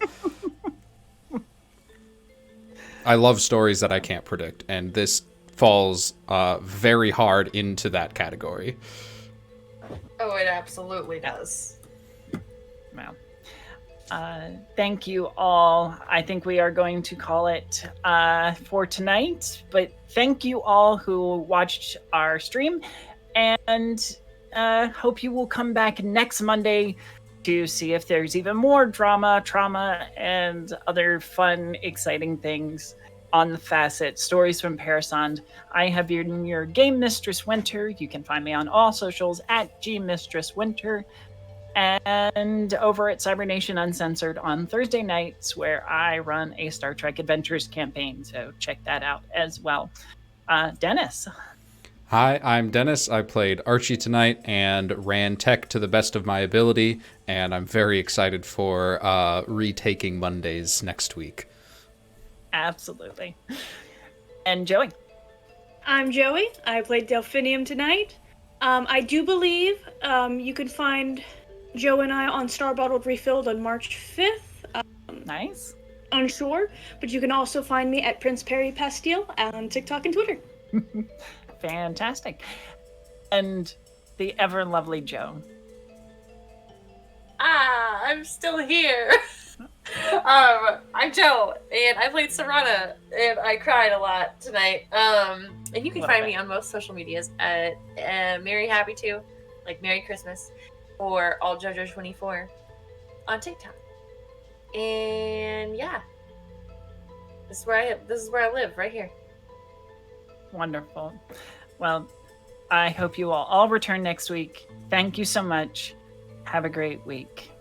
I love stories that I can't predict, and this falls very hard into that category. Oh, it absolutely does. Wow. Thank you all. I think we are going to call it for tonight, but thank you all who watched our stream, and hope you will come back next Monday to see if there's even more drama, trauma, and other fun, exciting things on the Facite Stories from Parasande. I have been your Game Mistress Winter. You can find me on all socials at gmistresswinter, and over at Cybernation Uncensored on Thursday nights, where I run a Star Trek Adventures campaign. So check that out as well. Dennis. Hi, I'm Dennis. I played Archie tonight and ran tech to the best of my ability, and I'm very excited for retaking Mondays next week. Absolutely. And Joey. I'm Joey. I played Delphinium tonight. I do believe you can find Joe and I on Star Bottled Refilled on March 5th. Nice. Unsure, but you can also find me at Prince Perry Pastille on TikTok and Twitter. Fantastic. And the ever lovely Joe. I'm still here. I'm Joe, and I played Serana, and I cried a lot tonight. And you can find me on most social medias at Merry Happy To, like Merry Christmas, or All JoJo 24 on TikTok. And yeah, this is where I live, right here. Wonderful. Well, I hope you all return next week. Thank you so much. Have a great week.